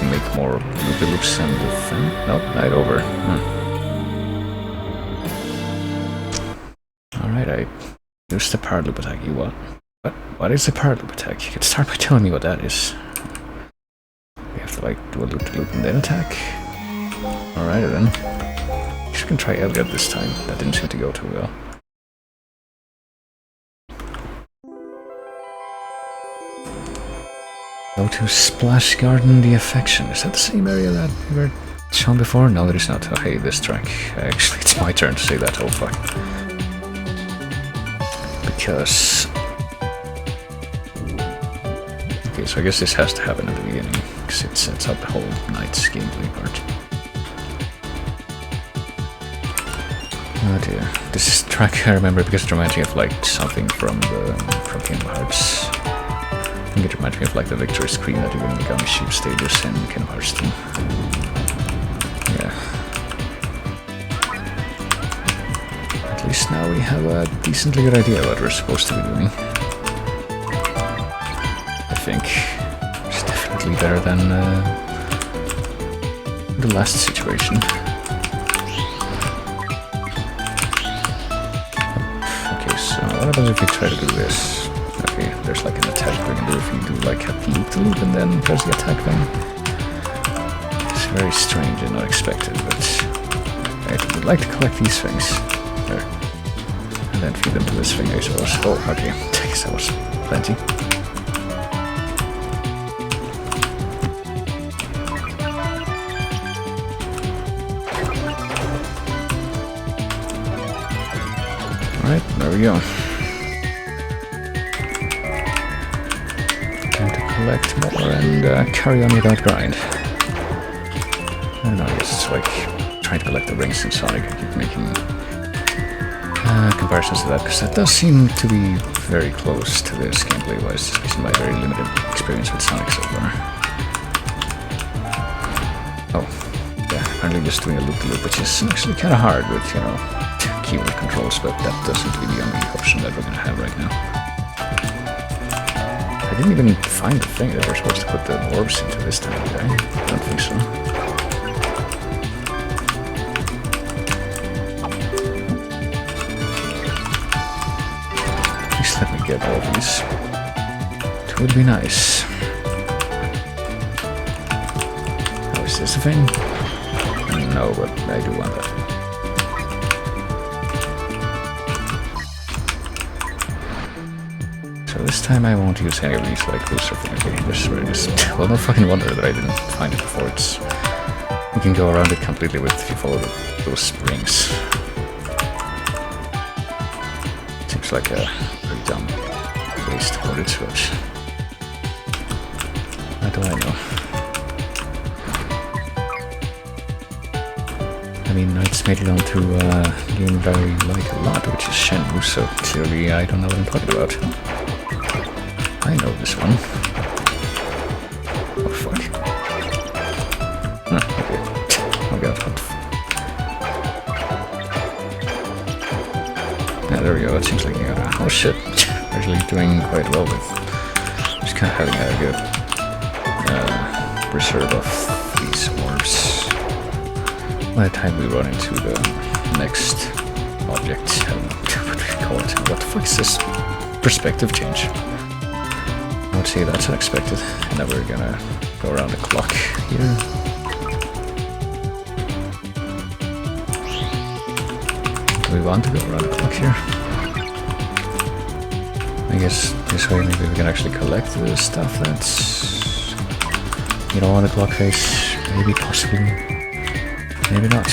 make more loopy loops and defend. Nope, night over. Alright, I used the power loop attack. You what? What is the power loop attack? You can start by telling me what that is. We have to like do a loop to loop and then attack. Alright then. You can try Elliot this time. That didn't seem to go too well. Go to Splash Garden, the Affection. Is that the same area that we were shown before? No, it is not. Oh, hey, this track. Actually, it's my turn to say that. Oh, fuck. Because... Okay, so I guess this has to happen at the beginning, because it sets up the whole night's gameplay part. Oh dear. This track I remember because it reminds me of, like, something from Kingdom Hearts. I think it reminds me of like the victory screen that you get in the Gummy Ship stages in Kingdom Hearts 2. Yeah. At least now we have a decently good idea what we're supposed to be doing. I think it's definitely better than the last situation. Okay, so what happens if we try to do this? Okay, there's like an attack we can do if you do like a loop and then there's the attack thing. It's very strange and unexpected, but I would like to collect these things. There. And then feed them to this thing, I suppose. Oh, okay. I guess that was plenty. Alright, there we go. Collect more and carry on with that grind. I don't know, I guess it's like trying to collect the rings in Sonic. I keep making comparisons to that, because that does seem to be very close to this gameplay-wise, just based on my very limited experience with Sonic so far. Oh, yeah, apparently just doing a loop-to-loop, which is actually kind of hard with, you know, keyboard controls, but that doesn't seem to be the only option that we're going to have right now. I didn't even find the thing that we're supposed to put the orbs into this time, did I? I don't think so. Please let me get all these. It would be nice. Oh, is this a thing? No, but I do want that. So this time I won't use any of these like booster things. Okay, this is really just... Well, no fucking wonder that I didn't find it before. It's... You can go around it completely with if you follow those springs. Seems like a pretty dumb waste to put it, but... How do I know? I mean, Knight's made it onto a game that I like a lot, which is Shenmue, so clearly I don't know what I'm talking about. I know this one. Oh fuck. Okay. Oh god, what? Yeah, there we go. It seems like you got a... Oh shit. Actually doing quite well with... Just kind of having a good reserve of these orbs. By the time we run into the next object, I don't know what do we call it. What the fuck is this perspective change? I would say that's unexpected. And now we're gonna go around the clock here. Do we want to go around the clock here? I guess this way maybe we can actually collect the stuff that's, you know, on the clock face. Maybe, possibly, maybe not.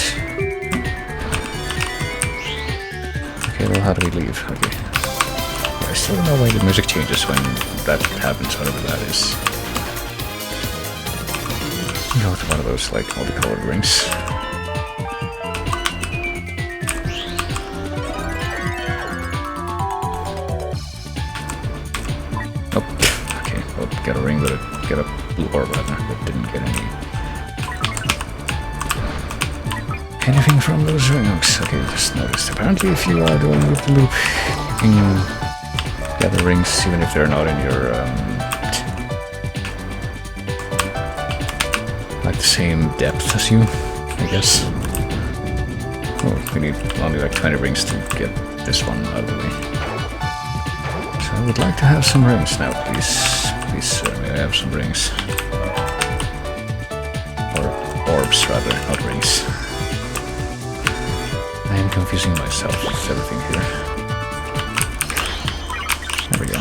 Okay, well, how do we leave? Okay. Yeah, I still don't know why the music changes when that happens, whatever that is. Go to one of those, like, multicolored rings. Get a ring, but get a blue orb rather, but didn't get anything from those rings. Okay, just noticed. Apparently, if you are doing loop the loop, you can gather rings even if they're not in your like the same depth as you, I guess. Oh, we need only like 20 rings to get this one out of the way. So I would like to have some rings now, please. Please, may I have some rings? Or orbs, rather, not rings. I am confusing myself with everything here. There we go. I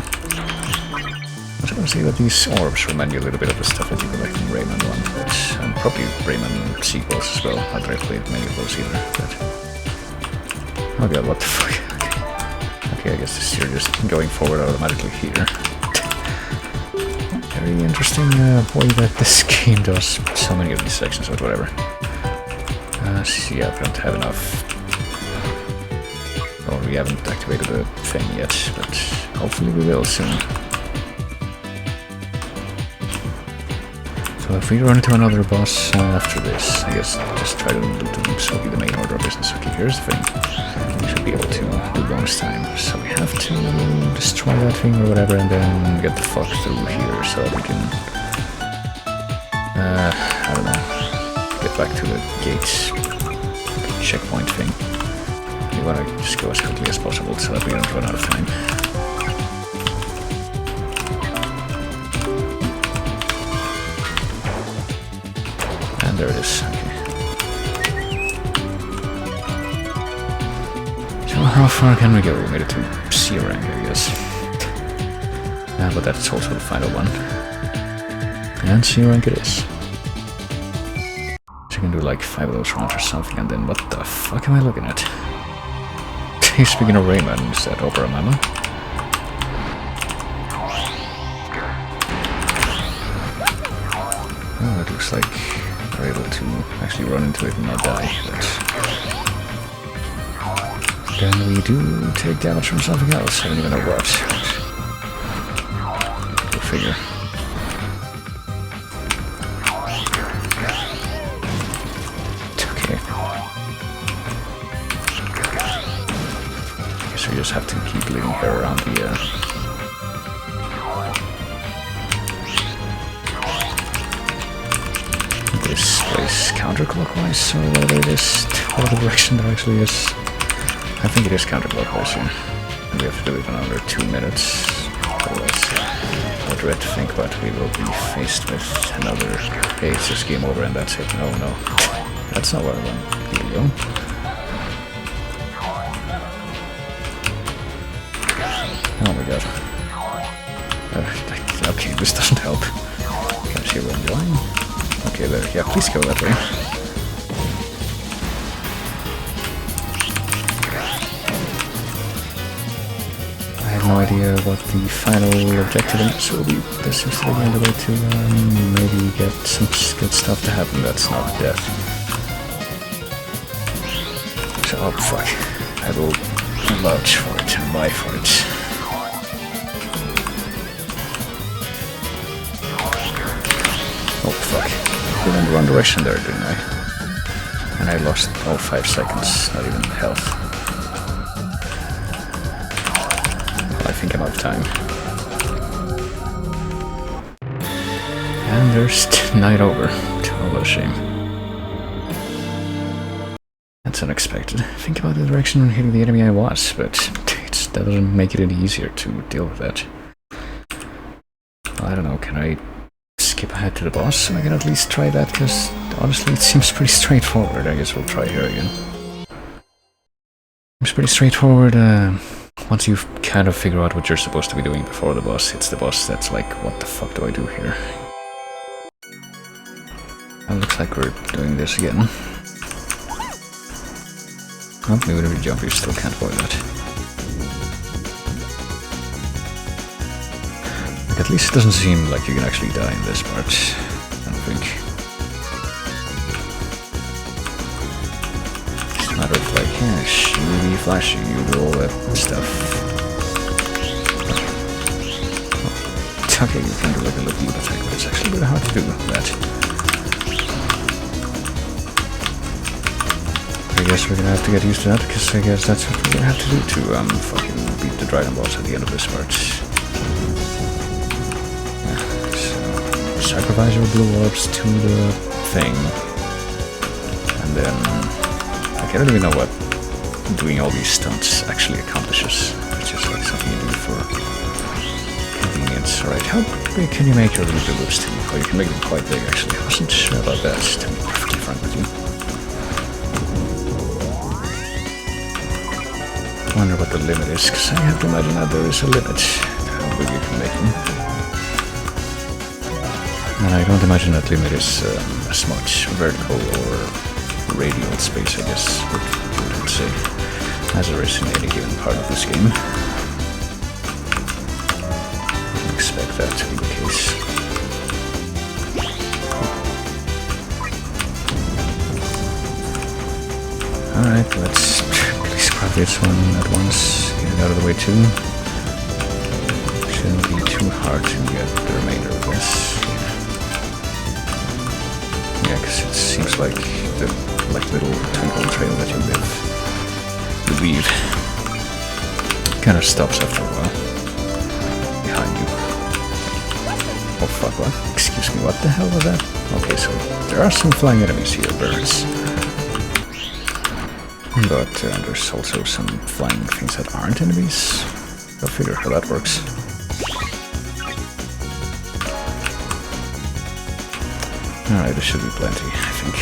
was going to say that these orbs remind you a little bit of the stuff that you collect in Rayman 1, and probably Rayman sequels as well. Not that I played many of those either, but... Oh god, what the fuck? Okay, I guess you're just going forward automatically here. Very interesting way that this game does so many of these sections, but whatever. See, yeah, we don't have enough. Or we haven't activated the thing yet, but hopefully we will soon. So if we run into another boss after this, I guess just try to loot them, so it'll be the main order of business. Okay, here's the thing. We should be able to do bonus time, so we have to destroy that thing or whatever and then get the fuck through here so that we can, I don't know, get back to the gate checkpoint thing. We want to just go as quickly as possible so that we don't run out of time. And there it is. Okay. So how far can we go? We made it to C rank, I guess. But that's also the final one. And C rank it is. So you can do like 5 of those rounds or something, and then what the fuck am I looking at? Speaking of Rayman, is that Opera Mama? Oh, it looks like we're able to actually run into it and not die, but then we do take damage from something else. I don't even know what. Go figure. Okay. So we just have to keep leaving her around the this place counterclockwise, or whatever it is, whatever direction there actually is. I think it is counterclockwise here. And we have to do it in under 2 minutes. Otherwise, I dread to think, but we will be faced with another, hey, it's just game over and that's it. No, no. That's not what I want. Here we go. Oh my god. Okay, this doesn't help. Can't see where I'm going. Okay, there. Yeah, please go that way. I have no idea what the final objective is will be. This seems to be the way to maybe get some good stuff to happen that's not death. So, oh fuck. I will vouch for it and buy for it. went in the wrong direction there, didn't I? And I lost all 5 seconds, not even health. Well, I think I'm out of time. And there's night over. Oh, what a shame. That's unexpected. Think about the direction hitting the enemy I was, but that doesn't make it any easier to deal with that. Well, I don't know, can I skip ahead to the boss so I can at least try that? Because honestly, it seems pretty straightforward. I guess we'll try here again. It's pretty straightforward. Once you kind of figure out what you're supposed to be doing before the boss hits the boss, that's like, what the fuck do I do here? It looks like we're doing this again. Oh, even if you jump, you still can't avoid that. Like, at least it doesn't seem like you can actually die in this part, I don't think. It's a matter of like, yeah, shooty, flashy, you do all that stuff. Oh. Okay, you can do like a little loop attack, but it's actually really hard to do that. I guess we're gonna have to get used to that, because I guess that's what we're gonna have to do to fucking beat the dragon boss at the end of this part. Yeah, so sacrifice your blue orbs to the thing, and then like, I don't even know what doing all these stunts actually accomplishes. It's just like something you do for convenience. Alright, how big can you make your little loops to? Oh, you can make them quite big actually. I wasn't sure about that, to be perfectly frank with you. I wonder what the limit is, because I have to imagine that there is a limit to how big you can make them. And I don't imagine that limit is as much vertical or radial space, I guess, you would say, as there is in any given part of this game. I don't expect that to be the case. Alright, let's grab this one at once, get it out of the way too. Shouldn't be too hard to get the remainder of this. Yeah, because it seems like the little twinkle trail that you leave kind of stops after a while. Behind you. Oh fuck, what? Excuse me, what the hell was that? Okay, so there are some flying enemies here, birds. But there's also some flying things that aren't enemies. I'll figure how that works. Alright, there should be plenty, I think.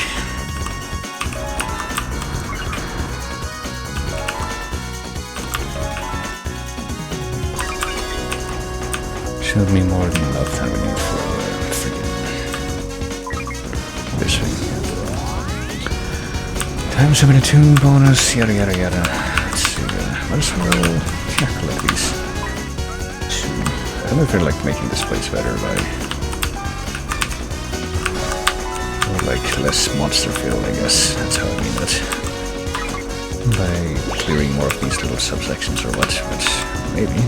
Should be more than enough time we need for freaking this thing. Time 72 bonus, yada yada yada. Let's see, what is well, yeah, collect these. I don't know if they're like making this place better by, or like less monster filled, I guess. That's how I mean that. By clearing more of these little subsections or what, but maybe. I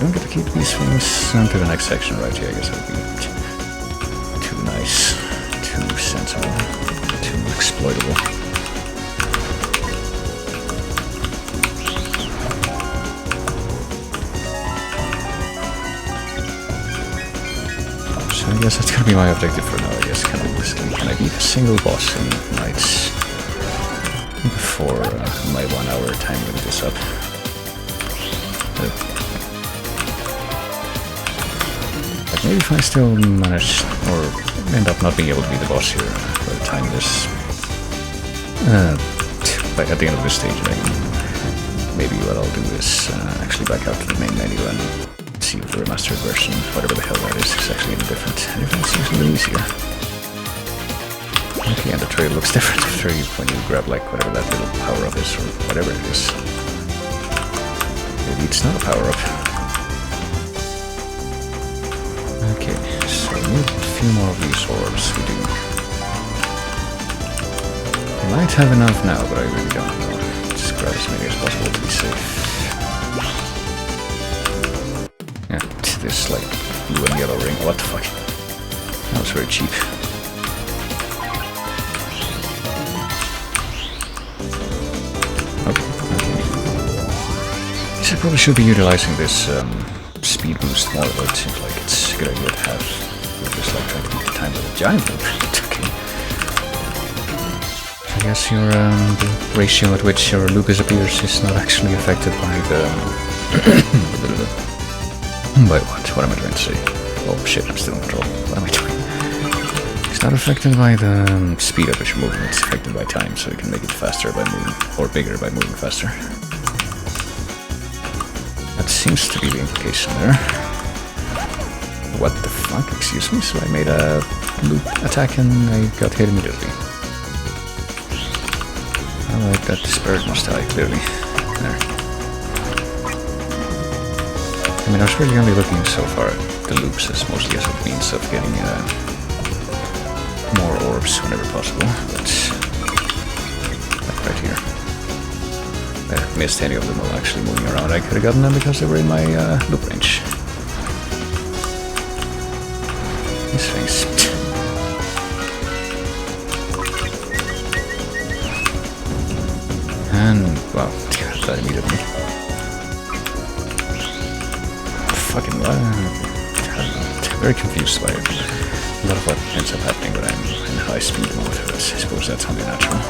don't get to keep these things onto the next section, right? Yeah, I guess that would be too nice, too sensible, too exploitable. So I guess that's gonna be my objective for now, I guess. Can I beat a single boss in nights before my 1 hour time limit is up? But maybe if I still manage, or end up not being able to beat the boss here by the time this, like at the end of this stage, maybe what I'll do is actually back out to the main menu and see if the remastered version, whatever the hell that is actually any different. And if it's actually easier. Okay, and the trail looks different after when you grab like whatever that little power-up is, or whatever it is. Maybe it's not a power-up. Okay, so we need a few more of these orbs, we do. I might have enough now, but I really don't know. Just grab as many as possible to be safe. Yeah, this like blue and yellow ring, what the fuck? That was very cheap. guess I probably should be utilizing this speed boost more, but it seems like it's a good idea to have. Just like trying to beat the time with a giant loop. Okay. I guess your the ratio at which your loop disappears is not actually affected by the by what? What am I trying to say? Oh shit! I'm still in control. What am I doing? It's not affected by the speed at which you're moving. It's affected by time, so you can make it faster by moving, or bigger by moving faster. That seems to be the implication there. What the fuck? Excuse me? So I made a loop attack and I got hit immediately. Alright, that bird must die, clearly. There. I mean, I was really only looking so far at the loops as mostly as a means of getting more orbs whenever possible, but like right here. I missed any of them while actually moving around. I could have gotten them because they were in my loop range. These things. And, wow, that immediately. Fucking what? I'm very confused by it. A lot of what ends up happening when I'm in high speed mode. I suppose that's only natural.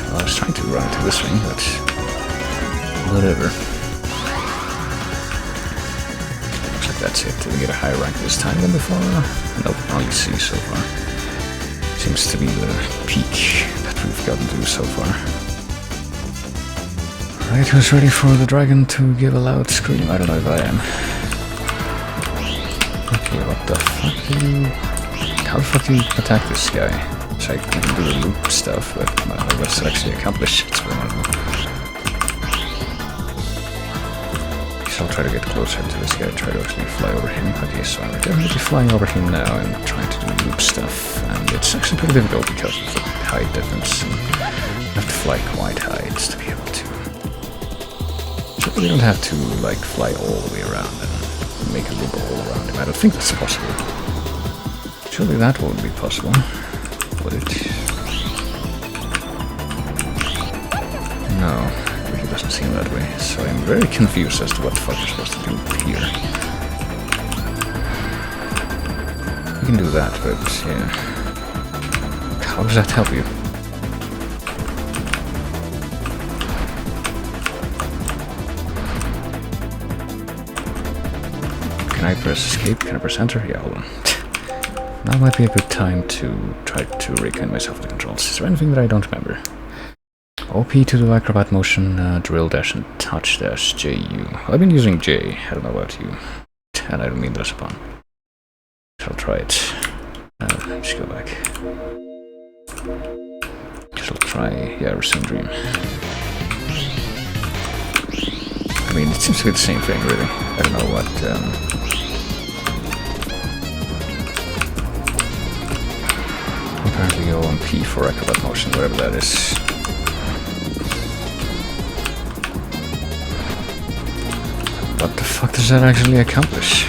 Well, I was trying to run into this thing, but whatever. That's it. Did we get a higher rank this time than before? Nope, only C so far. Seems to be the peak that we've gotten to so far. Alright, who's ready for the dragon to give a loud scream? I don't know if I am. Okay, what the fuck do you... How the fuck do you attack this guy? So I can do the loop stuff, but I don't know what to actually accomplish. It's very wonderful. I'll try to get closer to this guy, try to actually fly over him. Okay, so I'm definitely flying over him now and trying to do loop stuff, and it's actually pretty difficult because of the height difference. And you have to fly quite high just to be able to. So you don't have to like fly all the way around and make a loop all around him. I don't think that's possible. Surely that won't be possible, would it? No. It doesn't seem that way, so I'm very confused as to what the fuck you're supposed to do here. You can do that, but yeah. How does that help you? Can I press escape? Can I press enter? Yeah, hold on. Now might be a good time to try to reacquaint myself with the controls. Is there anything that I don't remember? OP to do acrobat motion, drill dash and touch dash, JU. I've been using J, I don't know about you. And I don't mean this upon. I'll try it. Just go back. I'll try, yeah, resume dream. I mean, it seems to be the same thing, really. I don't know what, apparently O and P for acrobat motion, whatever that is. What the fuck does that actually accomplish?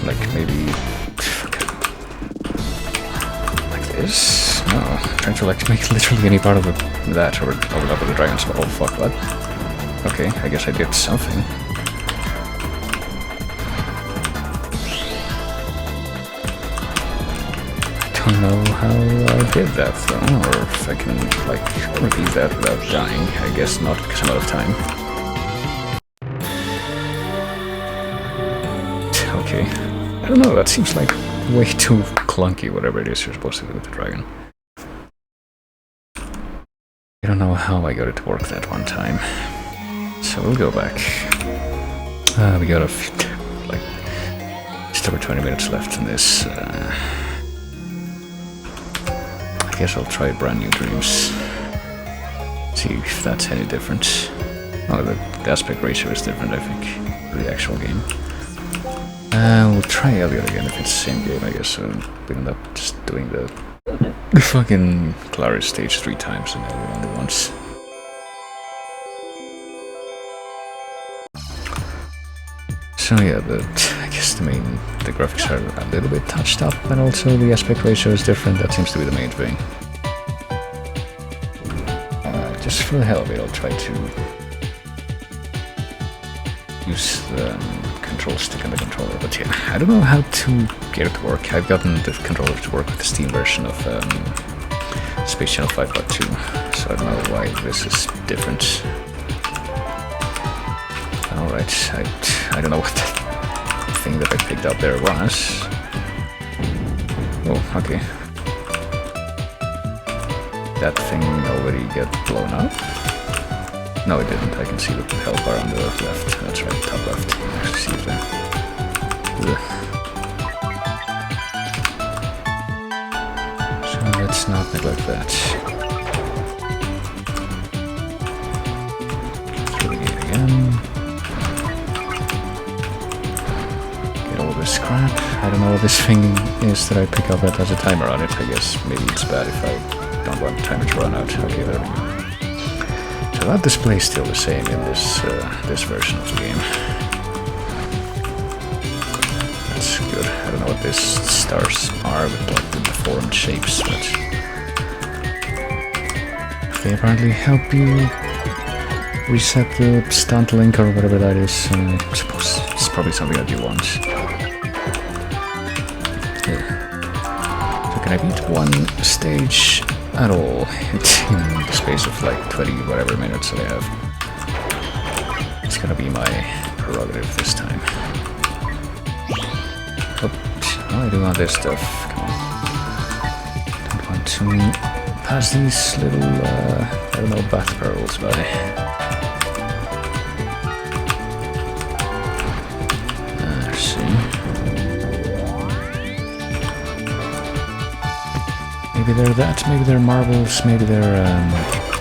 Like maybe... like this? No. I'm trying to like make literally any part of that or overlap with the dragons. Oh fuck, what? Okay, I guess I did something. I don't know how I did that though, or if I can like repeat that without dying. I guess not, because I'm out of time. Okay. I don't know, that seems like way too clunky, whatever it is you're supposed to do with the dragon. I don't know how I got it to work that one time. So we'll go back. We got a few, like, just over 20 minutes left in this. I guess I'll try brand new dreams. See if that's any different. Oh, the aspect ratio is different, I think, for the actual game. We'll try Elliot again if it's the same game, I guess. So we end up just doing the fucking Clarice stage 3 times and Elliot only once. So yeah, I guess the graphics are a little bit touched up, and also the aspect ratio is different. That seems to be the main thing. Just for the hell of it, I'll try to use the control stick and the controller, but yeah, I don't know how to get it to work. I've gotten the controller to work with the Steam version of Space Channel 5.2, so I don't know why this is different. Alright, I don't know what the thing that I picked up there was. Oh, okay. That thing already got blown up? No, it didn't. I can see the health bar on the left. That's right, top left. You can actually see it there. Ugh. So let's not neglect that. Through the gate again. Get all this crap. I don't know what this thing is that I pick up that has a timer on it. I guess maybe it's bad if I don't want the timer to run out. Okay, there we go. So that display is still the same in this this version of the game. That's good. I don't know what these stars are with like the deformed shapes, but they apparently help you reset the stunt link or whatever that is. I suppose it's probably something that you want. Yeah. So can I beat one stage at all in the space of like 20 whatever minutes that I have? It's gonna be my prerogative this time. Oops, I do want this stuff. Come on. Don't want to pass these little, I don't know, bath pearls by. Let's see. Maybe they're that, maybe they're marbles, maybe they're,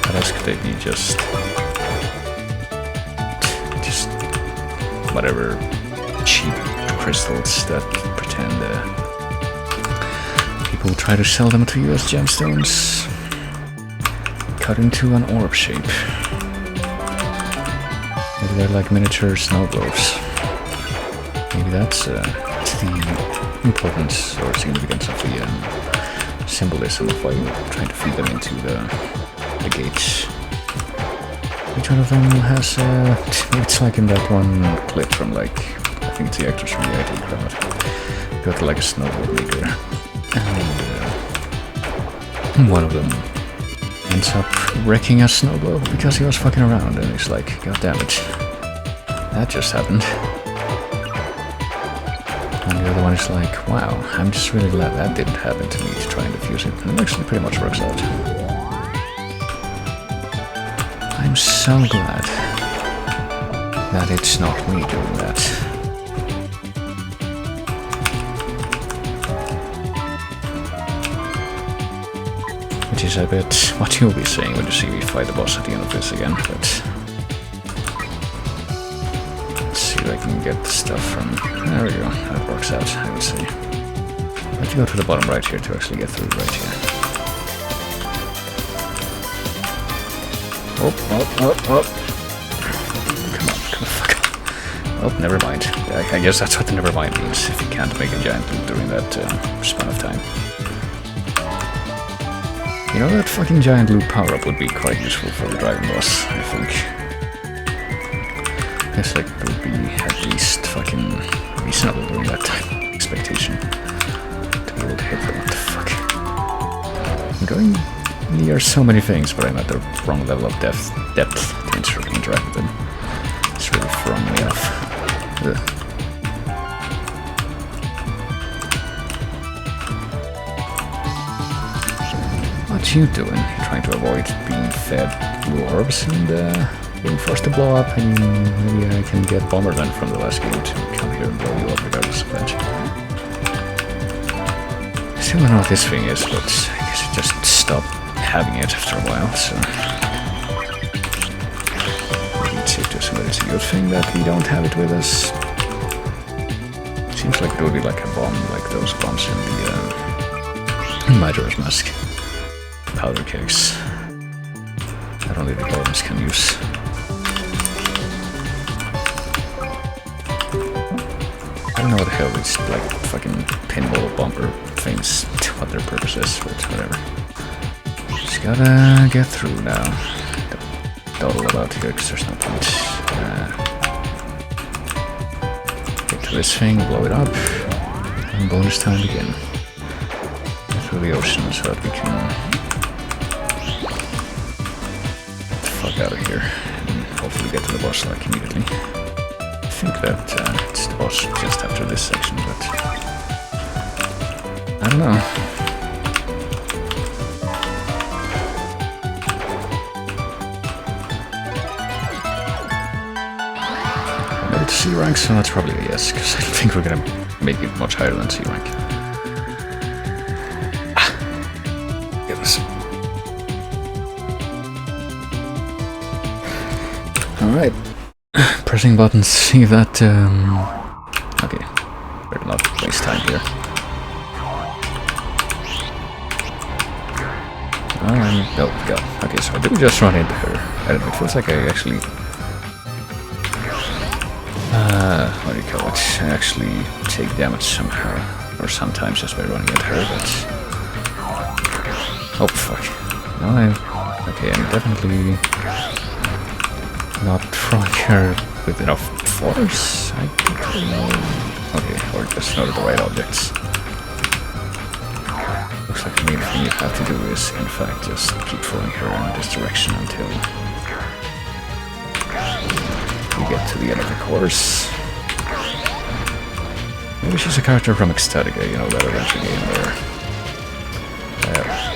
what else could they be, just whatever cheap crystals that pretend, people try to sell them to you as gemstones, cut into an orb shape. Maybe they're like miniature snow globes. Maybe that's, the importance or significance of the, symbolism of why you're trying to feed them into the gates. Each one of them has it's like in that one clip from like, I think it's the actors from the IT crowd. Got like a snowboard maker. And one of them ends up wrecking a snow globe because he was fucking around, and he's like, God damn it. That just happened. And the other one is like, wow, I'm just really glad that didn't happen to me to try and defuse it. And it actually pretty much works out. I'm so glad that it's not me doing that. Which is, I bet, what you'll be saying when you see me fight the boss at the end of this again, but... I can get the stuff from... There we go, that works out, I would say. I have to go to the bottom right here to actually get through right here. Oh. Come on, fuck. Oh, never mind. I guess that's what the never mind means, if you can't make a giant loop during that span of time. You know, that fucking giant loop power-up would be quite useful for the dragon boss, I think. I guess like it would be at least fucking reasonable during that time. Expectation to be able to hit them. What the fuck? I'm going near so many things, but I'm at the wrong level of depth to interact with them. It's really throwing me off. Ugh. What you doing? You're trying to avoid being fed blue orbs and being forced to blow up, and maybe I can get Bomberman from the last game to come here and blow you up regardless of that. I still don't know what this thing is, but I guess I just stopped having it after a while, so... Maybe it's safe to assume that it's a good thing that we don't have it with us. Seems like it would be like a bomb, like those bombs in the Majora's Mask. Powder kegs that only the golems can use. I don't know what the hell these like fucking pinball bumper things, what their purpose is, but whatever. Just gotta get through now. Dawdle about here because there's no point. Get to this thing, blow it up, and bonus time again. Get through the ocean so that we can get the fuck out of here and hopefully get to the boss like immediately. I think that it's the boss just after this section, but I don't know. To C rank, so that's probably a yes, because I think we're gonna make it much higher than C rank. Goodness. Alright. Pressing buttons, see that, okay. Better not waste time here. Oh, God. Okay, so did we just run into her? I don't know, it feels like I actually... what do you call it? I actually take damage somehow. Or sometimes just by running at her, but... Oh, fuck. No, okay, I'm definitely... not throwing her with enough force? I don't know. Okay, or just not at the right objects. Looks like the main thing you have to do is, in fact, just keep throwing her in this direction until... we get to the end of the course. Maybe she's a character from Ecstatica, you know, that adventure game where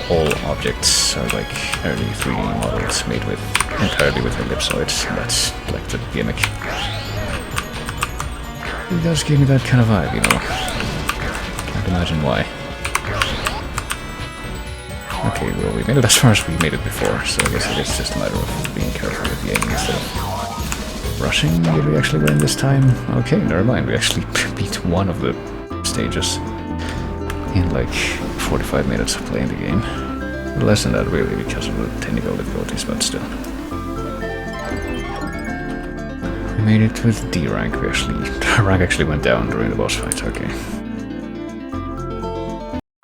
all objects are like early 3D models made with entirely with ellipsoids, and that's like the gimmick. It does give me that kind of vibe, you know. Can't imagine why. Okay, well, we made it as far as we made it before, so I guess it is just a matter of being careful with the aiming instead of rushing. Did we actually win this time? Okay, never mind. We actually beat one of the stages in like 45 minutes of playing the game. Less than that really because of the technical difficulties, but still. We made it with D rank. Our rank actually went down during the boss fight, okay.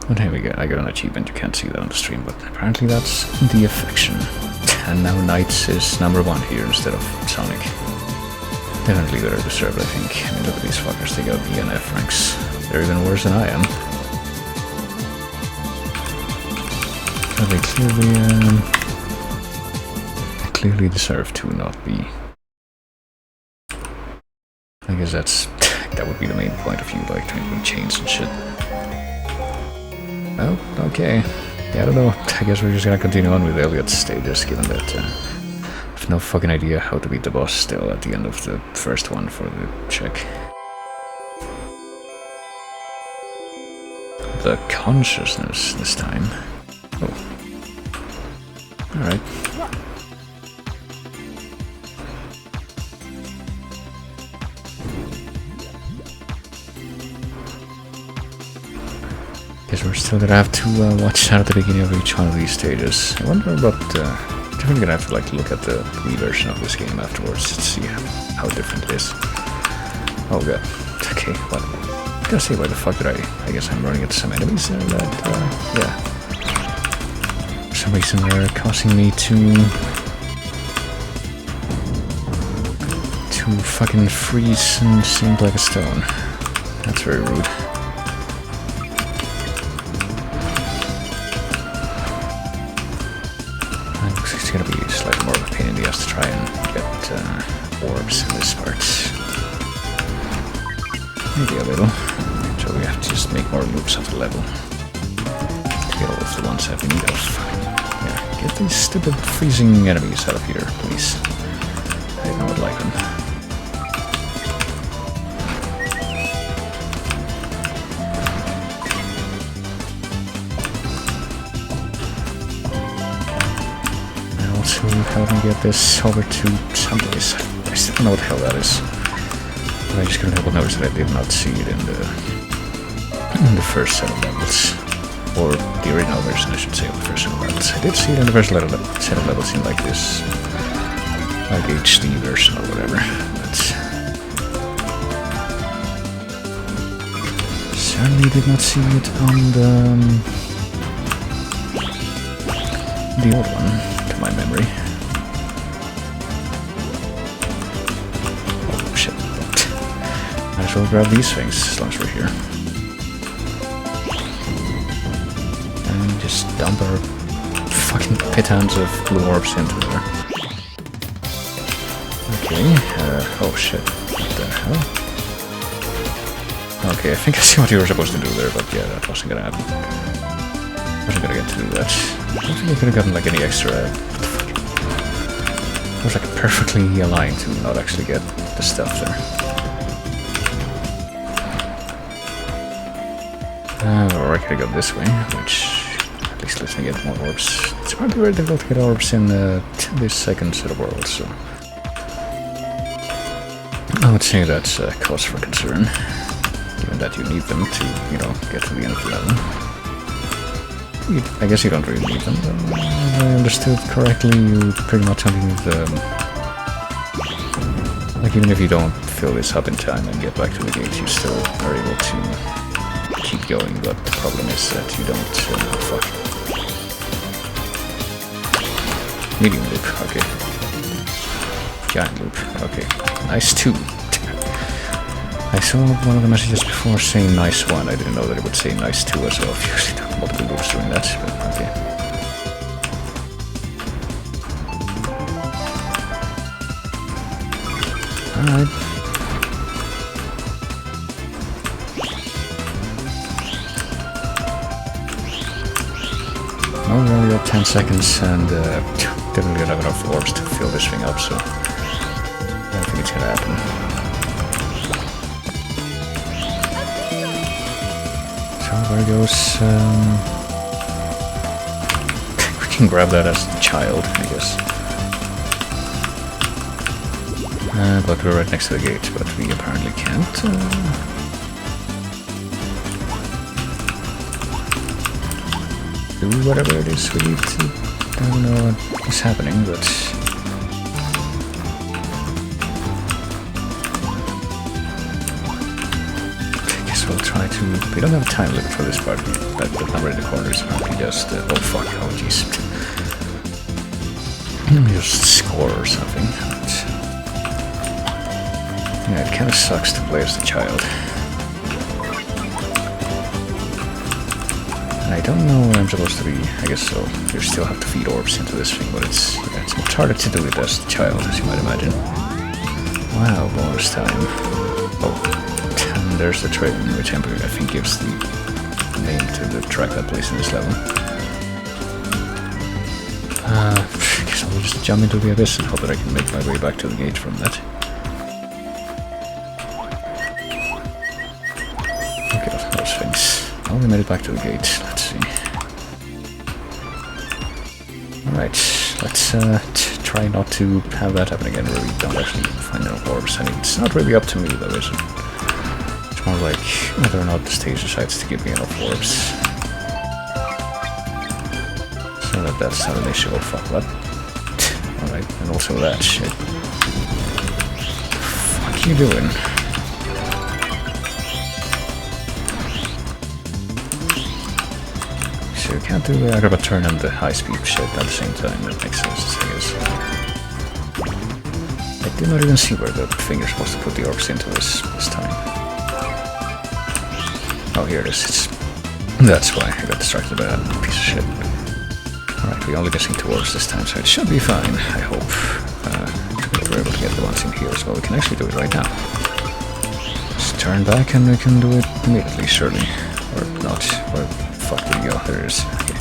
But here we go, I got an achievement, you can't see that on the stream, but apparently that's the affection. And now Knights is #1 here instead of Sonic. Definitely better deserved, I think. I mean, look at these fuckers, they got E and F ranks. They're even worse than I am. But they clearly deserve to not be. I guess that would be the main point of view, like twinkling chains and shit. Oh, okay. Yeah, I don't know. I guess we're just gonna continue on with Elliot's stages, given that I have no fucking idea how to beat the boss still at the end of the first one for the check. The consciousness this time. Oh. Alright. Guess we're still gonna have to watch out at the beginning of each one of these stages. I wonder what... definitely gonna have to like look at the Wii version of this game afterwards to see how different it is. Oh god. Okay, what? I was gonna say, why the fuck did I guess I'm running into some enemies there that, yeah. For some reason they're causing me to fucking freeze and sink like a stone. That's very rude. It's gonna be slightly more of a pain in the ass to try and get orbs in this part. Maybe a little. So we have to just make more loops of the level to get all of the ones that we need of. Yeah, get these stupid freezing enemies out of here, please. I don't like them. To help me get this over to someplace. I still don't know what the hell that is. But I just couldn't help but notice that I did not see it in the first set of levels. Or the original version, I should say, of the first set of levels. I did see it in the first set of levels in like this, like HD version or whatever. But certainly did not see it on the old one, to my memory. Oh shit. Might as well grab these things as long as we're here. And just dump our fucking pitons of blue orbs into there. Okay, oh shit. What the hell? Okay, I think I see what you were supposed to do there, but yeah, that wasn't gonna happen. Wasn't gonna get to do that. I don't think I could have gotten like any extra... What the fuck? It was like perfectly aligned to not actually get the stuff there. Or I could have gone this way, which at least lets me get more orbs. It's probably very difficult to get orbs in this second set of worlds, so... I would say that's cause for concern. Given that you need them to, you know, get to the end of the level. I guess you don't really need them, but if I understood correctly, you pretty much only need them. Like, even if you don't fill this up in time and get back to the gate, you still are able to keep going, but the problem is that you don't... fuck. Medium loop, okay. Giant loop, okay. Nice 2. I saw one of the messages before saying nice 1. I didn't know that it would say nice 2 as well. Usually there are multiple loops doing that, but okay. Alright. Well, we only got 10 seconds and definitely don't have enough orbs to fill this thing up, so I don't think it's gonna happen. So there goes, we can grab that as a child, I guess. But we're right next to the gate, but we apparently can't. Do whatever it is we need to. I don't know what's happening, but... We'll try to... We don't have a time limit for this part. That the number in the corners apparently just... oh fuck, oh jeez. Just score or something. But, yeah, it kinda sucks to play as a child. And I don't know where I'm supposed to be. I guess so. You still have to feed orbs into this thing, but it's much harder to do it as a child, as you might imagine. Wow, bonus time. Oh. There's the train, which I think gives the name to the track that plays in this level. I guess I'll just jump into the abyss and hope that I can make my way back to the gate from that. Okay, those things. Oh, we made it back to the gate. Let's see. Alright, let's try not to have that happen again where we don't actually find enough orbs. I mean, it's not really up to me though, is it? More like whether or not the stage decides to give me enough orbs. So that's not an issue. Oh fuck, what? Alright, and also that shit. What are you doing? So you can't do the acrobat turn and the high speed shit at the same time. That makes sense, I guess. I did not even see where the finger's supposed to put the orbs into this time. Oh, here it is. That's why I got distracted by that piece of shit. Alright, we're only guessing 2 orbs this time, so it should be fine, I hope. We're able to get the ones in here as well. We can actually do it right now. Just turn back and we can do it immediately, surely. Or not. Where the fuck did we go? There it is. Okay.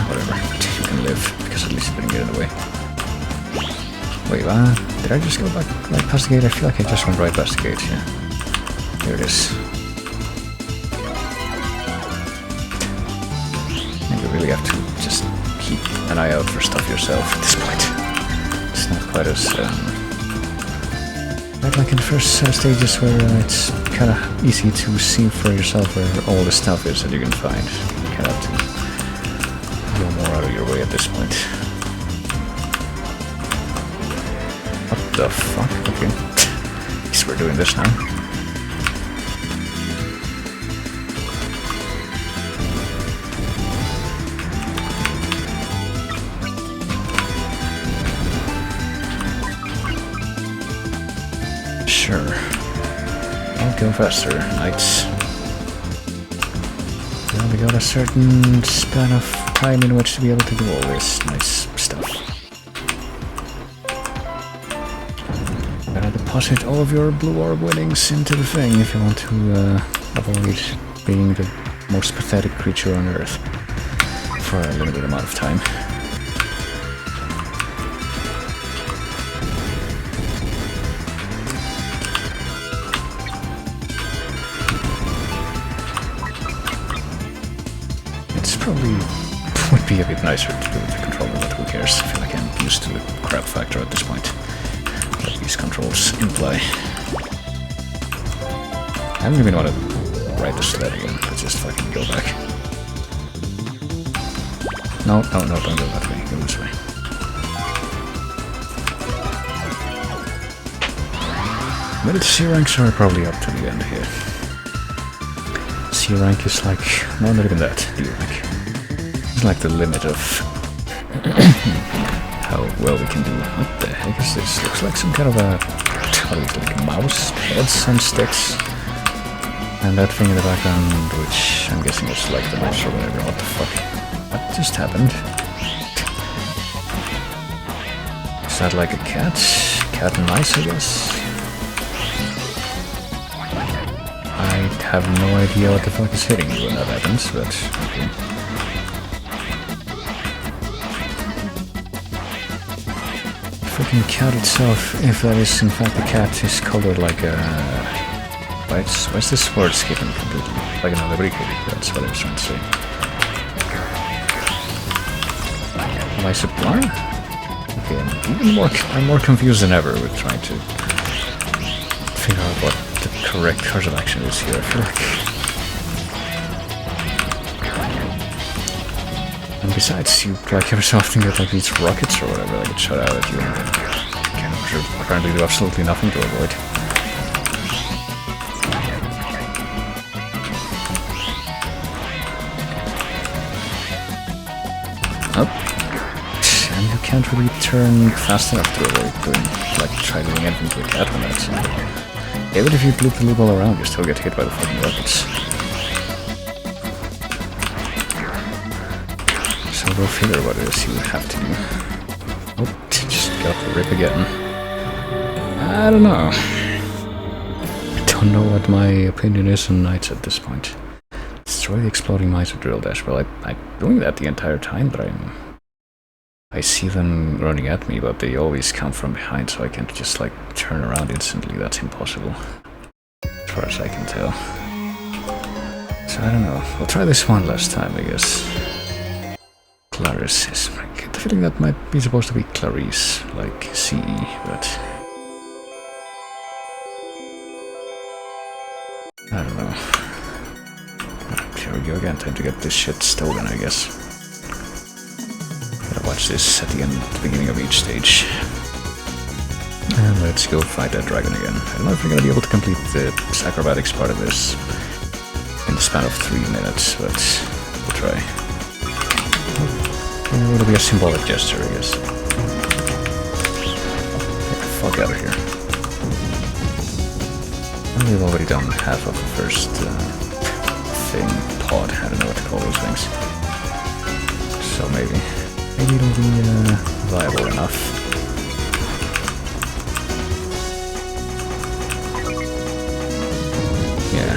Whatever. You can live, because at least it didn't get in the way. Wait, did I just go back right past the gate? I feel like I just went right past the gate, yeah. Here it is. And you really have to just keep an eye out for stuff yourself at this point. It's not quite as... like in the first set of stages where it's kind of easy to see for yourself where all the stuff is that you can find. You kind of have to go more out of your way at this point. the fuck? Okay. Guess we're doing this now. Sure. I'll go faster, knights. We only got a certain span of time in which to be able to do all this nice stuff. Gotta deposit all of your blue orb winnings into the thing if you want to avoid being the most pathetic creature on Earth for a limited amount of time. Probably would be a bit nicer to do with the controller, but who cares? I feel like I'm used to the crap factor at this point that these controls imply. I don't even want to ride the sled again, let's just fucking go back. No, don't go that way, go this way. Middle C ranks are probably up to the end here. C rank is like, no, not even that, D rank. It's like the limit of how well we can do. What the heck is this? Looks like some kind of a, what is it, like mouse heads on sticks. And that thing in the background, which I'm guessing is like the mouse or whatever. What the fuck? What just happened? Is that like a cat? Cat and mice, I guess? I have no idea what the fuck is hitting me when that happens, but okay. Freaking cat itself, if that is in fact a cat, is colored like a... Why is this sword skipping completely? Like another brick, that's what I was trying to say. Am I sublime? Okay, I'm more confused than ever with trying to figure out what the correct course of action is here. I feel like... And besides, you like every so often get like these rockets or whatever that get shot out at you and then can apparently do absolutely nothing to avoid. Oh. And you can't really turn fast enough to avoid doing, like, try doing anything to a cat when that's even if you loop the loop all around, you still get hit by the fucking rockets. So go figure what it is you have to do. Oh, just got the rip again. I don't know. I don't know what my opinion is on knights at this point. Destroy the exploding mines with drill dash. Well, I'm doing that the entire time, but I see them running at me, but they always come from behind, so I can't just like turn around instantly. That's impossible, as far as I can tell. So I don't know. We'll try this one last time, I guess. Clarice is... I get the feeling that might be supposed to be Clarice, like CE, but... I don't know. Right, here we go again. Time to get this shit stolen, I guess. Gotta watch this at the end, at the beginning of each stage. And let's go fight that dragon again. I don't know if we're gonna be able to complete the acrobatics part of this in the span of 3 minutes, but we'll try. It'll be a symbolic gesture, I guess. Get the fuck out of here. We've already done half of the first thing, pod, I don't know what to call those things. So maybe it'll be viable enough. Yeah.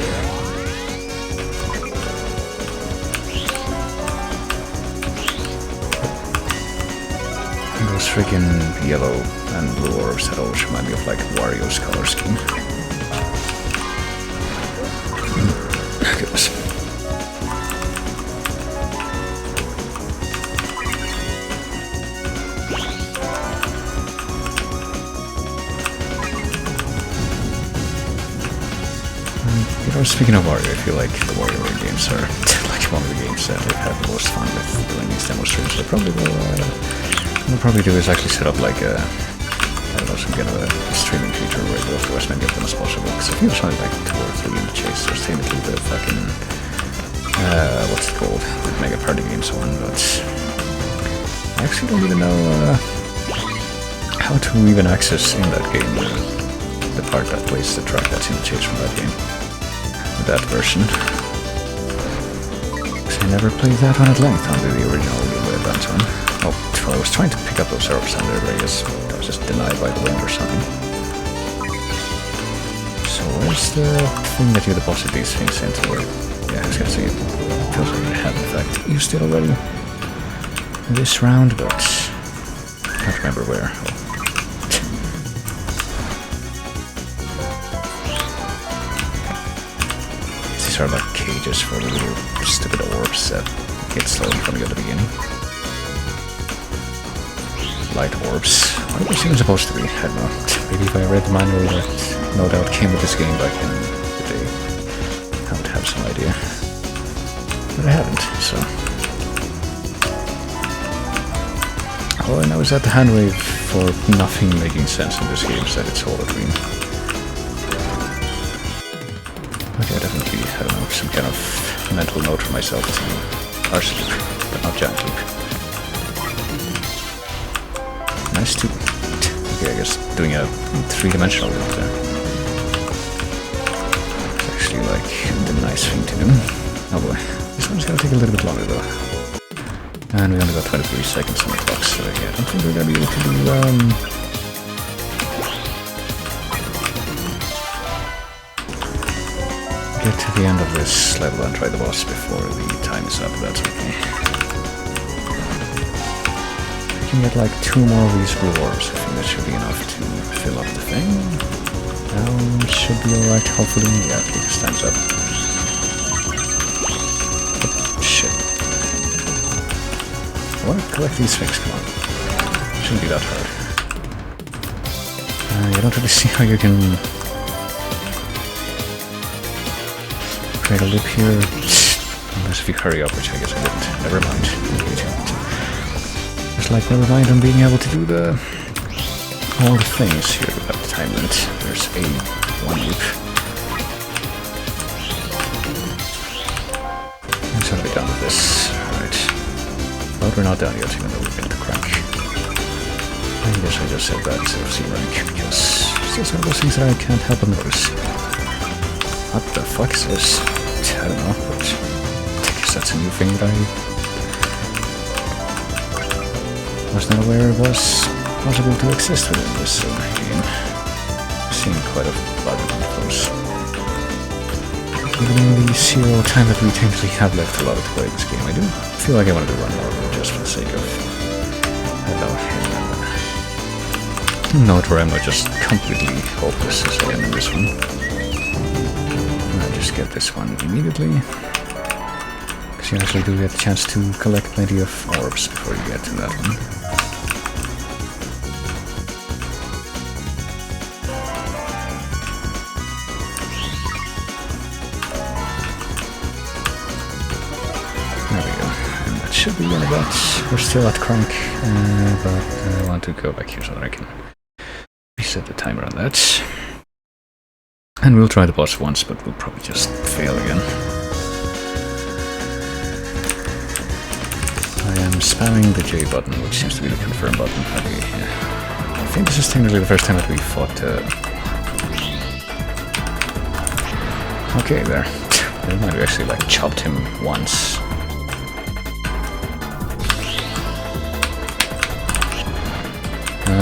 Those freaking yellow and blue orbs that always remind me of like Wario's color scheme. Goodness. Speaking of Wario, I feel like the Wario games are like one of the games that I've had the most fun with doing these demo streams. So probably what I'll probably do is actually set up like a, I don't know, some kind of a streaming feature where I go through as many of them as possible. Because I think there's only like 2 or 3 in the chase. There's technically the fucking what's it called? The Mega Party game, so on. But I actually don't even know how to even access in that game the part that plays the track that's in the chase from that game. That version. I never played that one at length under the original Game Boy Advance one. Oh, I was trying to pick up those herbs under there, but I guess I was just denied by the wind or something. So where's the thing that you deposit these things into? Yeah, I was gonna say it feels like I have in fact used it already this round, but I can't remember where. Oh. These are like cages for the little stupid orbs that get slowly from you at the beginning. Light orbs. What are those even supposed to be? I don't know. Maybe if I read the manual that no doubt came with this game back in the day, I would have some idea. But I haven't, so... All I know is that the hand wave for nothing making sense in this game said it's all a dream. Okay, definitely, I don't know, some kind of mental note for myself to arse loop, but not giant loop. Nice too. Okay, I guess doing a 3-dimensional loop there. It's actually like the nice thing to do. Oh boy, this one's gonna take a little bit longer though. And we only got 23 seconds on the clock, so yeah, I don't think we're gonna be able to do get to the end of this level and try the boss before the time is up, that's okay. I can get like 2 more of these blue orbs, I think that should be enough to fill up the thing. Should be alright, hopefully. Yeah, okay, stands up. Oh, shit. I want to collect these things, come on. Shouldn't be that hard. I don't really see how you can create a loop here, unless if you hurry up, which I guess I didn't. Never mind. Just like never mind on being able to do all the things here without the time limit. There's one loop. I'm sort of be done with this. Alright. But we're not done yet, even though we've been to crank. I guess I just said that instead of C-rank, because it's just one of those things that I can't help but notice. What the fuck is this? I don't know, but I guess that's a new thing that I was not aware it was possible to exist within this game. I've seen quite a lot of those. Even in the 0 time that we technically have left allowed to play this game, I do feel like I wanted to run more of it just for the sake of, I don't know, note where I'm not just completely hopeless as I am in this one. I'll just get this one immediately, because you actually do get a chance to collect plenty of orbs before you get to that one. There we go, and that should be one of that. We're still at crank, but I want to go back here so that I can reset the timer on that. And we'll try the boss once, but we'll probably just fail again. I am spamming the J button, which seems to be the confirm button. Okay, yeah. I think this is technically the first time that we fought... Okay, there. Never mind, we actually like chopped him once.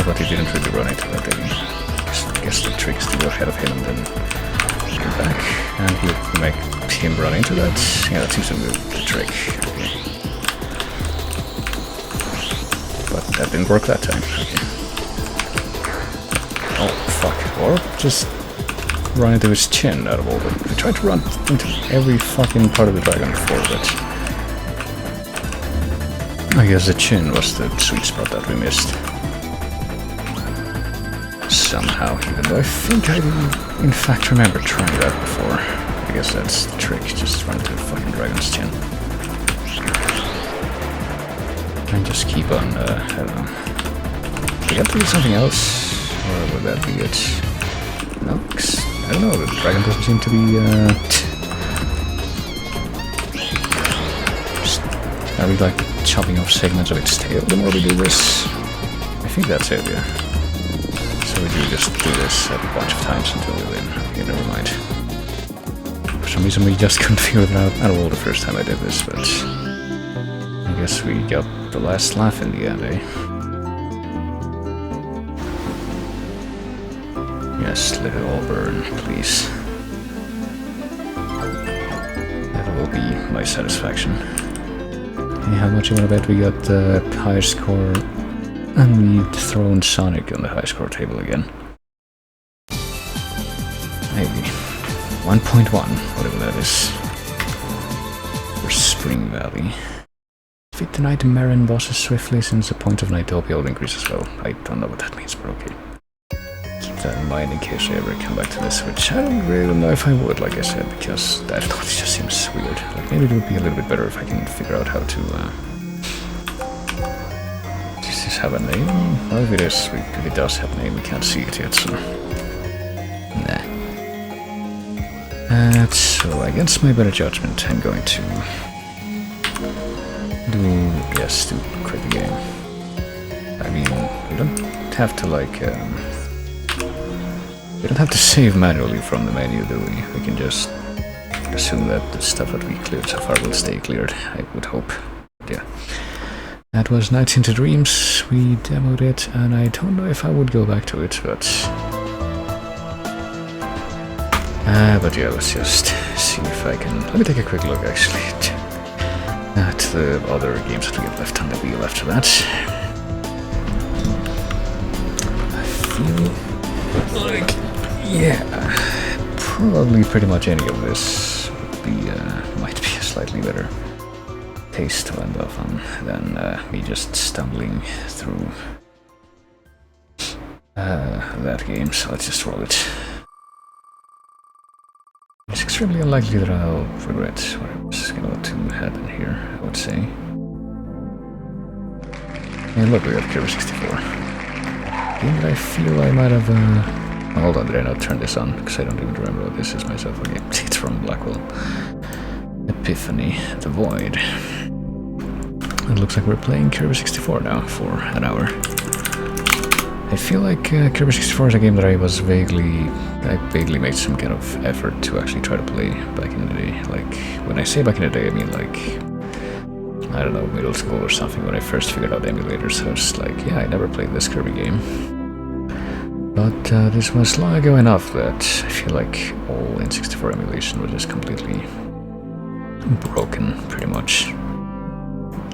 But he didn't really run into that, did he? I guess the trick is to go ahead of him and then get back, and he'll make him run into that. Yeah, that seems to be the trick. Okay. But that didn't work that time. Okay. Oh, fuck. Or just run into his chin out of all of it. I tried to run into every fucking part of the dragon before, but I guess the chin was the sweet spot that we missed. Somehow, even though I think I didn't in fact remember trying that before. I guess that's the trick, just run into the fucking dragon's chin. And just keep on, I don't know. Do you have to do something else? Or would that be it? No, 'cause I don't know, the dragon doesn't seem to be, are we like chopping off segments of its tail the more we do this? I think that's it, yeah. So we do just do this a bunch of times until we win. Okay, never mind. For some reason we just couldn't figure it out at all the first time I did this, but I guess we got the last laugh in the end, eh? Yes, let it all burn, please. That will be my satisfaction. Okay, how much you wanna bet we got the high score? And we thrown Sonic on the high score table again. Maybe 1.1, whatever that is. For Spring Valley. Defeat the Nightmare bosses swiftly since the point of Nightopia will increase as well. I don't know what that means, but okay. Keep that in mind in case I ever come back to this, which I don't really know if I would, like I said, because that it just seems weird. Like maybe it would be a little bit better if I can figure out how to does this have a name? Well, if it is, if it does have a name, we can't see it yet, so nah. So against my better judgment, I'm going to do quit the game. I mean, we don't have to like we don't have to save manually from the menu, do we? We can just assume that the stuff that we cleared so far will stay cleared, I would hope. Yeah. That was Nights into Dreams, we demoed it, and I don't know if I would go back to it, but yeah, let's just see if I can... Let me take a quick look, actually, at the other games that we have left on the wheel after that. I feel like, yeah, probably pretty much any of this would be, might be a slightly better taste to end off on than me just stumbling through that game, so let's just roll it. It's extremely unlikely that I'll regret whatever's going to happen here, I would say. And look, we got Kirby 64. Game that I feel I might have... hold on, did I not turn this on? Because I don't even remember what this is myself. Okay, it's from Blackwell. Epiphany, The Void. It looks like we're playing Kirby 64 now for an hour. I feel like Kirby 64 is a game that I vaguely made some kind of effort to actually try to play back in the day. Like, when I say back in the day, I mean like, I don't know, middle school or something, when I first figured out emulators. I was like, yeah, I never played this Kirby game. But this was long ago enough that I feel like all N64 emulation was just completely broken, pretty much.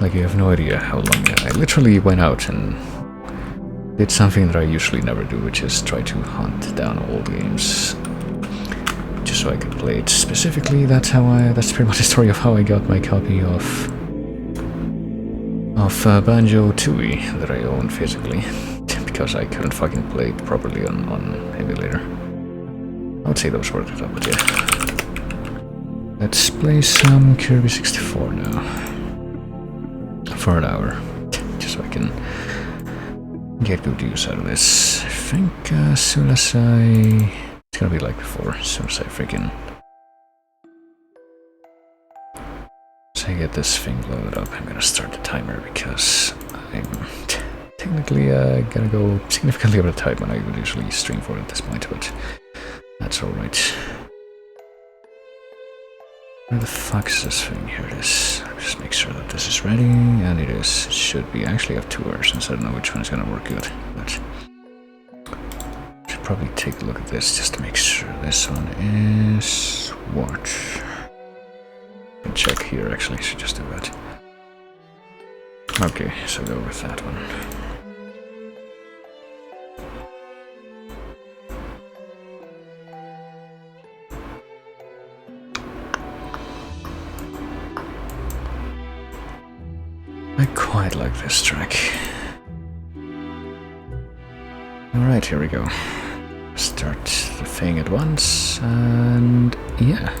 Like, you have no idea how long I literally went out and did something that I usually never do, which is try to hunt down old games just so I could play it. Specifically, that's pretty much the story of how I got my copy of Banjo-Tooie that I own physically, because I couldn't fucking play it properly on emulator. I would say those were it up, but yeah. Let's play some Kirby 64 now. For an hour, just so I can get good use out of this. I think as soon as it's gonna be like before, as soon as I freaking... So I get this thing loaded up, I'm gonna start the timer because I'm technically gonna go significantly over the time when I would usually stream for at this point, but that's alright. Where the fuck is this thing? Here it is. Just make sure that this is ready, and it is. It should be. I actually have two versions, I don't know which one is gonna work good, but I should probably take a look at this just to make sure this one is what. I can check here, actually, I should just do that. Okay, so go with that one. I quite like this track. Alright, here we go. Start the thing at once, and yeah.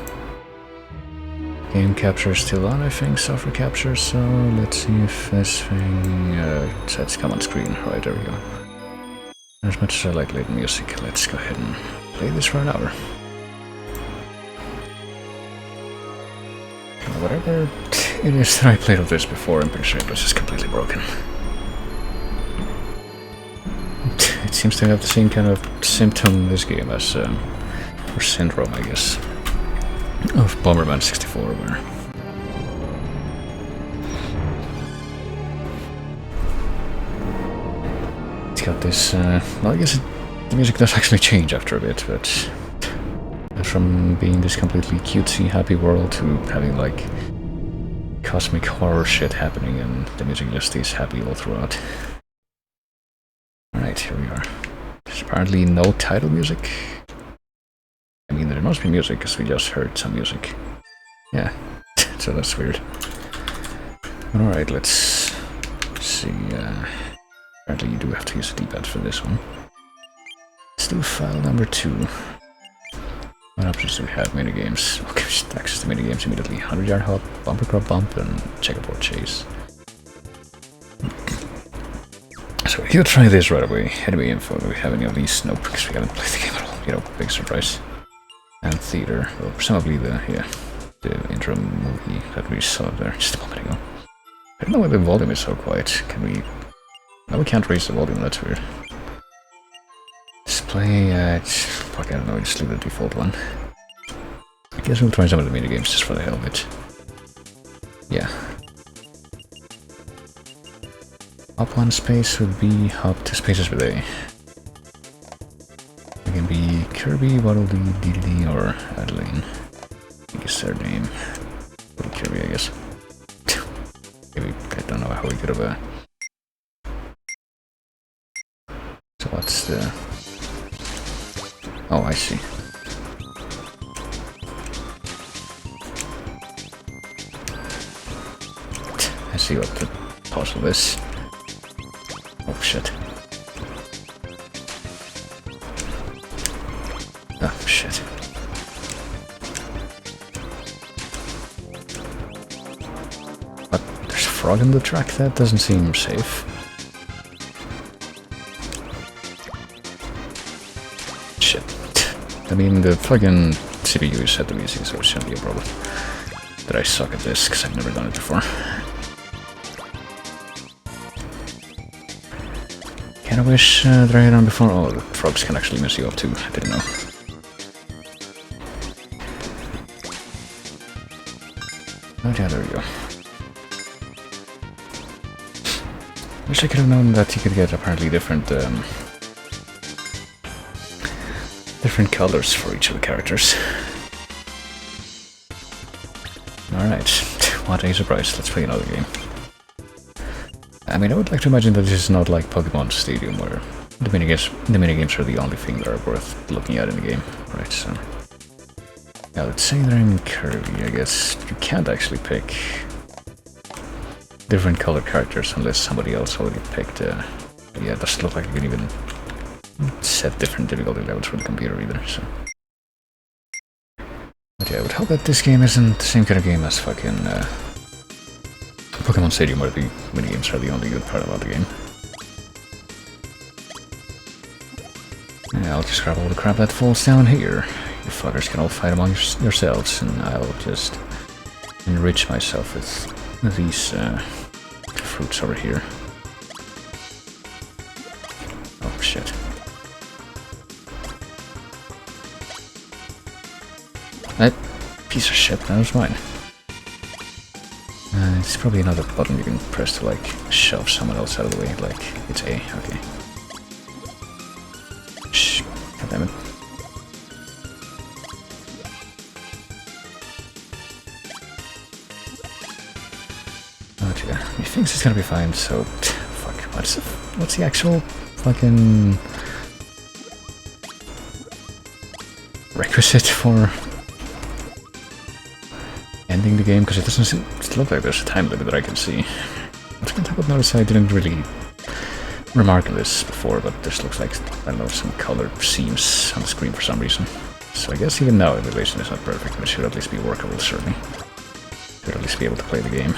Game capture is still on, I think, software capture, so let's see if this thing says come on screen. Right, there we go. As much as I like late music, let's go ahead and play this for an hour. Whatever it is that I played of this before, I'm pretty sure it was just completely broken. It seems to have the same kind of symptom in this game as, or syndrome, I guess, of Bomberman 64, where it's got this, well, I guess the music does actually change after a bit, but from being this completely cutesy, happy world to having, like, cosmic horror shit happening, and the music just stays happy all throughout. Alright, here we are. There's apparently no title music. I mean, there must be music, because we just heard some music. Yeah, so that's weird. But alright, let's see. Apparently you do have to use a D-pad for this one. Let's do file number 2. What options do we have? Minigames. Okay, just access to minigames immediately. 100-yard hop, bumper crop bump, and checkerboard chase. So we could try this right away. Enemy info. Do we have any of these? Nope, because we haven't played the game at all. You know, big surprise. And theater. Well, presumably the intro movie that we saw there just a moment ago. I don't know why the volume is so quiet. Can we... No, we can't raise the volume, that's weird. Display, fuck, I don't know, just leave the default one. I guess we'll try some of the minigames just for the hell of it. Yeah. Hop 1 space would be hop 2 spaces with A. It can be Kirby, Waddle Dee, Dee, or Adeline. I think it's their name. Little Kirby, I guess. Maybe, I don't know how we could have, So what's the... Oh, I see. I see what the puzzle is. Oh shit. Oh shit. But there's a frog in the track? That doesn't seem safe. Shit. I mean, the fucking CPU is set to easy, so it shouldn't be a problem. That I suck at this, because I've never done it before. Can I wish that I had done before? Oh, the frogs can actually mess you up too, I didn't know. Oh yeah, there we go. Wish I could have known that you could get apparently different colors for each of the characters. Alright, what a surprise, let's play another game. I mean, I would like to imagine that this is not like Pokemon Stadium, where the minigames are the only thing that are worth looking at in the game. Right, so... Yeah, let's say that I'm Kirby, I guess. You can't actually pick different colored characters unless somebody else already picked, yeah, it doesn't look like you can even set different difficulty levels for the computer either, so... But yeah, I would hope that this game isn't the same kind of game as fucking, Pokemon Stadium, where the minigames are the only good part about the game. Yeah, I'll just grab all the crap that falls down here. You fuckers can all fight among yourselves, and I'll just enrich myself with these fruits over here. Oh shit. That piece of shit, that was mine. It's probably another button you can press to, like, shove someone else out of the way, like, it's A, okay. Shh, goddammit. Oh dear, he thinks it's gonna be fine, so, fuck, what's the actual fucking requisite for ending the game, because it doesn't look like there's a time limit that I can see. I can't help but notice I didn't really remark this before, but this looks like, I don't know, some colored seams on the screen for some reason. So I guess even now the relation is not perfect, but it should at least be workable, certainly. Should at least be able to play the game.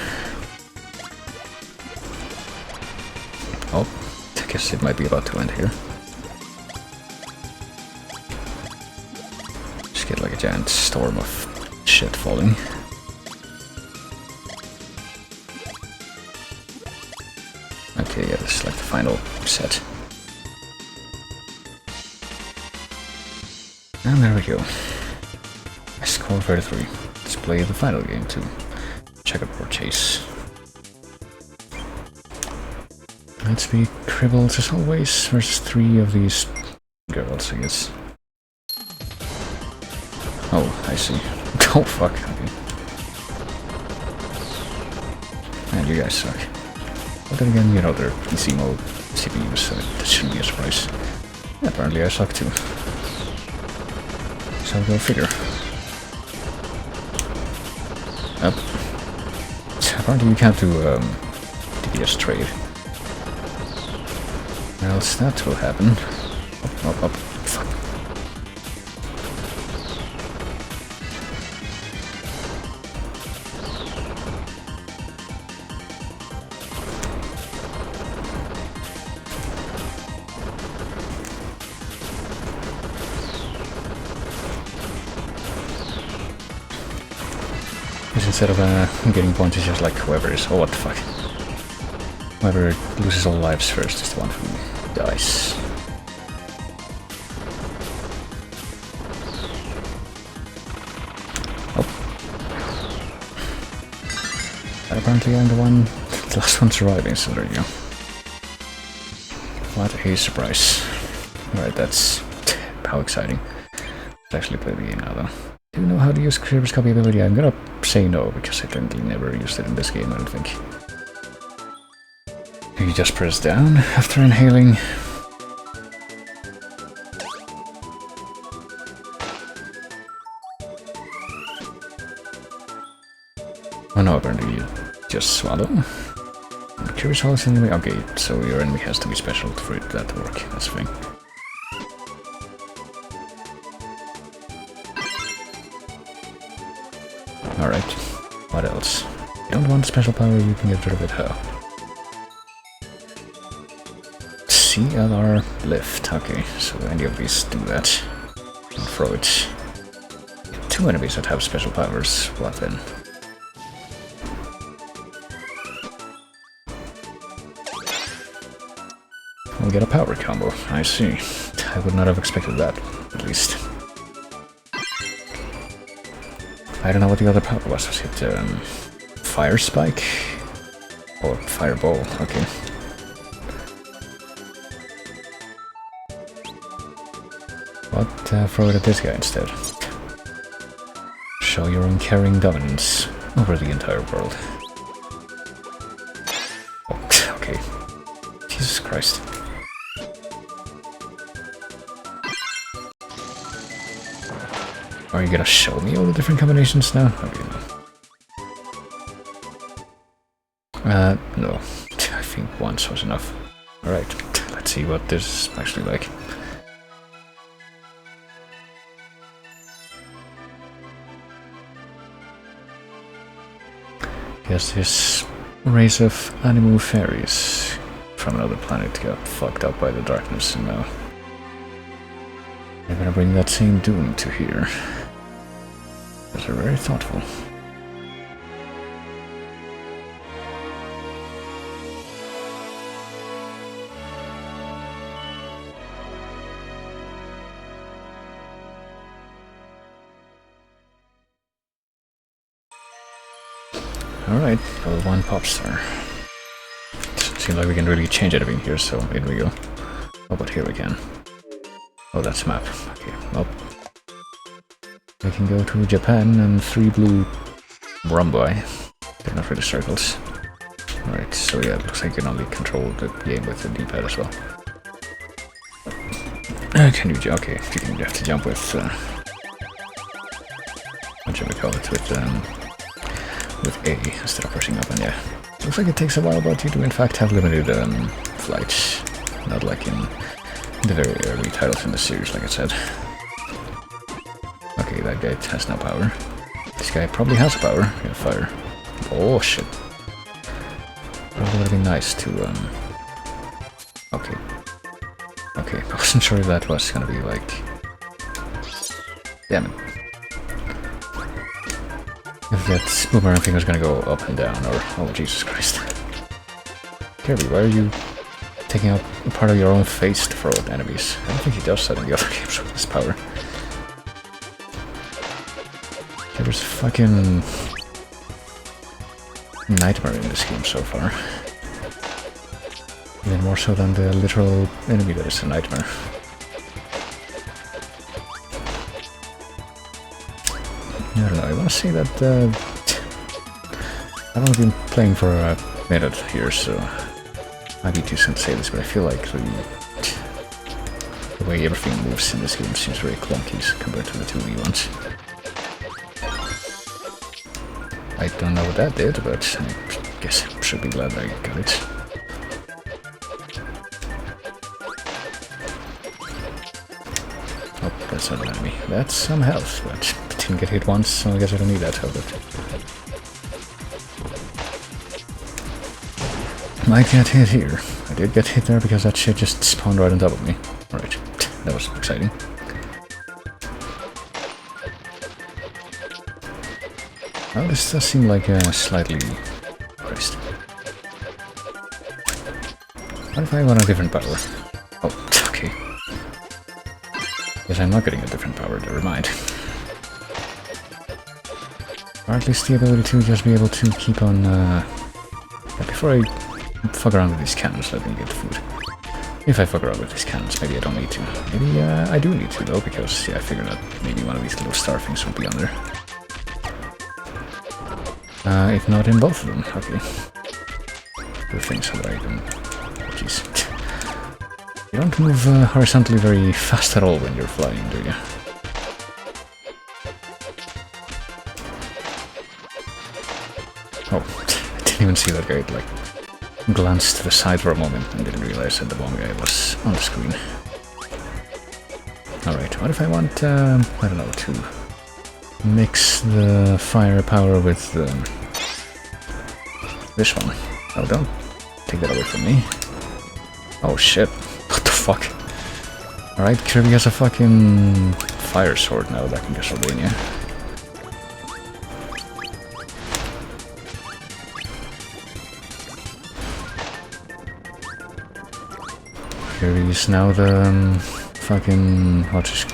Oh, I guess it might be about to end here. get like a giant storm of shit falling. Okay, yeah, this is like the final set. And there we go. Score 33. Let's play the final game too. Checkerboard chase. Let's be cribbled as always versus 3 of these girls, I guess. Oh, I see. Oh fuck, okay. Man, you guys suck. But then again, you know, they're PC mode CPUs, so that shouldn't be a surprise. Yeah, apparently I suck too. So go figure. Up. Apparently you can't do DPS trade. Or else that will happen. Up. Fuck. Instead of getting points, it's just like whoever is... Oh, what the fuck. Whoever loses all lives first is the one who dies. Oh. And apparently I'm the last one surviving, so there you go. What a surprise. Alright, that's... how exciting. Let's actually play the game now, though. Do you know how to use Kirby's copy ability? I'm gonna say no, because I technically never used it in this game, I don't think. You just press down after inhaling. Oh no, apparently you just swallow. Kirby's Hall is enemy. Okay, so your enemy has to be special for that to work, that's the thing. Alright, what else? You don't want special power, you can get rid of it, huh? CLR lift, okay, so any of these do that. And throw it. 2 enemies that have special powers, what then? We'll get a power combo, I see. I would not have expected that, at least. I don't know what the other power was. Was it Fire Spike? Or Fireball? Okay. But throw it at this guy instead. Show your uncaring dominance over the entire world. Oh, okay. Jesus Christ. Are you gonna show me all the different combinations now? Okay, no. No. I think once was enough. Alright, let's see what this is actually like. Guess this race of animal fairies from another planet got fucked up by the darkness, and now they're gonna bring that same doom to here. They're very thoughtful. Alright, level 1 pop star. Seems like we can really change anything here, so here we go. Oh, but here we can. Oh, that's map. Okay, well. We can go to Japan and 3 blue rhombi. They're not really circles. Alright, so yeah, it looks like you can only control the game with the D-pad as well. Can you okay, you have to jump with what should we call it, with A instead of pressing up, and yeah. Looks like it takes a while, but you do in fact have limited flights. Not like in the very early titles in the series, like I said. Okay, that guy has no power. This guy probably has power. Yeah, fire. Oh shit. It would be nice to okay. Okay, I wasn't sure if that was gonna be like... Damn it. If that boomerang thing was gonna go up and down, or... Oh, Jesus Christ. Kirby, why are you taking out a part of your own face to throw at enemies? I don't think he does that in the other games with his power. There's a fucking nightmare in this game so far. Even more so than the literal enemy that is a nightmare. I don't know, I want to say that I've only been playing for a minute here, so might be too soon to say this, but I feel like the way everything moves in this game seems very clunky compared to the 2D ones. I don't know what that did, but I guess I should be glad I got it. Oh, that's not an enemy. That's some health, but I didn't get hit once, so I guess I don't need that health. Might get hit here. I did get hit there because that shit just spawned right on top of me. Alright, that was exciting. Oh, this does seem like slightly... Christ. What if I want a different power? Oh, okay. Yes, I'm not getting a different power, never mind. Or at least the ability to just be able to keep on... before I fuck around with these cannons, let me get food. If I fuck around with these cannons, maybe I don't need to. Maybe I do need to, though, because yeah, I figured that maybe one of these little star things would be under. If not in both of them, okay. The things that I can... Jeez. You don't move horizontally very fast at all when you're flying, do you? Oh, I didn't even see that guy, like, glanced to the side for a moment and didn't realize that the bomb guy was on the screen. Alright, what if I want, I don't know, to mix the firepower with this one? Oh, don't take that away from me. Oh shit, what the fuck? Alright, Kirby has a fucking fire sword now back in Castlevania. Kirby is now the fucking... what's his...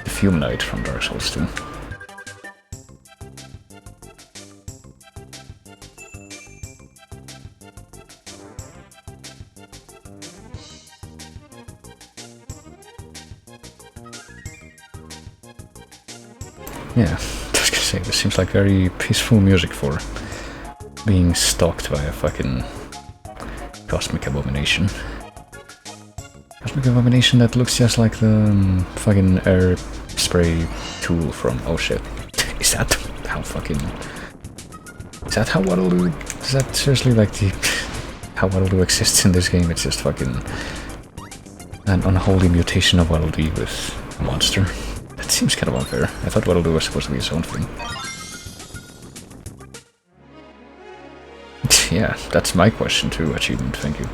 the Fume Knight from Dark Souls 2. Yeah, I was gonna say, this seems like very peaceful music for being stalked by a fucking cosmic abomination. Cosmic abomination that looks just like the fucking air spray tool from... oh shit. Is that how fucking... is that how Waddle Doo... is that seriously like the... how Waddle Doo exists in this game? It's just fucking... an unholy mutation of Waddle Dee with a monster. That seems kind of unfair. I thought Waddle Doo was supposed to be its own thing. Yeah, that's my question too, achievement, thank you.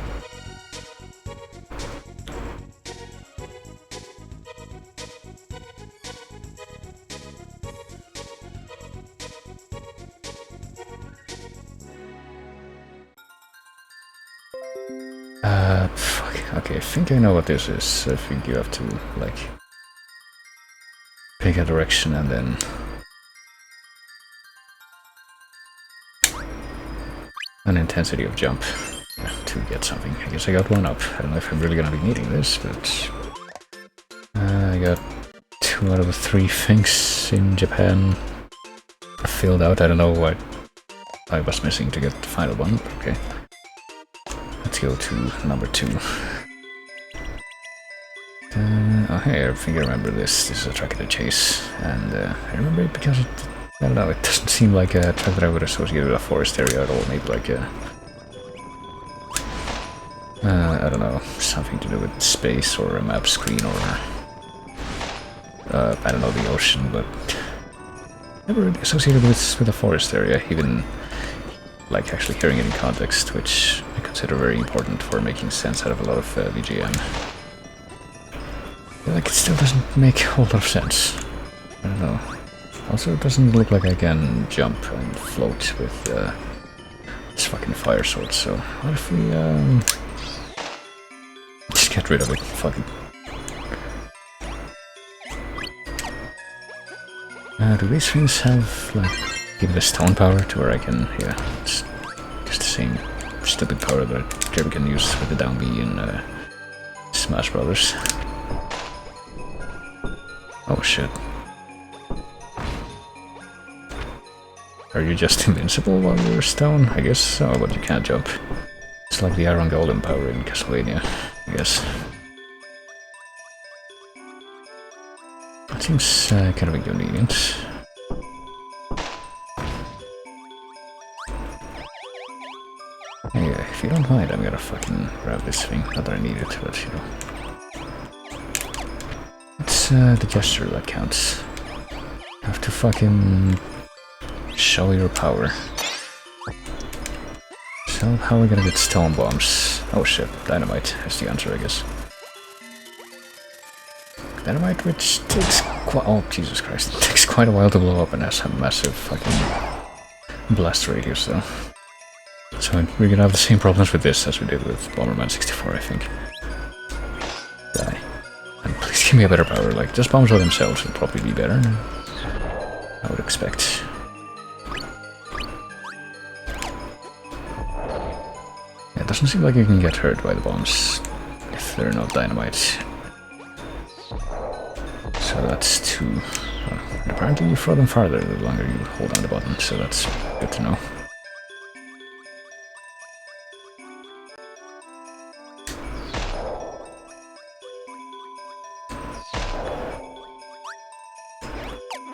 Fuck. Okay, I think I know what this is. I think you have to, like, pick a direction and then... an intensity of jump to get something. I guess I got one up. I don't know if I'm really gonna be needing this, but... I got 2 out of the 3 things in Japan filled out. I don't know what I was missing to get the final one, but okay. Let's go to number 2. Oh hey, I think I remember this. This is a track in the chase, and I remember it because it, I don't know, it doesn't seem like a track that I would associate with a forest area at all. Maybe like a... I don't know, something to do with space or a map screen or... I don't know, the ocean, but... never really associated with a forest area, even... like actually hearing it in context, which I consider very important for making sense out of a lot of VGM. I feel like it still doesn't make a whole lot of sense. I don't know. Also, it doesn't look like I can jump and float with this fucking fire sword, so what if we just get rid of it? Fuck it. Do these things have, like, give it a stone power to where I can, yeah, it's just the same stupid power that Kirby can use with the down B in Smash Brothers. Oh shit. Are you just invincible while you're stone? I guess so, but you can't jump. It's like the Iron Golem power in Castlevania, I guess. That seems kind of inconvenient. Anyway, if you don't mind, I'm gonna fucking grab this thing. Not that I need it, but you know. It's the gesture that counts. You have to fucking show your power. So, how are we gonna get stone bombs? Oh shit, dynamite is the answer, I guess. Dynamite, which takes quite— oh, Jesus Christ. It takes quite a while to blow up and has a massive fucking blast radius, though. So we're gonna have the same problems with this as we did with Bomberman 64, I think. Die. And please give me a better power, like, just bombs by themselves would probably be better, I would expect. Yeah, it doesn't seem like you can get hurt by the bombs if they're not dynamite. So that's 2. And apparently you throw them farther the longer you hold down the button, so that's good to know.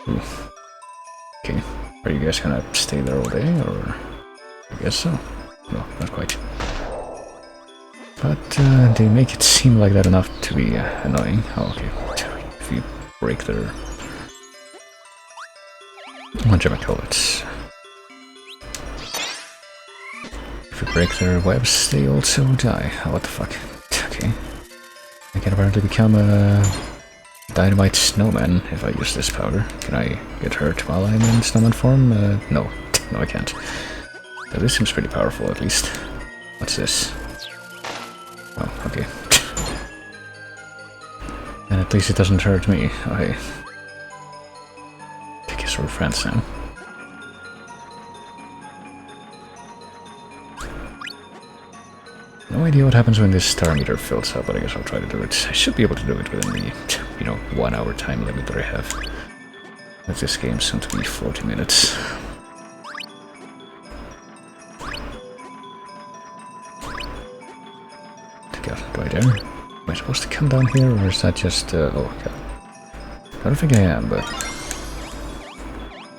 Ooh. Okay, are you guys gonna stay there all day, or? I guess so. No, not quite. But they make it seem like that enough to be annoying. Oh, okay. If you break their... what do I call it? If you break their webs, they also die. Oh, what the fuck? Okay. I can apparently become a dynamite snowman if I use this powder. Can I get hurt while I'm in snowman form? No. No, I can't. But this seems pretty powerful, at least. What's this? Oh, okay. And at least it doesn't hurt me. Okay. I guess we're friends now. No idea what happens when this star meter fills up, but I guess I'll try to do it. I should be able to do it within the, you know, 1 hour time limit that I have. With this game soon to be 40 minutes. Do I dare? Am I supposed to come down here, or is that just, oh god. I don't think I am, but...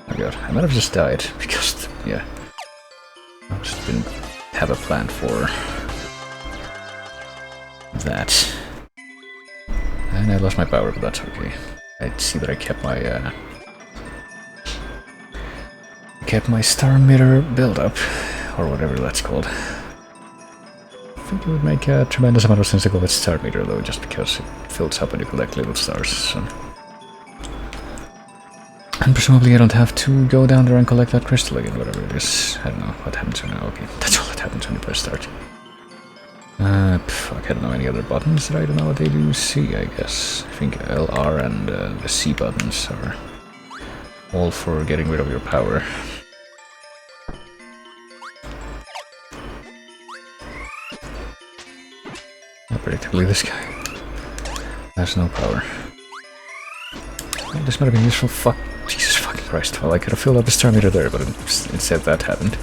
oh god, I might have just died, because, yeah. I just didn't have a plan for... that. And I lost my power, but that's okay. I see that I kept my star meter build up, or whatever that's called. I think it would make a tremendous amount of sense to go with star meter, though, just because it fills up when you collect little stars. So. And presumably I don't have to go down there and collect that crystal again, whatever it is. I don't know what happens when now. Okay, that's all that happens when you press start. Fuck, I don't know any other buttons that I don't know what they do. C, I guess. I think L, R, and the C buttons are all for getting rid of your power. Predictably, this guy has no power. Well, this might have been useful. Fuck. Jesus fucking Christ. Well, I could have filled up the star meter there, but instead that happened.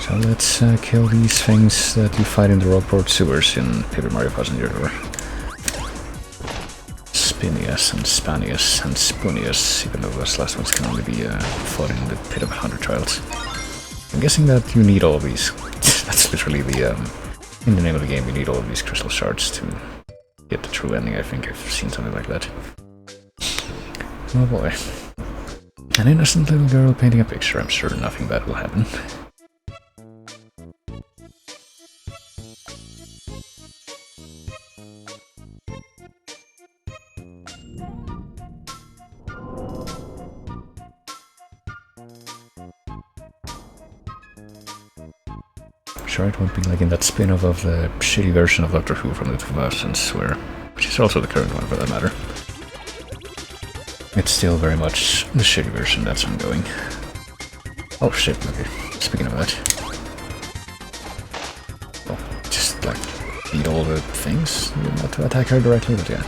So let's kill these things that you fight in the Rockport sewers in Paper Mario Passenger Door. Spinius and Spanius and Spunius, even though those last ones can only be fought in the Pit of 100 Trials. I'm guessing that you need all of these. That's literally the, in the name of the game, you need all of these crystal shards to get the true ending. I think I've seen something like that. Oh boy. An innocent little girl painting a picture. I'm sure nothing bad will happen. Sure, it won't be like in that spin-off of the shitty version of Doctor Who from the 2000s, which is also the current one for that matter. It's still very much the shitty version that's ongoing. Oh shit, okay. Speaking of that. Well, just like beat all the things, not to attack her directly, but yeah.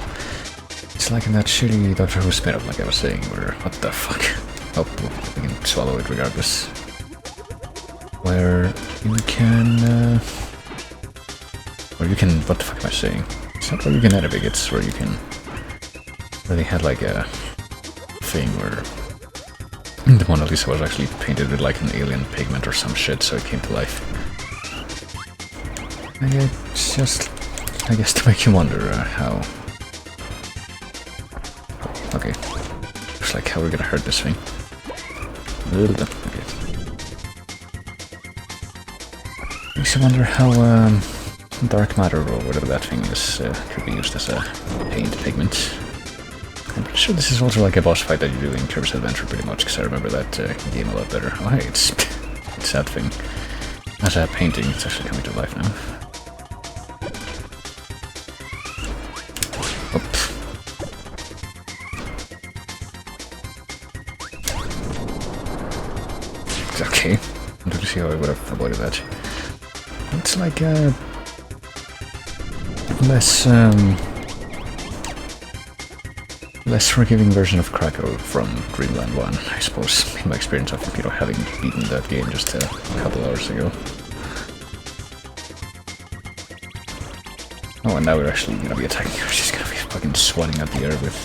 It's like in that shitty Doctor Who spin-off, like I was saying, where, what the fuck? Oh, well, we can swallow it regardless. Where you can, what the fuck am I saying? It's not where you can edit it, it's where you can, where they had like a thing where the Mona Lisa was actually painted with like an alien pigment or some shit, so it came to life. And it's just, I guess, to make you wonder how... Okay, looks like how we're gonna hurt this thing. Okay. Makes you wonder how dark matter or whatever that thing is could be used as a paint pigment. I'm pretty sure this is also like a boss fight that you do in Kirby's Adventure pretty much, because I remember that game a lot better. Oh hey, it's that thing. As a painting, it's actually coming to life now. Okay, I'm going to see how I would have avoided that. It's like a less forgiving version of Krakow from Dreamland 1, I suppose, in my experience of, you know, having beaten that game just a couple hours ago. Oh, and now we're actually gonna be attacking her. She's gonna be fucking swatting at the air with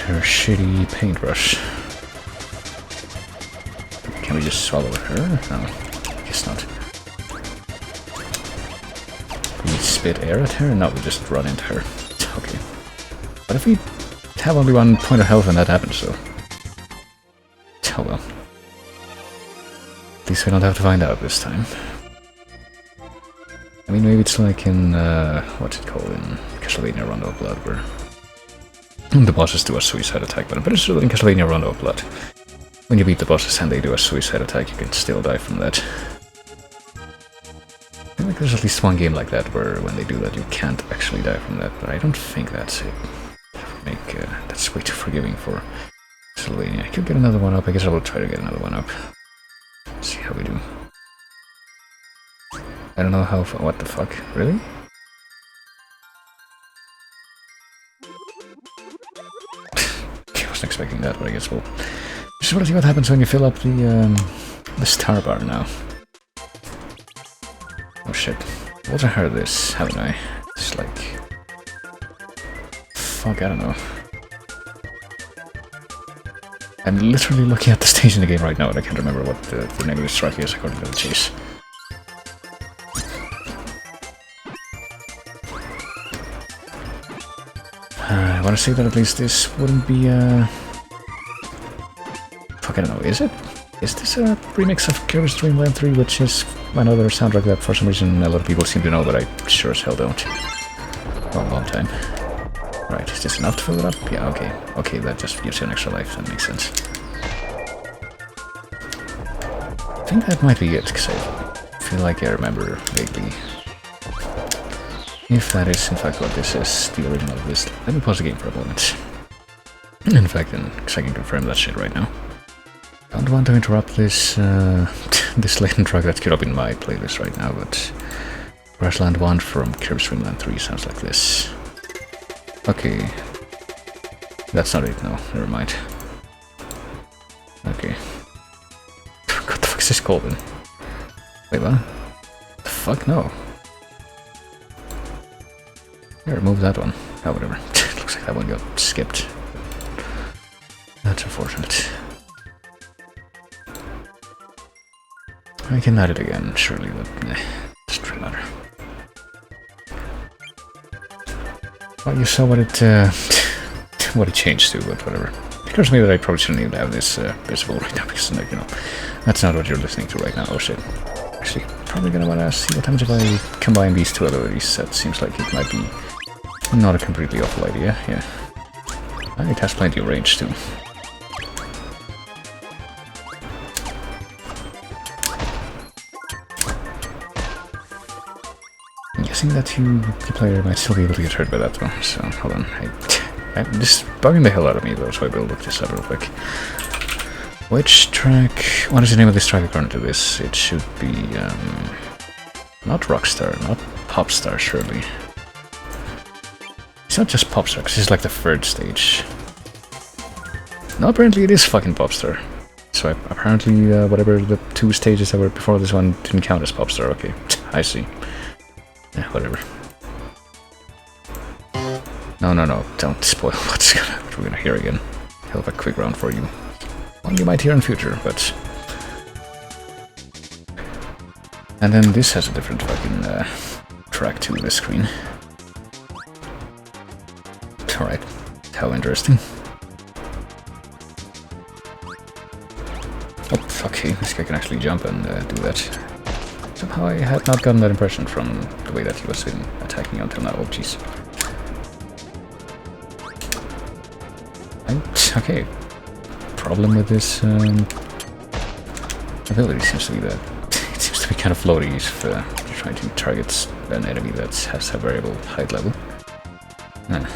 her shitty paintbrush. Can we just swallow her? No, I guess not. We spit air at her? No, we just run into her. Okay. But if we have only 1 point of health and that happens, so... Oh well. At least we don't have to find out this time. I mean, maybe it's like in, what's it called, in Castlevania Rondo of Blood, where the bosses do a suicide attack, but I'm pretty sure that in Castlevania Rondo of Blood, when you beat the bosses and they do a suicide attack, you can still die from that. I feel like there's at least one game like that where when they do that you can't actually die from that, but I don't think that's it. That's way too forgiving for Castlevania. I could get another one up. I guess I will try to get another one up. Let's see how we do. I don't know how far. What the fuck? Really? I wasn't expecting that, but I guess we'll just want to see what happens when you fill up the star bar now. Oh shit. I've also heard this, haven't I? It's like... Fuck, I don't know. I'm literally looking at the stage in the game right now and I can't remember what the negative strike is according to the chase. I want to say that at least this wouldn't be fuck, I don't know, is it? Is this a remix of Kirby's Dream Land 3, which is another soundtrack that for some reason a lot of people seem to know, but I sure as hell don't. For a long time. Right, is this enough to fill it up? Yeah, okay. Okay, that just gives you an extra life, that makes sense. I think that might be it, because I feel like I remember vaguely. If that is in fact what this is, the original of this, let me pause the game for a moment. In fact, because I can confirm that shit right now. Don't want to interrupt this this latent track that could up in my playlist right now, but Grassland 1 from Kirby's Dream Land 3 sounds like this. Okay. That's not it, no, never mind. Okay. What the fuck is this called then? Wait, what? The fuck? No. Yeah, remove that one. Oh, whatever. Looks like that one got skipped. That's unfortunate. I can add it again, surely, but doesn't really matter. Well, you saw what it changed to, but whatever. It occurs to me that I probably shouldn't even have this visible right now, because, like, you know, that's not what you're listening to right now. Oh shit. Actually, probably gonna wanna see what happens if I combine these two abilities. That seems like it might be not a completely awful idea, yeah. And it has plenty of range too. guessing that the player might still be able to get hurt by that though, so hold on. This is bugging the hell out of me though, so I will look this up real quick. Which track... What is the name of this track according to this? It should be... not Rockstar, not Popstar, surely. It's not just Popstar, because it's like the third stage. No, apparently it is fucking Popstar. So apparently whatever the 2 stages that were before this one didn't count as Popstar, okay. I see. Yeah, whatever. No, don't spoil what we're gonna hear again. Hell of a quick round for you. One you might hear in future, but... And then this has a different fucking track to this screen. Alright, how interesting. Oh, okay, this guy can actually jump and do that. Somehow I had not gotten that impression from the way that he was attacking until now. Oh, jeez. Okay. Problem with this ability seems to be that it seems to be kind of floaty if you're trying to target an enemy that has a variable height level. And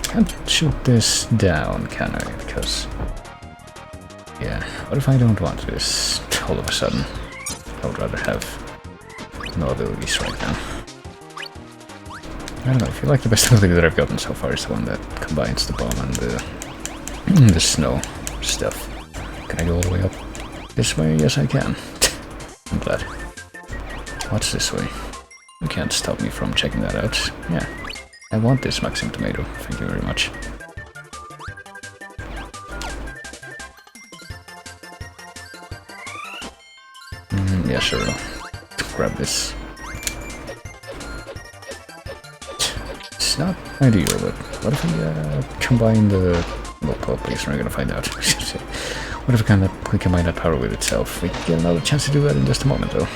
can't shoot this down, can I? Because yeah, what if I don't want this all of a sudden? I would rather have no abilities right now. I don't know, I feel like the best ability that I've gotten so far is the one that combines the bomb and the snow stuff. Can I go all the way up this way? Yes, I can. I'm glad. What's this way? You can't stop me from checking that out. Yeah, I want this Maxim Tomato. Thank you very much. Yeah, sure. I'll grab this. It's not ideal, but what if we combine the... Well, please, we're gonna find out. What if we combine that power with itself? We get another chance to do that in just a moment, though.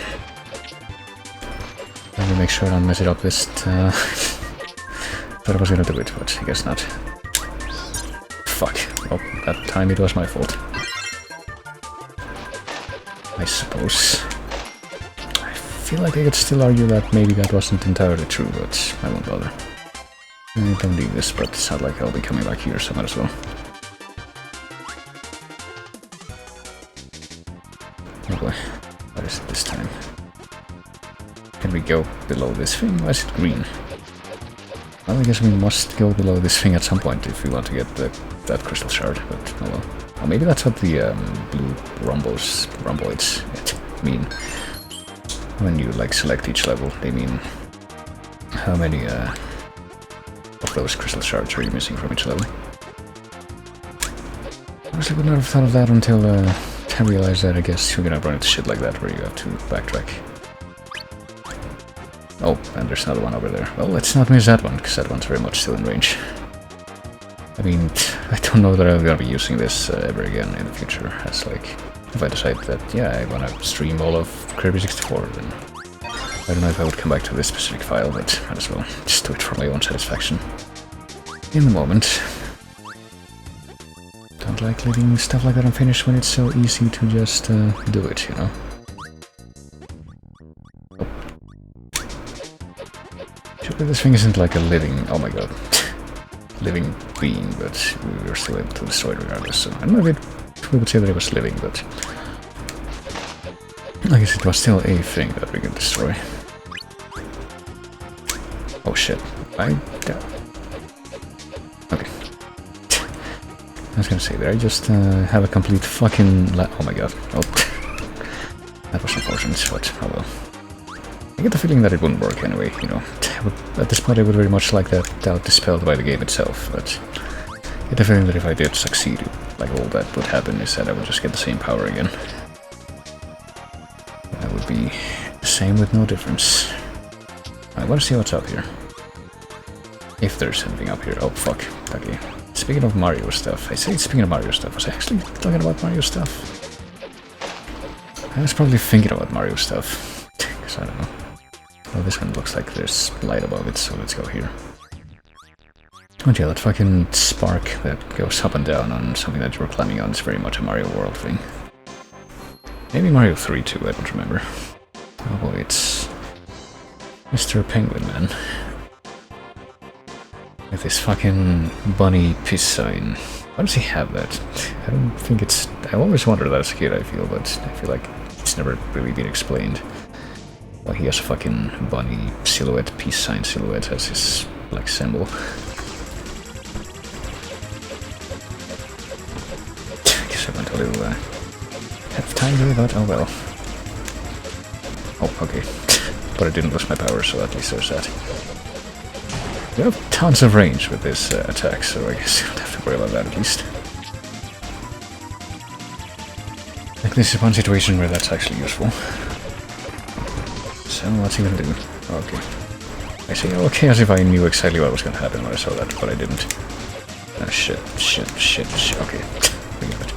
Let me make sure I don't mess it up this... Thought I was gonna do it, but I guess not. Fuck. Oh, that time it was my fault. I suppose. I feel like I could still argue that maybe that wasn't entirely true, but I won't bother. I don't need this, but it's not like I'll be coming back here, so might as well. Oh boy, what is it this time? Can we go below this thing? Why is it green? Well, I guess we must go below this thing at some point if we want to get that crystal shard, but oh well. Oh, maybe that's what the blue rhomboids mean. When you like select each level, they mean how many of those crystal shards are you missing from each level. Honestly, would not have thought of that until I realized that I guess you're gonna run into shit like that where you have to backtrack. Oh, and there's another one over there. Well, let's not miss that one, because that one's very much still in range. I mean, I don't know that I'm gonna be using this ever again in the future, as like, if I decide that, yeah, I wanna stream all of Kirby 64, then I don't know if I would come back to this specific file, but might as well just do it for my own satisfaction. In the moment. Don't like leaving stuff like that unfinished when it's so easy to just do it, you know? Oh. Surely this thing isn't like a living... oh my god. Living being, but we were still able to destroy it regardless, so I don't know if we would say that it was living, but I guess it was still a thing that we could destroy. Oh shit. Okay. I was gonna say, did I just have a complete fucking oh my god. Oh. That was unfortunate, but oh well. I get the feeling that it wouldn't work anyway, you know. At this point I would very much like that doubt dispelled by the game itself, but I get the feeling that if I did succeed, like all that would happen is that I would just get the same power again. That would be the same with no difference. I want to see what's up here. If there's anything up here. Oh fuck. Okay. Speaking of Mario stuff, I say speaking of Mario stuff, was I actually talking about Mario stuff? I was probably thinking about Mario stuff, because I don't know. Well, this one looks like there's light above it, so let's go here. Oh yeah, that fucking spark that goes up and down on something that you're climbing on is very much a Mario World thing. Maybe Mario 3 too, I don't remember. Oh boy, it's Mr. Penguin Man. With his fucking bunny peace sign. Why does he have that? I don't think it's... I always wondered that as a kid, I feel, but I feel like it's never really been explained. Why he has a fucking bunny silhouette, peace sign silhouette as his, like, symbol. I guess I went a little, have time here, but oh well. Oh, okay. But I didn't lose my power, so at least there's that. You have tons of range with this attack, so I guess you don't have to worry about that at least. Like, this is one situation where that's actually useful. So, what's he gonna do? Okay. I say okay as if I knew exactly what was gonna happen when I saw that, but I didn't. Oh, shit. Okay. Forget it.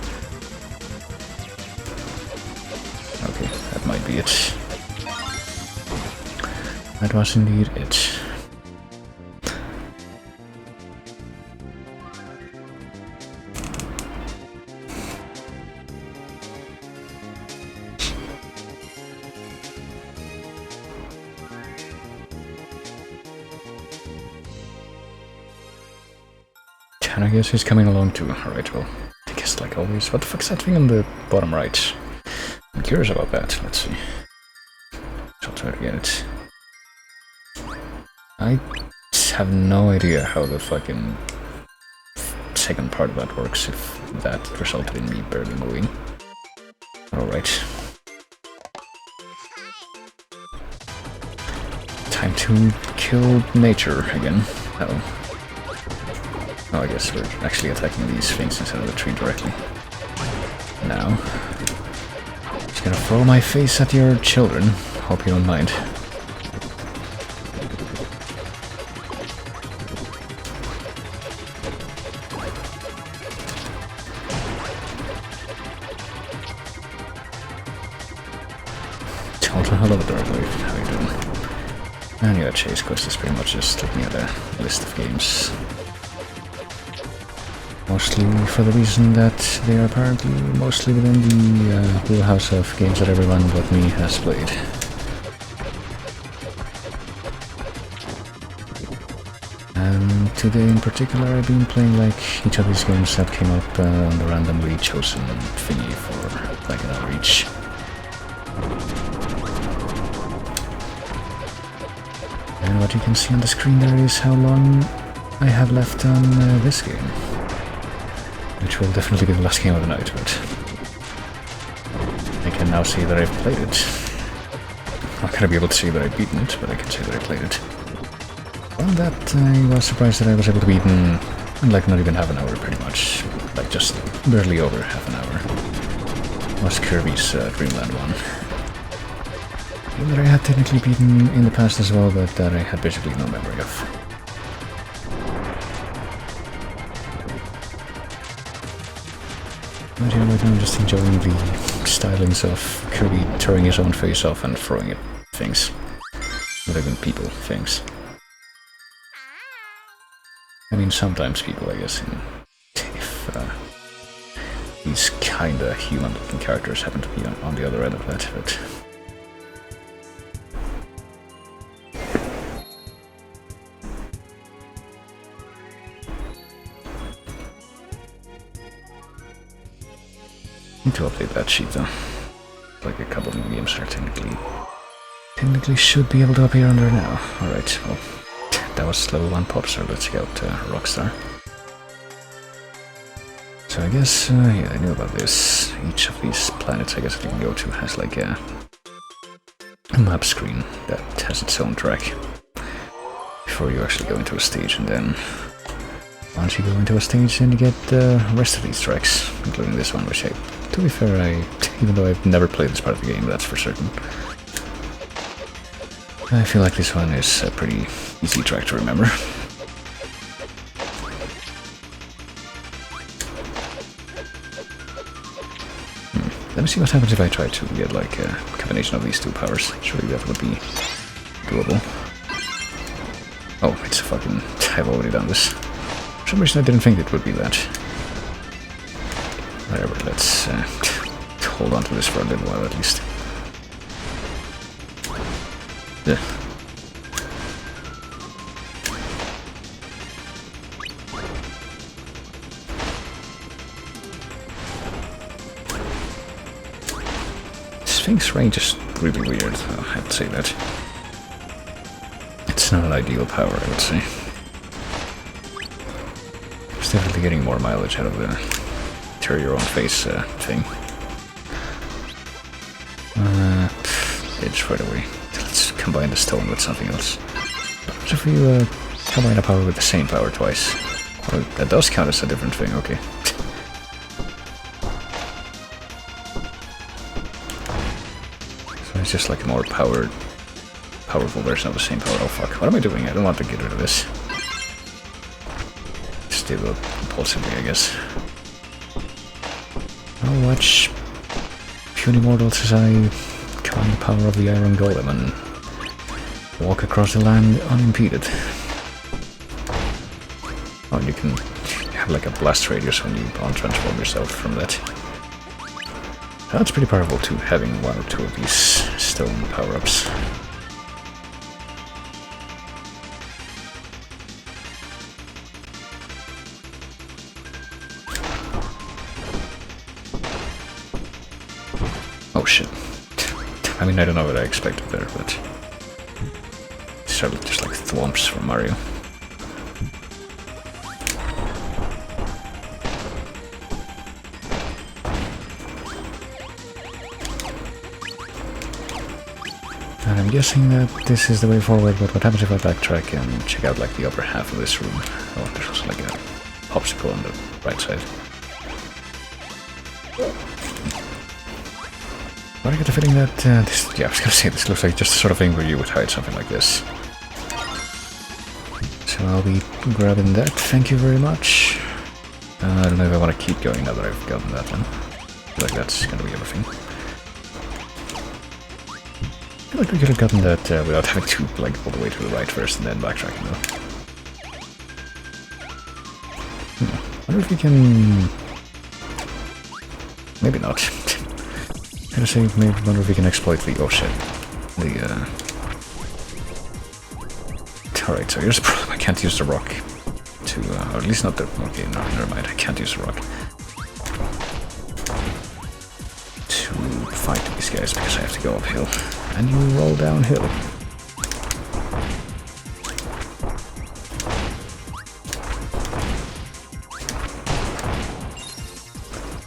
Okay, that might be it. That was indeed it. And I guess he's coming along too. Alright, well, I guess like always. What the fuck's that thing on the bottom right? I'm curious about that. Let's see. I'll try to get it. I have no idea how the fucking second part of that works, if that resulted in me barely moving. Alright. Time to kill nature again. Uh-oh. Oh, I guess we're actually attacking these things instead of the tree directly. Now. Just gonna throw my face at your children. Hope you don't mind. Hello, Darkwave. How are you doing? And yeah, Chase Quest is pretty much just looking at a list of games. Mostly for the reason that they are apparently mostly within the wheelhouse of games that everyone but me has played. And today in particular I've been playing like each of these games that came up on the randomly chosen thingy for like an hour each. And what you can see on the screen there is how long I have left on this game. Which will definitely be the last game of the night, but I can now see that I've played it. I'm not gonna be able to see that I've beaten it, but I can say that I played it. Well, that I was surprised that I was able to beat in like not even half an hour, pretty much. Like just barely over half an hour. It was Kirby's Dreamland one. One that I had technically beaten in the past as well, but that I had basically no memory of. But yeah, right now I'm just enjoying the stylings of Kirby tearing his own face off and throwing at things. Not even people, things. I mean, sometimes people, I guess, if these kinda human-looking characters happen to be on the other end of that, but... Need to update that sheet though. Like a couple of new games are technically should be able to appear on there now. Alright, well, that was level 1 pop, so let's check out Rockstar. So I guess, yeah, I knew about this. Each of these planets I guess that you can go to has like a map screen that has its own track before you actually go into a stage, and then once you go into a stage then you get the rest of these tracks, including this one, which to be fair, even though I've never played this part of the game, that's for certain. I feel like this one is a pretty easy track to remember. Let me see what happens if I try to get like a combination of these two powers. Surely that would be doable. Oh, it's a fucking... I've already done this. For some reason I didn't think it would be that. Whatever, let's hold on to this for a little while at least. thing's range is really weird, I have to say that. It's not an ideal power, I would say. It's definitely getting more mileage out of the tear your own face thing. It's right away. Let's combine the stone with something else. So if you combine a power with the same power twice, well, that does count as a different thing, okay. So it's just like a more powerful version of the same power. Oh fuck, what am I doing? I don't want to get rid of this. Just do it impulsively, I guess. I'll watch puny mortals as I combine the power of the iron golem and walk across the land unimpeded. Oh, you can have like a blast radius when you transform yourself from that. That's pretty powerful too, having one or two of these stone power-ups. Oh shit. I mean, I don't know what I expected there, but these are just like thwomps from Mario. And I'm guessing that this is the way forward, but what happens if I backtrack and check out like the upper half of this room? Oh, there's also like a obstacle on the right side. But I get the feeling that this, yeah, I was gonna say, this looks like just the sort of thing where you would hide something like this. So I'll be grabbing that, thank you very much. I don't know if I want to keep going now that I've gotten that one. I feel like that's gonna be everything. I feel like we could have gotten that without having to like all the way to the right first and then backtracking though. I wonder if we can... Maybe not. I say, maybe wonder if we can exploit the... Oh shit. Alright, so here's the problem. I can't use the rock to... or at least not the... Okay, no, never mind. I can't use the rock to fight these guys because I have to go uphill. And you roll downhill.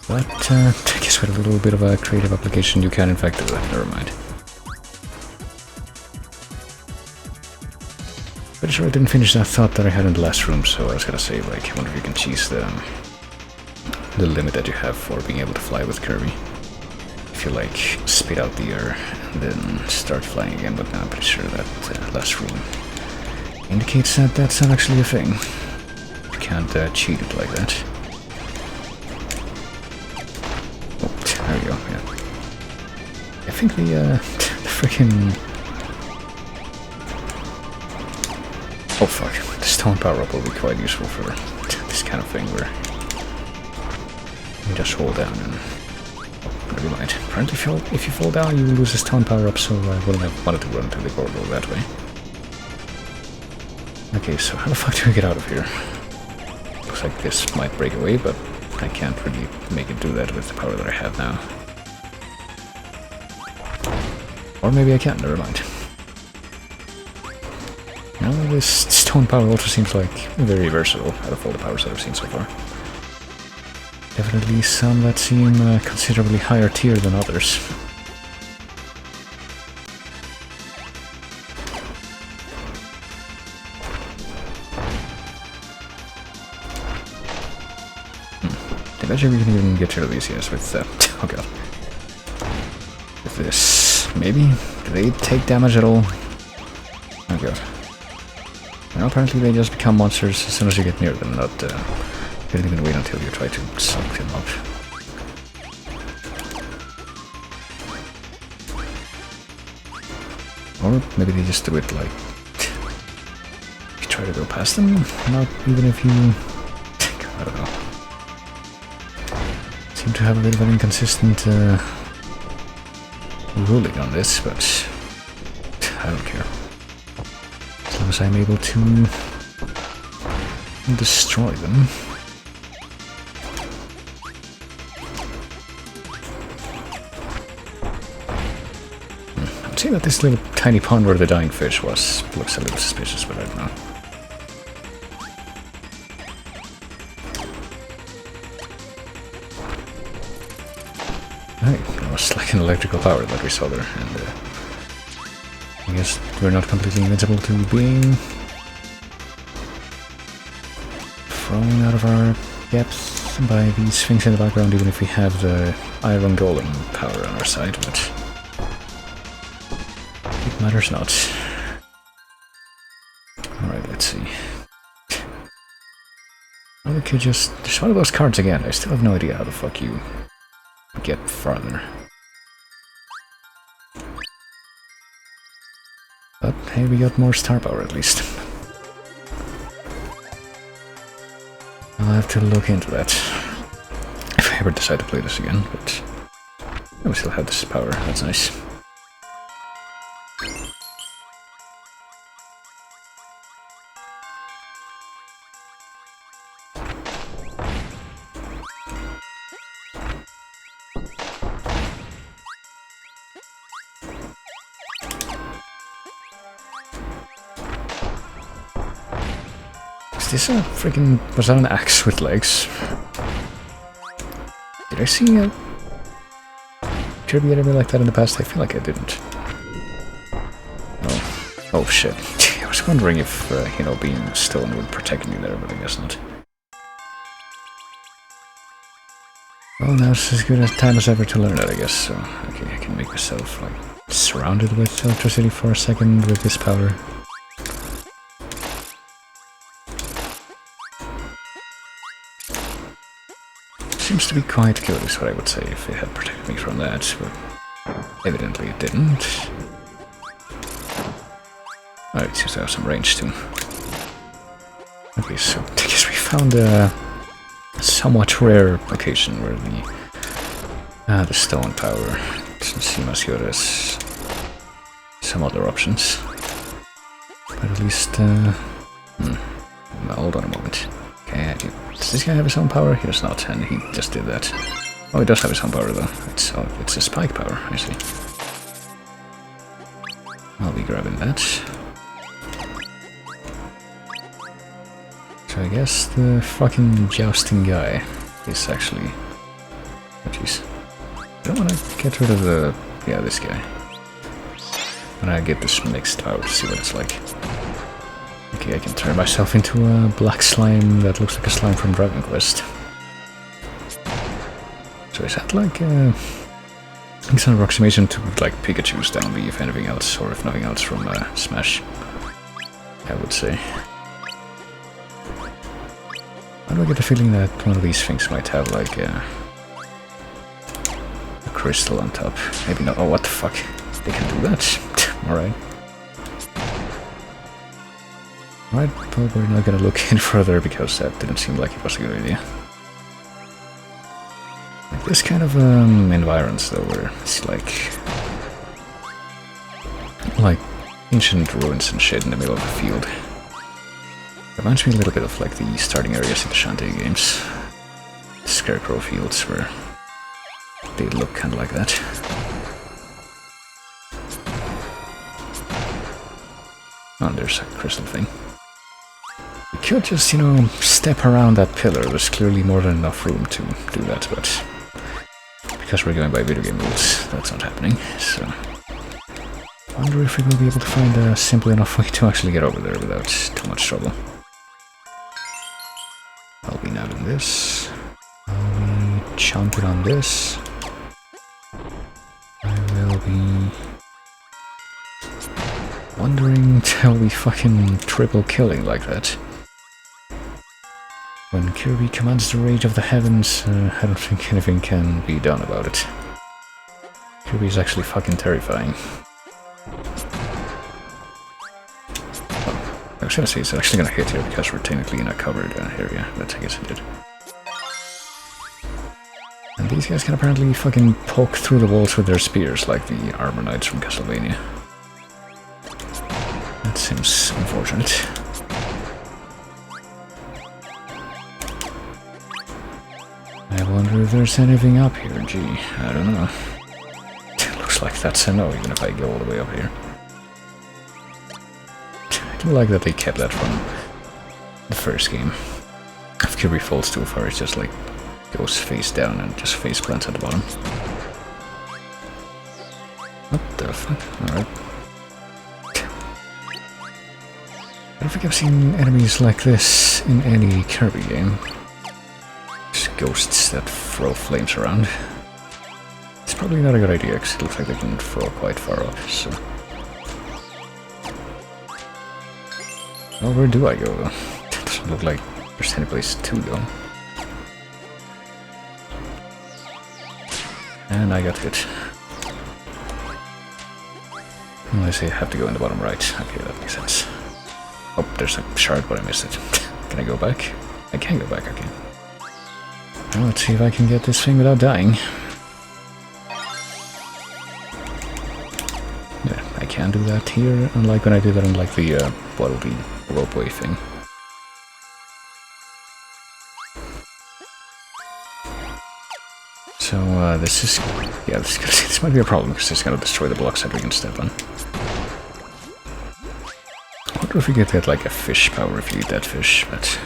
But, I guess with a little bit of a creative application you can in fact do that, never mind. Pretty sure I didn't finish that thought that I had in the last room, so I was gonna say, like, I wonder if you can cheese the limit that you have for being able to fly with Kirby. If you, like, spit out the air and then start flying again, but now I'm pretty sure that last room indicates that that's not actually a thing. You can't cheat it like that. There we go, yeah. I think the freaking... Oh fuck, the stone power-up will be quite useful for this kind of thing where you just hold down and... Oh, never mind. Apparently if you fall down you lose the stone power-up, so I wouldn't have wanted to run through the corridor that way. Okay, so how the fuck do we get out of here? Looks like this might break away, but I can't really make it do that with the power that I have now. Or maybe I can, never mind. Now this stone power also seems like very versatile out of all the powers that I've seen so far. Definitely some that seem considerably higher tier than others. I bet you we can even get rid of these guys with oh god. With this. Maybe? Do they take damage at all? Oh god. Well, apparently they just become monsters as soon as you get near them, not you don't even wait until you try to suck them up. Or maybe they just do it like... you try to go past them, not even if you... I don't know. Seem to have a bit of an inconsistent ruling on this, but I don't care. As long as I'm able to destroy them. say that this little tiny pond where the dying fish was looks a little suspicious, but I don't know. Right, it was like an electrical power that we saw there, and I guess we're not completely invincible to being thrown out of our depths by these things in the background, even if we have the iron golem power on our side, but it matters not. Alright, let's see. Or we could just... There's one of those cards again. I still have no idea how the fuck you get farther. But hey, we got more star power at least. I'll have to look into that if I ever decide to play this again, but we still have this power, that's nice. Is this a freaking... Was that an axe with legs? Did I see a Kirby enemy like that in the past? I feel like I didn't. Oh, oh shit. I was wondering if, you know, being stone would protect me there, but I guess not. Well, now's as good a time as ever to learn that, I guess. So, okay, I can make myself, like, surrounded with electricity for a second with this power. Seems to be quite good, is what I would say, if it had protected me from that, but evidently it didn't. Oh, it seems to have some range too. Okay, so I guess we found a somewhat rare location where the stone power doesn't seem as good as some other options. But at least, hold on a moment. Okay, does this guy have his own power? He does not, and he just did that. Oh, he does have his own power though. It's a spike power, I see. I'll be grabbing that. So I guess the fucking jousting guy is actually... Oh jeez. I don't want to get rid of the... Yeah, this guy. When I get this mixed power to see what it's like. Okay, I can turn myself into a black slime that looks like a slime from Dragon Quest. So is that like it's an approximation to like Pikachu's downbeat, if anything else, or if nothing else from Smash, I would say. Why do I get the feeling that one of these things might have like a crystal on top? Maybe not. Oh, what the fuck? They can do that? Alright. Alright, well, we're not gonna look any further because that didn't seem like it was a good idea. Like this kind of environs though, where it's like ancient ruins and shit in the middle of a field. Reminds me a little bit of like the starting areas in the Shantae games. Scarecrow fields where they look kind of like that. Oh, and there's a crystal thing. We could just, you know, step around that pillar. There's clearly more than enough room to do that, but because we're going by video game rules, that's not happening, so... I wonder if we will be able to find a simple enough way to actually get over there without too much trouble. I'll be nabbing this. I'll be chomping on this. I will be... wondering how we fucking triple killing like that. When Kirby commands the rage of the heavens, I don't think anything can be done about it. Kirby is actually fucking terrifying. Oh, I was gonna say it's actually gonna hit here because we're technically in a covered area, but I guess it did. And these guys can apparently fucking poke through the walls with their spears like the armor knights from Castlevania. That seems unfortunate. I wonder if there's anything up here, gee, I don't know. It looks like that's a no, even if I go all the way up here. I do like that they kept that from the first game. If Kirby falls too far, it just like goes face down and just face plants at the bottom. What the fuck? Alright. I don't think I've seen enemies like this in any Kirby game. Just ghosts that throw flames around. It's probably not a good idea, because it looks like they can throw quite far off, so... Well, where do I go, though? It doesn't look like there's any place to go. And I got hit. Unless I have to go in the bottom right. Okay, that makes sense. Oh, there's a shard, but I missed it. Can I go back? I can go back, okay. Well, let's see if I can get this thing without dying. Yeah, I can do that here, unlike when I did that on like the Waddle-Dee ropeway thing. So this is, yeah, this might be a problem because it's gonna destroy the blocks that we can step on. I wonder if we could get like a fish power if you eat that fish, but...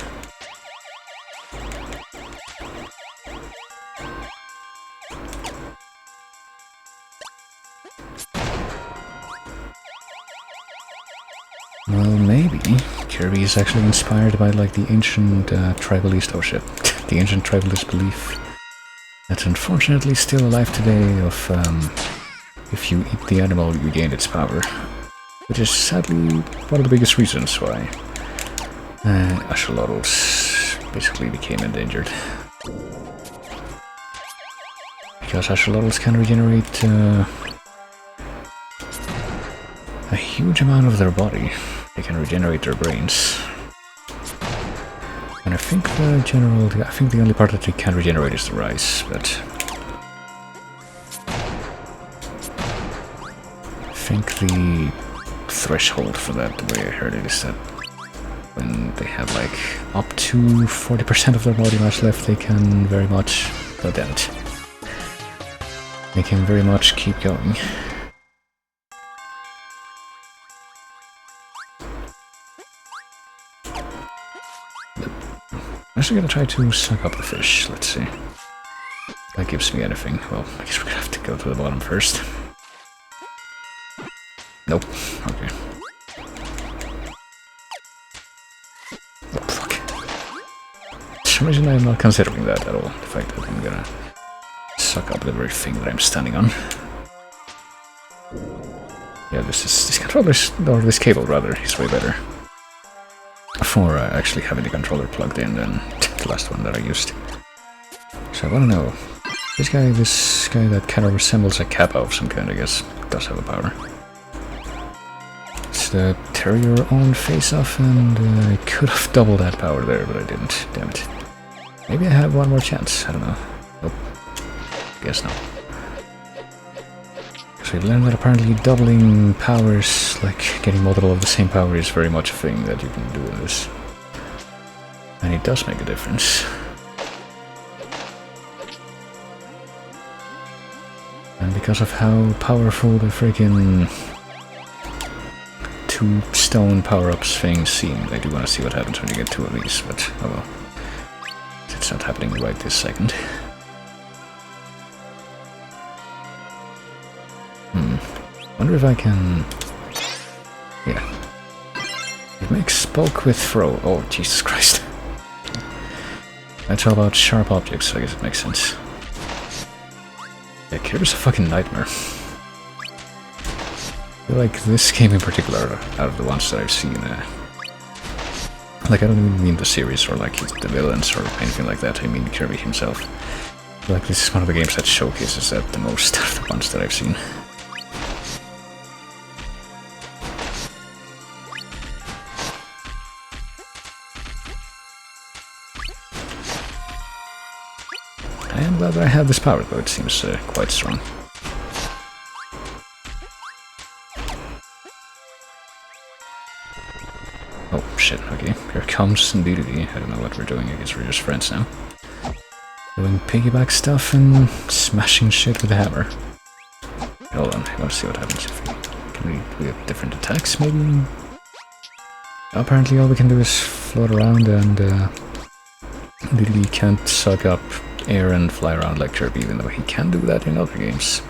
Well, maybe Kirby is actually inspired by like the ancient tribalist, oh shit, the ancient tribalist belief that's unfortunately still alive today of if you eat the animal you gain its power, which is sadly one of the biggest reasons why axolotls basically became endangered. Because axolotls can regenerate a huge amount of their body. They can regenerate their brains. And I think the only part that they can regenerate is the rice, but... I think the threshold for that, the way I heard it, is that when they have like up to 40% of their body mass left, they can very much... oh damn it. They can very much keep going. I'm actually gonna try to suck up the fish, let's see. If that gives me anything. Well, I guess we're gonna have to go to the bottom first. Nope. Okay. Oh, fuck. For some reason I'm not considering that at all. The fact that I'm gonna suck up the very thing that I'm standing on. Yeah, this controller, or this cable rather, is way better. For actually having the controller plugged in than the last one that I used. So I wanna know, this guy that kind of resembles a kappa of some kind, I guess, does have a power. It's the tear your own face off, and I could have doubled that power there, but I didn't, damn it. Maybe I have one more chance, I don't know. Nope. Guess not. So we learned that apparently doubling powers, like getting multiple of the same power, is very much a thing that you can do in this. And it does make a difference. And because of how powerful the freaking 2 stone power-ups things seem, I do want to see what happens when you get 2 of these, but oh well. It's not happening right this second. Wonder if I can... yeah. It makes bulk with throw. Oh, Jesus Christ. That's all about sharp objects, so I guess it makes sense. Yeah, Kirby's a fucking nightmare. I feel like this game in particular, out of the ones that I've seen, like I don't even mean the series or like the villains or anything like that, I mean Kirby himself. I feel like this is one of the games that showcases that the most out of the ones that I've seen. I am glad that I have this power, though it seems quite strong. Oh shit, okay, here comes DDD. I don't know what we're doing, I guess we're just friends now. Doing piggyback stuff and smashing shit with a hammer. Hold on, I want to see what happens if we have different attacks, maybe? Apparently all we can do is float around and literally can't suck up air and fly around like Kirby, even though he can do that in other games.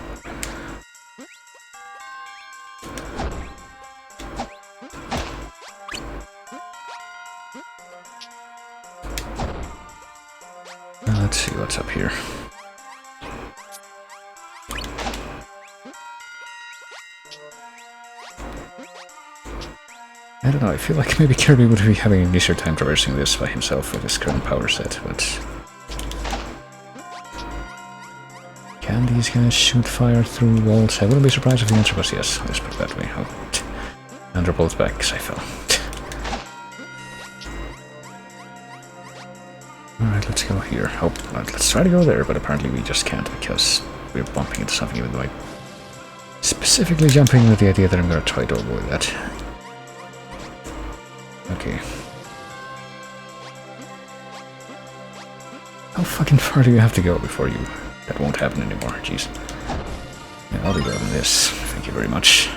Let's see what's up here. I don't know, I feel like maybe Kirby would be having an easier time traversing this by himself with his current power set, but... Can these guys shoot fire through walls? I wouldn't be surprised if the answer was yes. Let's put it that way. Oh, Thunderbolt's back, because I fell. Alright, let's go here. Oh, let's try to go there, but apparently we just can't because we're bumping into something, even though I'm specifically jumping with the idea that I'm going to try to avoid that. Okay. How fucking far do you have to go before you... That won't happen anymore, jeez. Yeah, I'll be better than this. Thank you very much.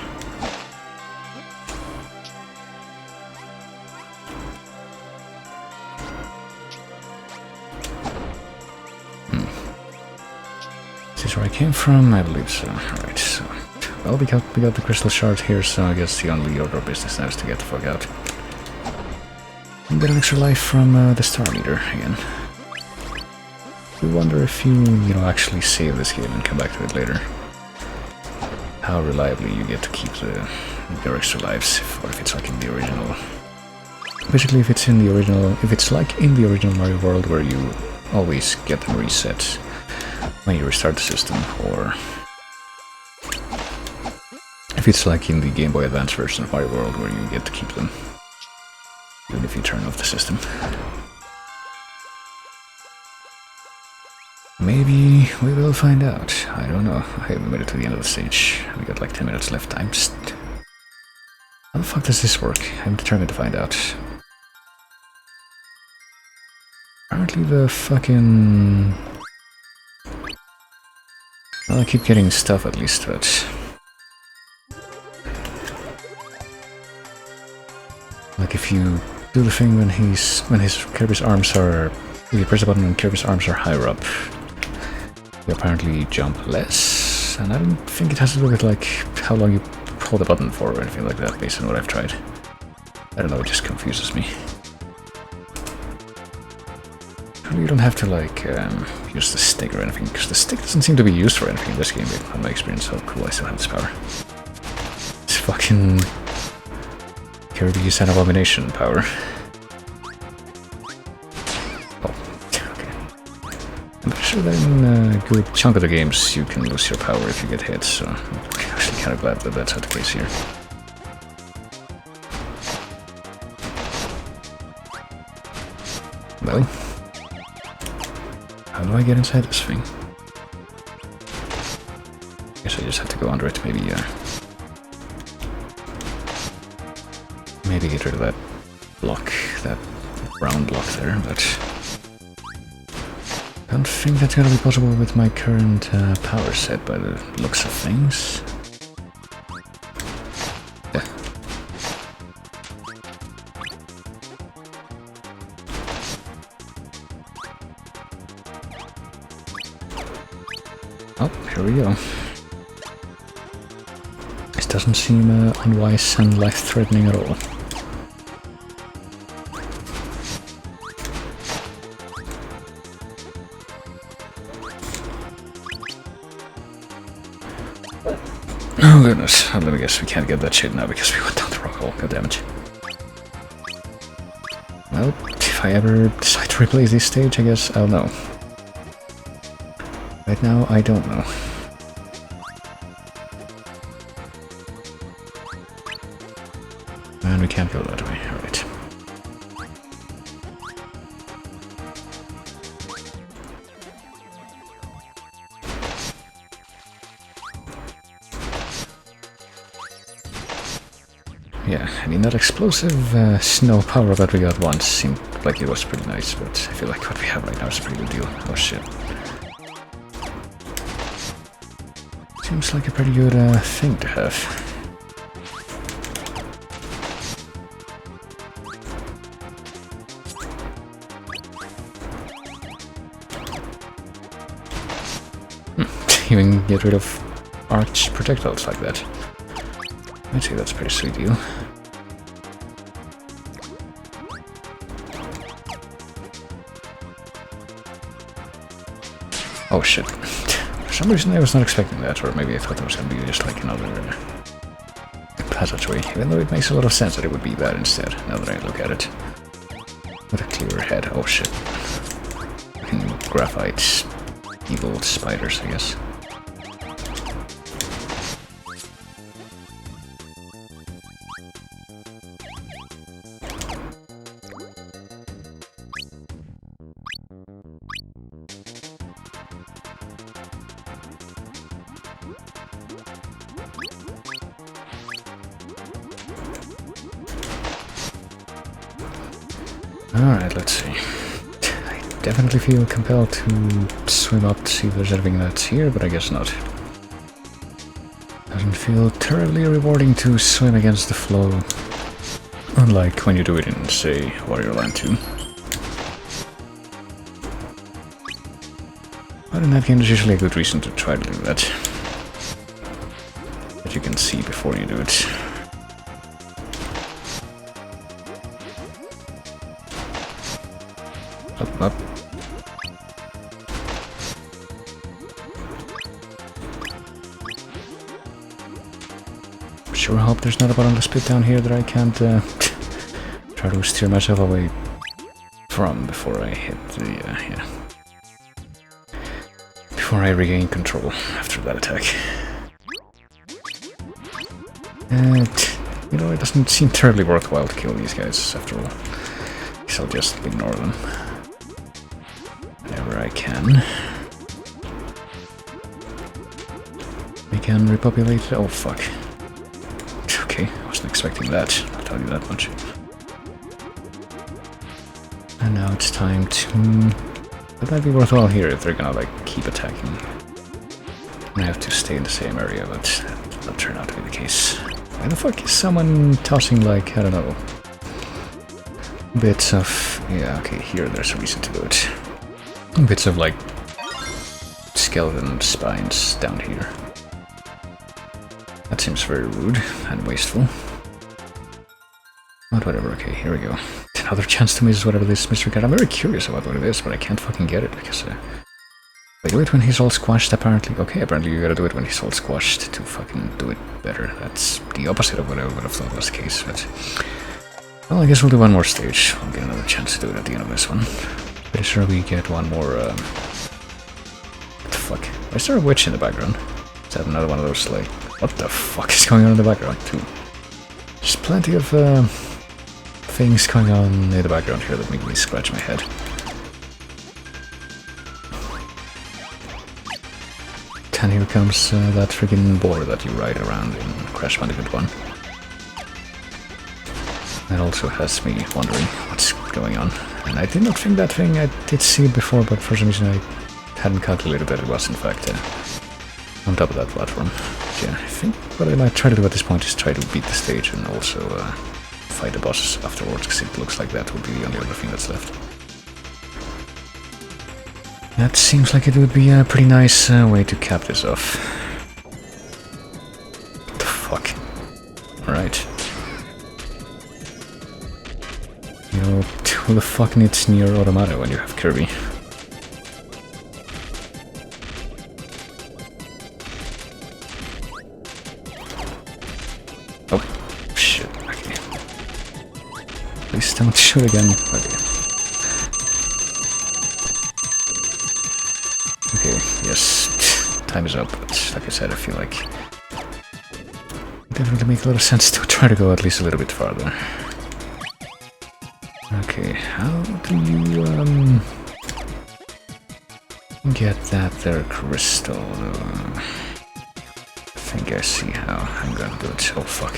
Is this where I came from? I believe so. Alright, so... Well, we got the crystal shard here, so I guess the only order of business now is to get the fuck out. And get an extra life from the star meter again. I wonder if you actually save this game and come back to it later. How reliably you get to keep your extra lives, or if it's like in the original. Basically, if it's in the original, if it's like in the original Mario World where you always get them reset when you restart the system, or if it's like in the Game Boy Advance version of Mario World where you get to keep them even if you turn off the system. Maybe we will find out. I don't know. I haven't made it to the end of the stage. We got like 10 minutes left. How the fuck does this work? I'm determined to find out. Apparently the fucking... Well, I keep getting stuff at least, but... Like if you do the thing when his Kirby's arms are... If you press the button when Kirby's arms are higher up, you apparently jump less, and I don't think it has to do with like how long you hold the button for or anything like that, based on what I've tried. I don't know, it just confuses me. You don't have to like use the stick or anything, because the stick doesn't seem to be used for anything in this game, in my experience. Oh cool, I still have this power. It's fucking Kirby's an abomination power. I'm pretty sure that in a good chunk of the games you can lose your power if you get hit, so I'm actually kind of glad that that's not the case here. Well, how do I get inside this thing? Guess I just have to go under it, maybe get rid of that block, that round block there, but... I don't think that's gonna be possible with my current power set by the looks of things. Yeah. Oh, here we go. This doesn't seem unwise and life-threatening at all. Oh goodness, let me guess, we can't get that shit now because we went down the wrong hole, goddammit. Well, if I ever decide to replace this stage, I guess I'll know. Right now, I don't know. And we can't go that way, alright. Yeah, I mean, that explosive snow power that we got once seemed like it was pretty nice, but I feel like what we have right now is a pretty good deal. Oh shit. Seems like a pretty good thing to have. Even get rid of arch projectiles like that. I'd say that's a pretty sweet deal. Oh shit. For some reason I was not expecting that, or maybe I thought there was gonna be just like another passageway, even though it makes a lot of sense that it would be that instead, now that I look at it. With a clearer head. Oh shit. Fucking graphite evil spiders, I guess. Alright, let's see. I definitely feel compelled to swim up to see if there's anything that's here, but I guess not. Doesn't feel terribly rewarding to swim against the flow, unlike when you do it in, say, Wario Land 2. But in that game there's usually a good reason to try to do that. That you can see before you do it. Up. Sure hope there's not a bottomless pit down here that I can't try to steer myself away from before I hit the, yeah. Before I regain control after that attack. And, you know, it doesn't seem terribly worthwhile to kill these guys after all. So I'll just ignore them. Whenever I can. We can repopulate. Oh fuck. Okay, I wasn't expecting that. I'll tell you that much. And now it's time to... That might be worthwhile here if they're gonna like keep attacking. I have to stay in the same area, but that will turn out to be the case. Why the fuck is someone tossing like, I don't know, bits of... Yeah, okay, here there's a reason to do it. Bits of like skeleton spines down here. That seems very rude and wasteful. But whatever, okay, here we go. Another chance to miss whatever this mystery cat. I'm very curious about what it is, but I can't fucking get it because they do it when he's all squashed apparently. Okay, apparently you gotta do it when he's all squashed to fucking do it better. That's the opposite of what I would have thought was the case, but... Well, I guess we'll do one more stage. We'll get another chance to do it at the end of this one. Pretty sure we get one more, what the fuck? Is there a witch in the background? Is that another one of those, like... What the fuck is going on in the background, too? There's plenty of, things going on in the background here that make me scratch my head. And here comes that friggin' boar that you ride around in Crash Bandicoot 1. That also has me wondering what's going on. And I did not think that thing, I did see it before, but for some reason I hadn't calculated that it was in fact on top of that platform. Yeah, I think what I might try to do at this point is try to beat the stage and also fight the bosses afterwards, because it looks like that would be the only other thing that's left. That seems like it would be a pretty nice way to cap this off. What the fuck? Alright. You know, who the fuck needs Nier Automata when you have Kirby? Oh, shit, okay. Please don't shoot again. Okay. Okay, yes, time is up, but like I said, I feel like it definitely makes a lot of sense to try to go at least a little bit farther. Okay, how do you, get that there crystal? I think I see how I'm gonna do it. Oh, fuck.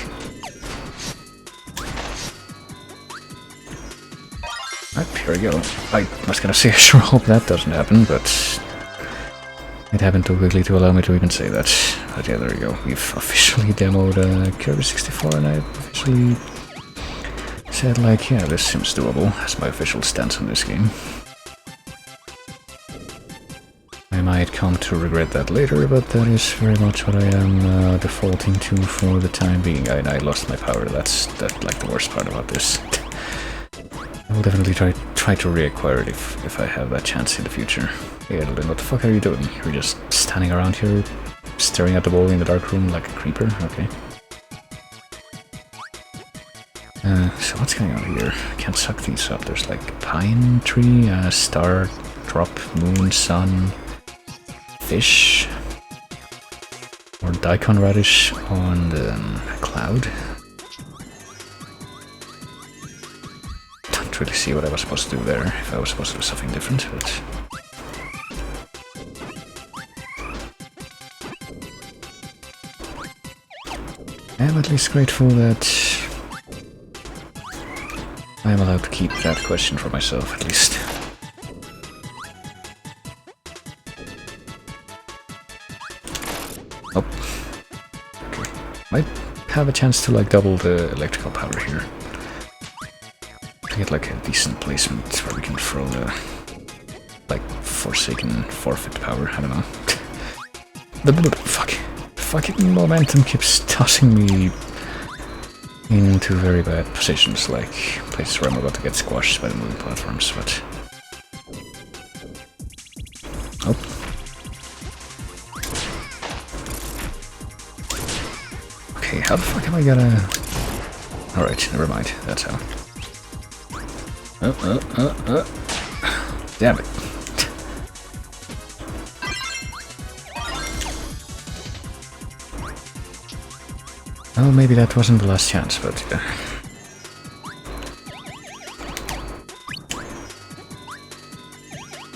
Right, here we go. I was gonna say I sure hope that doesn't happen, but it happened too quickly to allow me to even say that. But yeah, there we go. We've officially demoed Kirby 64, and I officially said, like, yeah, this seems doable. That's my official stance on this game. I might come to regret that later, but that is very much what I am defaulting to for the time being. I lost my power. That's like the worst part about this. I will definitely try to reacquire it if I have that chance in the future. Yeah, Elden, what the fuck are you doing? You're just standing around here, staring at the wall in the dark room like a creeper? Okay. So what's going on here? I can't suck these up. There's like pine tree, star, drop, moon, sun, fish, or daikon radish on the cloud. Don't really see what I was supposed to do there, if I was supposed to do something different, but... I'm at least grateful that I am allowed to keep that question for myself, at least. Oh. Okay. Might have a chance to like double the electrical power here. To get like a decent placement where we can throw the like forsaken forfeit power, I don't know. Fucking momentum keeps tossing me into very bad positions, like places where I'm about to get squashed by the moving platforms, but... Oh. Okay, how the fuck am I gonna... Alright, never mind, that's how. Damn it. Oh, maybe that wasn't the last chance, but...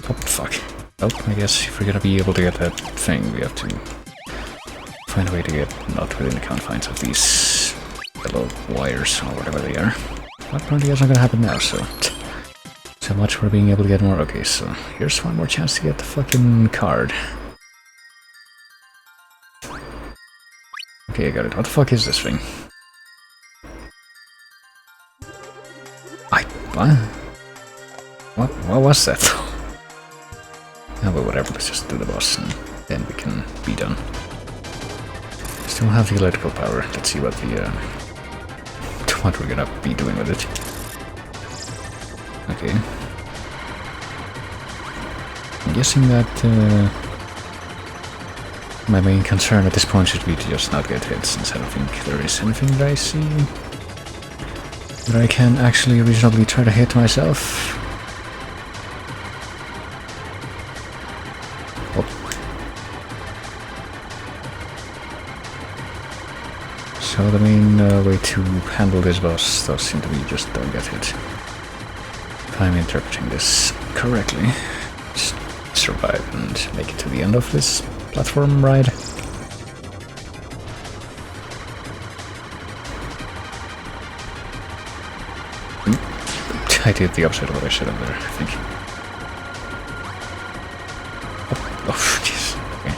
Oh, fuck. Oh, I guess if we're gonna be able to get that thing, we have to find a way to get not within the confines of these yellow wires, or whatever they are. But apparently that's not gonna happen now, so... So much for being able to get more. Okay, so here's one more chance to get the fucking card. Okay, I got it. What the fuck is this thing? What was that? Oh, but whatever, let's just do the boss and then we can be done. Still have the electrical power. Let's see what the what we're gonna be doing with it. Okay. I'm guessing that my main concern at this point should be to just not get hit, since I don't think there is anything that I see that I can actually reasonably try to hit myself. Oh. So the main way to handle this boss does seem to be just don't get hit. If I'm interpreting this correctly, just survive and make it to the end of this platform ride. I did the opposite of what I should have there, I think. Oh, jeez. Okay.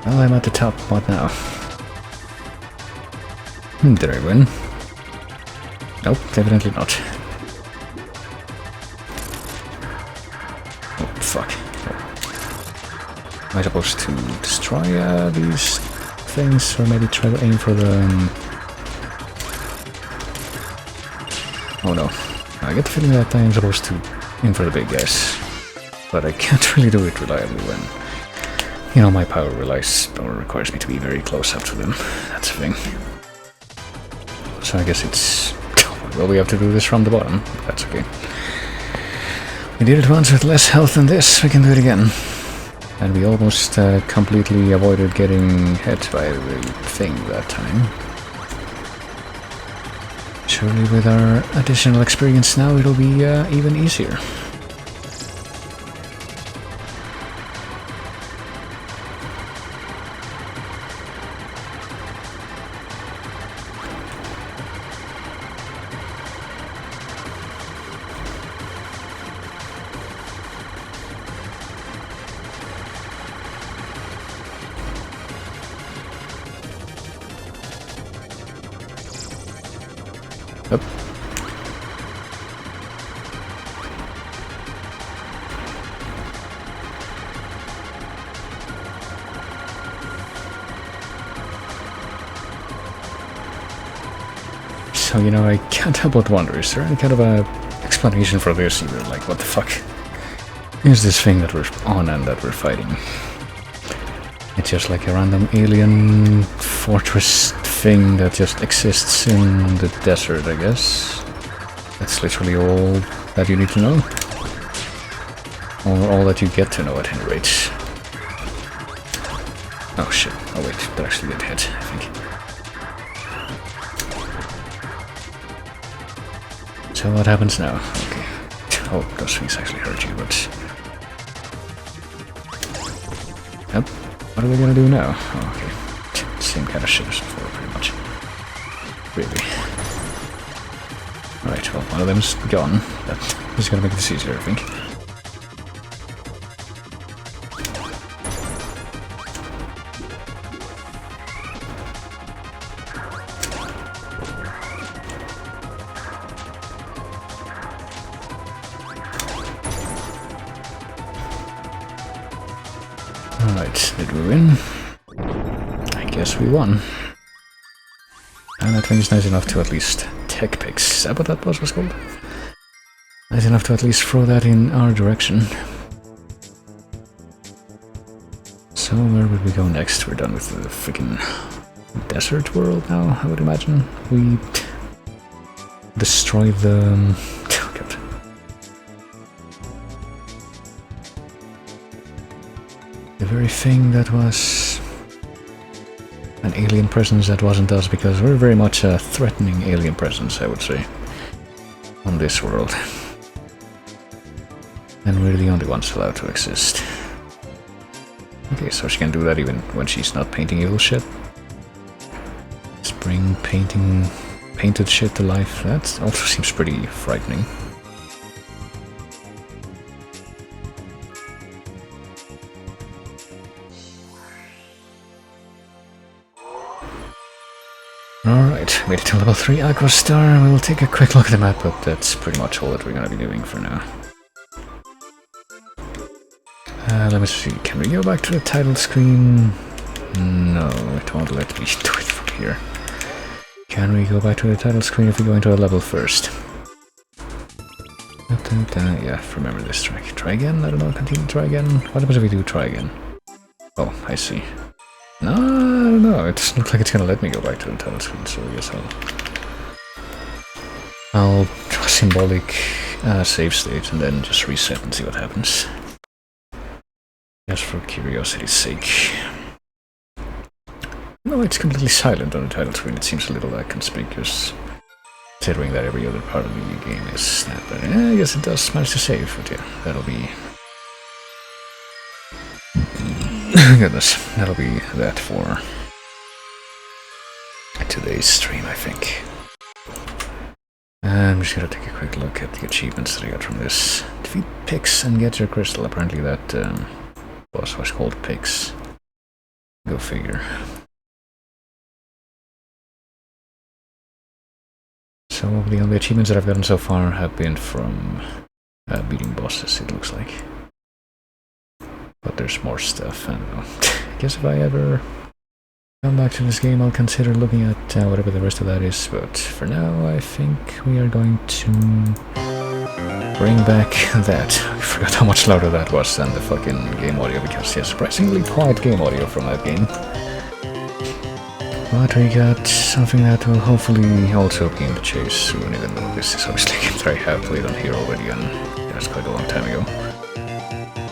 Well, I'm at the top. What now? Did I win? Nope, evidently not. Oh, fuck. Am I supposed to destroy these things, or maybe try to aim for the... Oh no. I get the feeling that I am supposed to aim for the big guys, but I can't really do it reliably when, you know, my power relies or requires me to be very close up to them. That's the thing. So I guess it's... Well, we have to do this from the bottom. That's okay. We did it once with less health than this, we can do it again. And we almost completely avoided getting hit by the thing that time. Surely with our additional experience now it'll be even easier. Up. So, you know, I can't help but wonder, is there any kind of a explanation for this either? Like, what the fuck is this thing that we're on and that we're fighting? It's just like a random alien fortress thing that just exists in the desert, I guess. That's literally all that you need to know. Or all that you get to know at any rate. Oh shit, oh wait, that actually did hit, I think. So what happens now? Okay. Oh, those things actually hurt you, but... Yep. What are we gonna do now? Oh, okay. Same kind of shit as before, pretty much. Really. Alright, well, one of them's gone. That is gonna make this easier, I think. Alright, did we win? I guess we won. And that thing's nice enough to at least tech picks. Is that what that was called? Nice enough to at least throw that in our direction. So where would we go next? We're done with the freaking desert world now, I would imagine. We destroy the... Oh god. The very thing that was an alien presence that wasn't us, because we're very much a threatening alien presence, I would say, on this world. And we're the only ones allowed to exist. Okay, so she can do that even when she's not painting evil shit. Spring painting painted shit to life, that also seems pretty frightening. Alright, made it to level 3 Aqua Star. We'll take a quick look at the map, but that's pretty much all that we're gonna be doing for now. Let me see, can we go back to the title screen? No, it won't let me do it from here. Can we go back to the title screen if we go into a level first? Yeah, remember this track. Try again? I don't know, continue, try again. What happens if we do try again? Oh, I see. No, I don't know, it doesn't look like it's gonna let me go back to the title screen, so I guess I'll symbolic save state and then just reset and see what happens. Just for curiosity's sake. No, it's completely silent on the title screen. It seems a little conspicuous, considering that every other part of the game is snapped. But I guess it does manage to save, but yeah, that'll be... Goodness, that'll be that for today's stream, I think. I'm just gonna take a quick look at the achievements that I got from this. Defeat Pix and get your crystal. Apparently that boss was called Pix. Go figure. Some of the only achievements that I've gotten so far have been from beating bosses, it looks like. But there's more stuff, I don't know. I guess if I ever come back to this game, I'll consider looking at whatever the rest of that is. But for now, I think we are going to bring back that. I forgot how much louder that was than the fucking game audio, because yeah, surprisingly quiet game audio from that game. But we got something that will hopefully also be in the chase soon, even though this is obviously a game that I have played on here already, and that's quite a long time ago.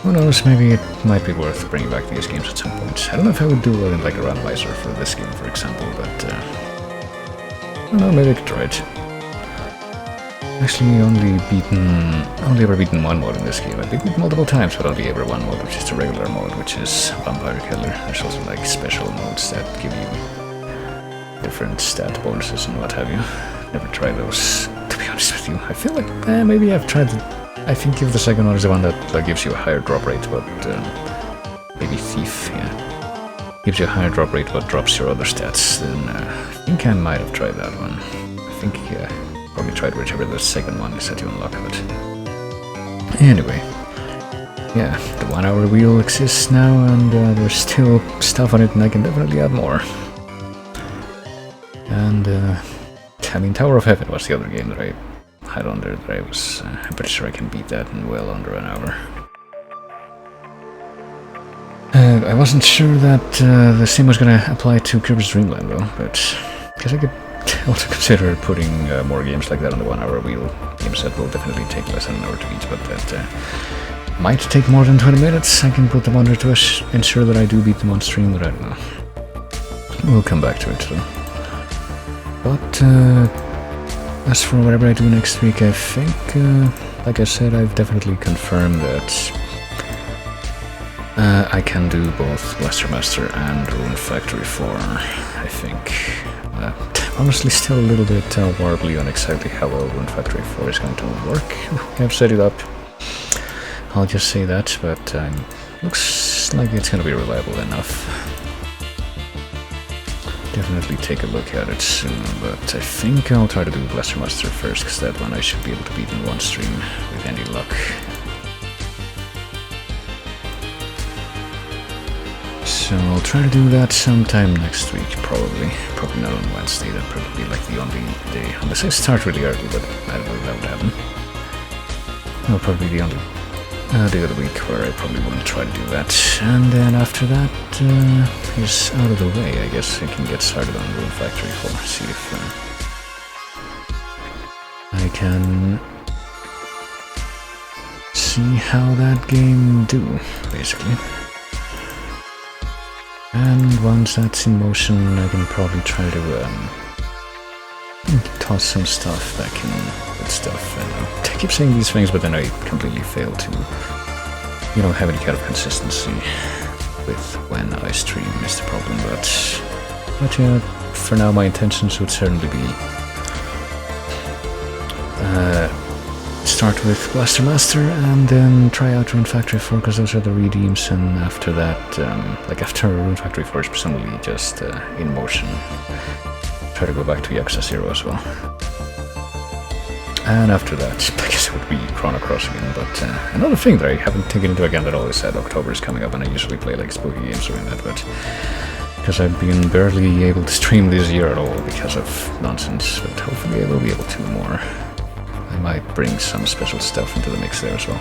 Who knows, maybe it might be worth bringing back these games at some point. I don't know if I would do it in like a randomizer for this game, for example, but I don't know, maybe I could try it. Actually, only ever beaten one mode in this game. I've beaten it multiple times, but only ever one mode, which is the regular mode, which is Vampire Killer. There's also like special modes that give you different stat bonuses and what have you. Never tried those, to be honest with you. I feel like maybe I've tried it. I think if the second one is the one that gives you a higher drop rate, but maybe Thief, yeah. Gives you a higher drop rate but drops your other stats, then I think I might have tried that one. I think, yeah, basically tried whichever the second one is that you unlock of it. Anyway, yeah, the 1 hour wheel exists now, and there's still stuff on it, and I can definitely add more. And, I mean, Tower of Heaven was the other game that I had under that I was, I'm pretty sure I can beat that in well under an hour. I wasn't sure that the same was gonna apply to Kirby's Dream Land though, but I guess I could also consider putting more games like that on the 1 hour wheel. Games that will definitely take less than an hour to beat, but that might take more than 20 minutes. I can put them under to ensure that I do beat them on stream, but I don't know. We'll come back to it though. But as for whatever I do next week, I think, like I said, I've definitely confirmed that I can do both Blaster Master and Rune Factory 4, I think. Honestly, still a little bit warbly on exactly how well Rune Factory 4 is going to work. I've set it up, I'll just say that, but looks like it's going to be reliable enough. Definitely take a look at it soon, but I think I'll try to do Blaster Master first, because that one I should be able to beat in one stream with any luck. So I'll try to do that sometime next week, probably. Probably not on Wednesday, that'd probably be like the only day. Unless I start really early, but I don't know if that would happen. That'll probably be the only day of the week where I probably wouldn't try to do that. And then after that is out of the way, I guess I can get started on Rune Factory 4. See if I can see how that game do, basically. And once that's in motion, I can probably try to toss some stuff back in with stuff. I keep saying these things, but then I completely fail to, you know, have any kind of consistency with when I stream is the problem. But yeah, for now my intentions would certainly be start with Blaster Master and then try out Rune Factory 4, because those are the redeems, and after that, like after Rune Factory 4 is presumably just in motion, try to go back to Yakuza 0 as well. And after that, I guess it would be Chrono Cross again, but another thing that I haven't taken into account at all is that October is coming up, and I usually play like spooky games during that, but because I've been barely able to stream this year at all because of nonsense, but hopefully I will be able to more. I might bring some special stuff into the mix there as well.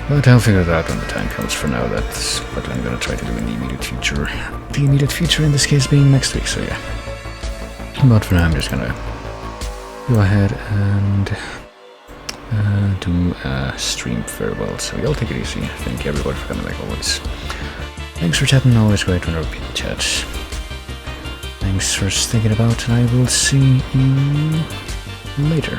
But I'll figure that out when the time comes. For now, that's what I'm gonna try to do in the immediate future. The immediate future in this case being next week, so yeah. But for now, I'm just gonna go ahead and do a stream farewell. So y'all take it easy. Thank everybody for coming like always. Thanks for chatting, always great whenever people chat. Thanks for sticking about, and I will see you later.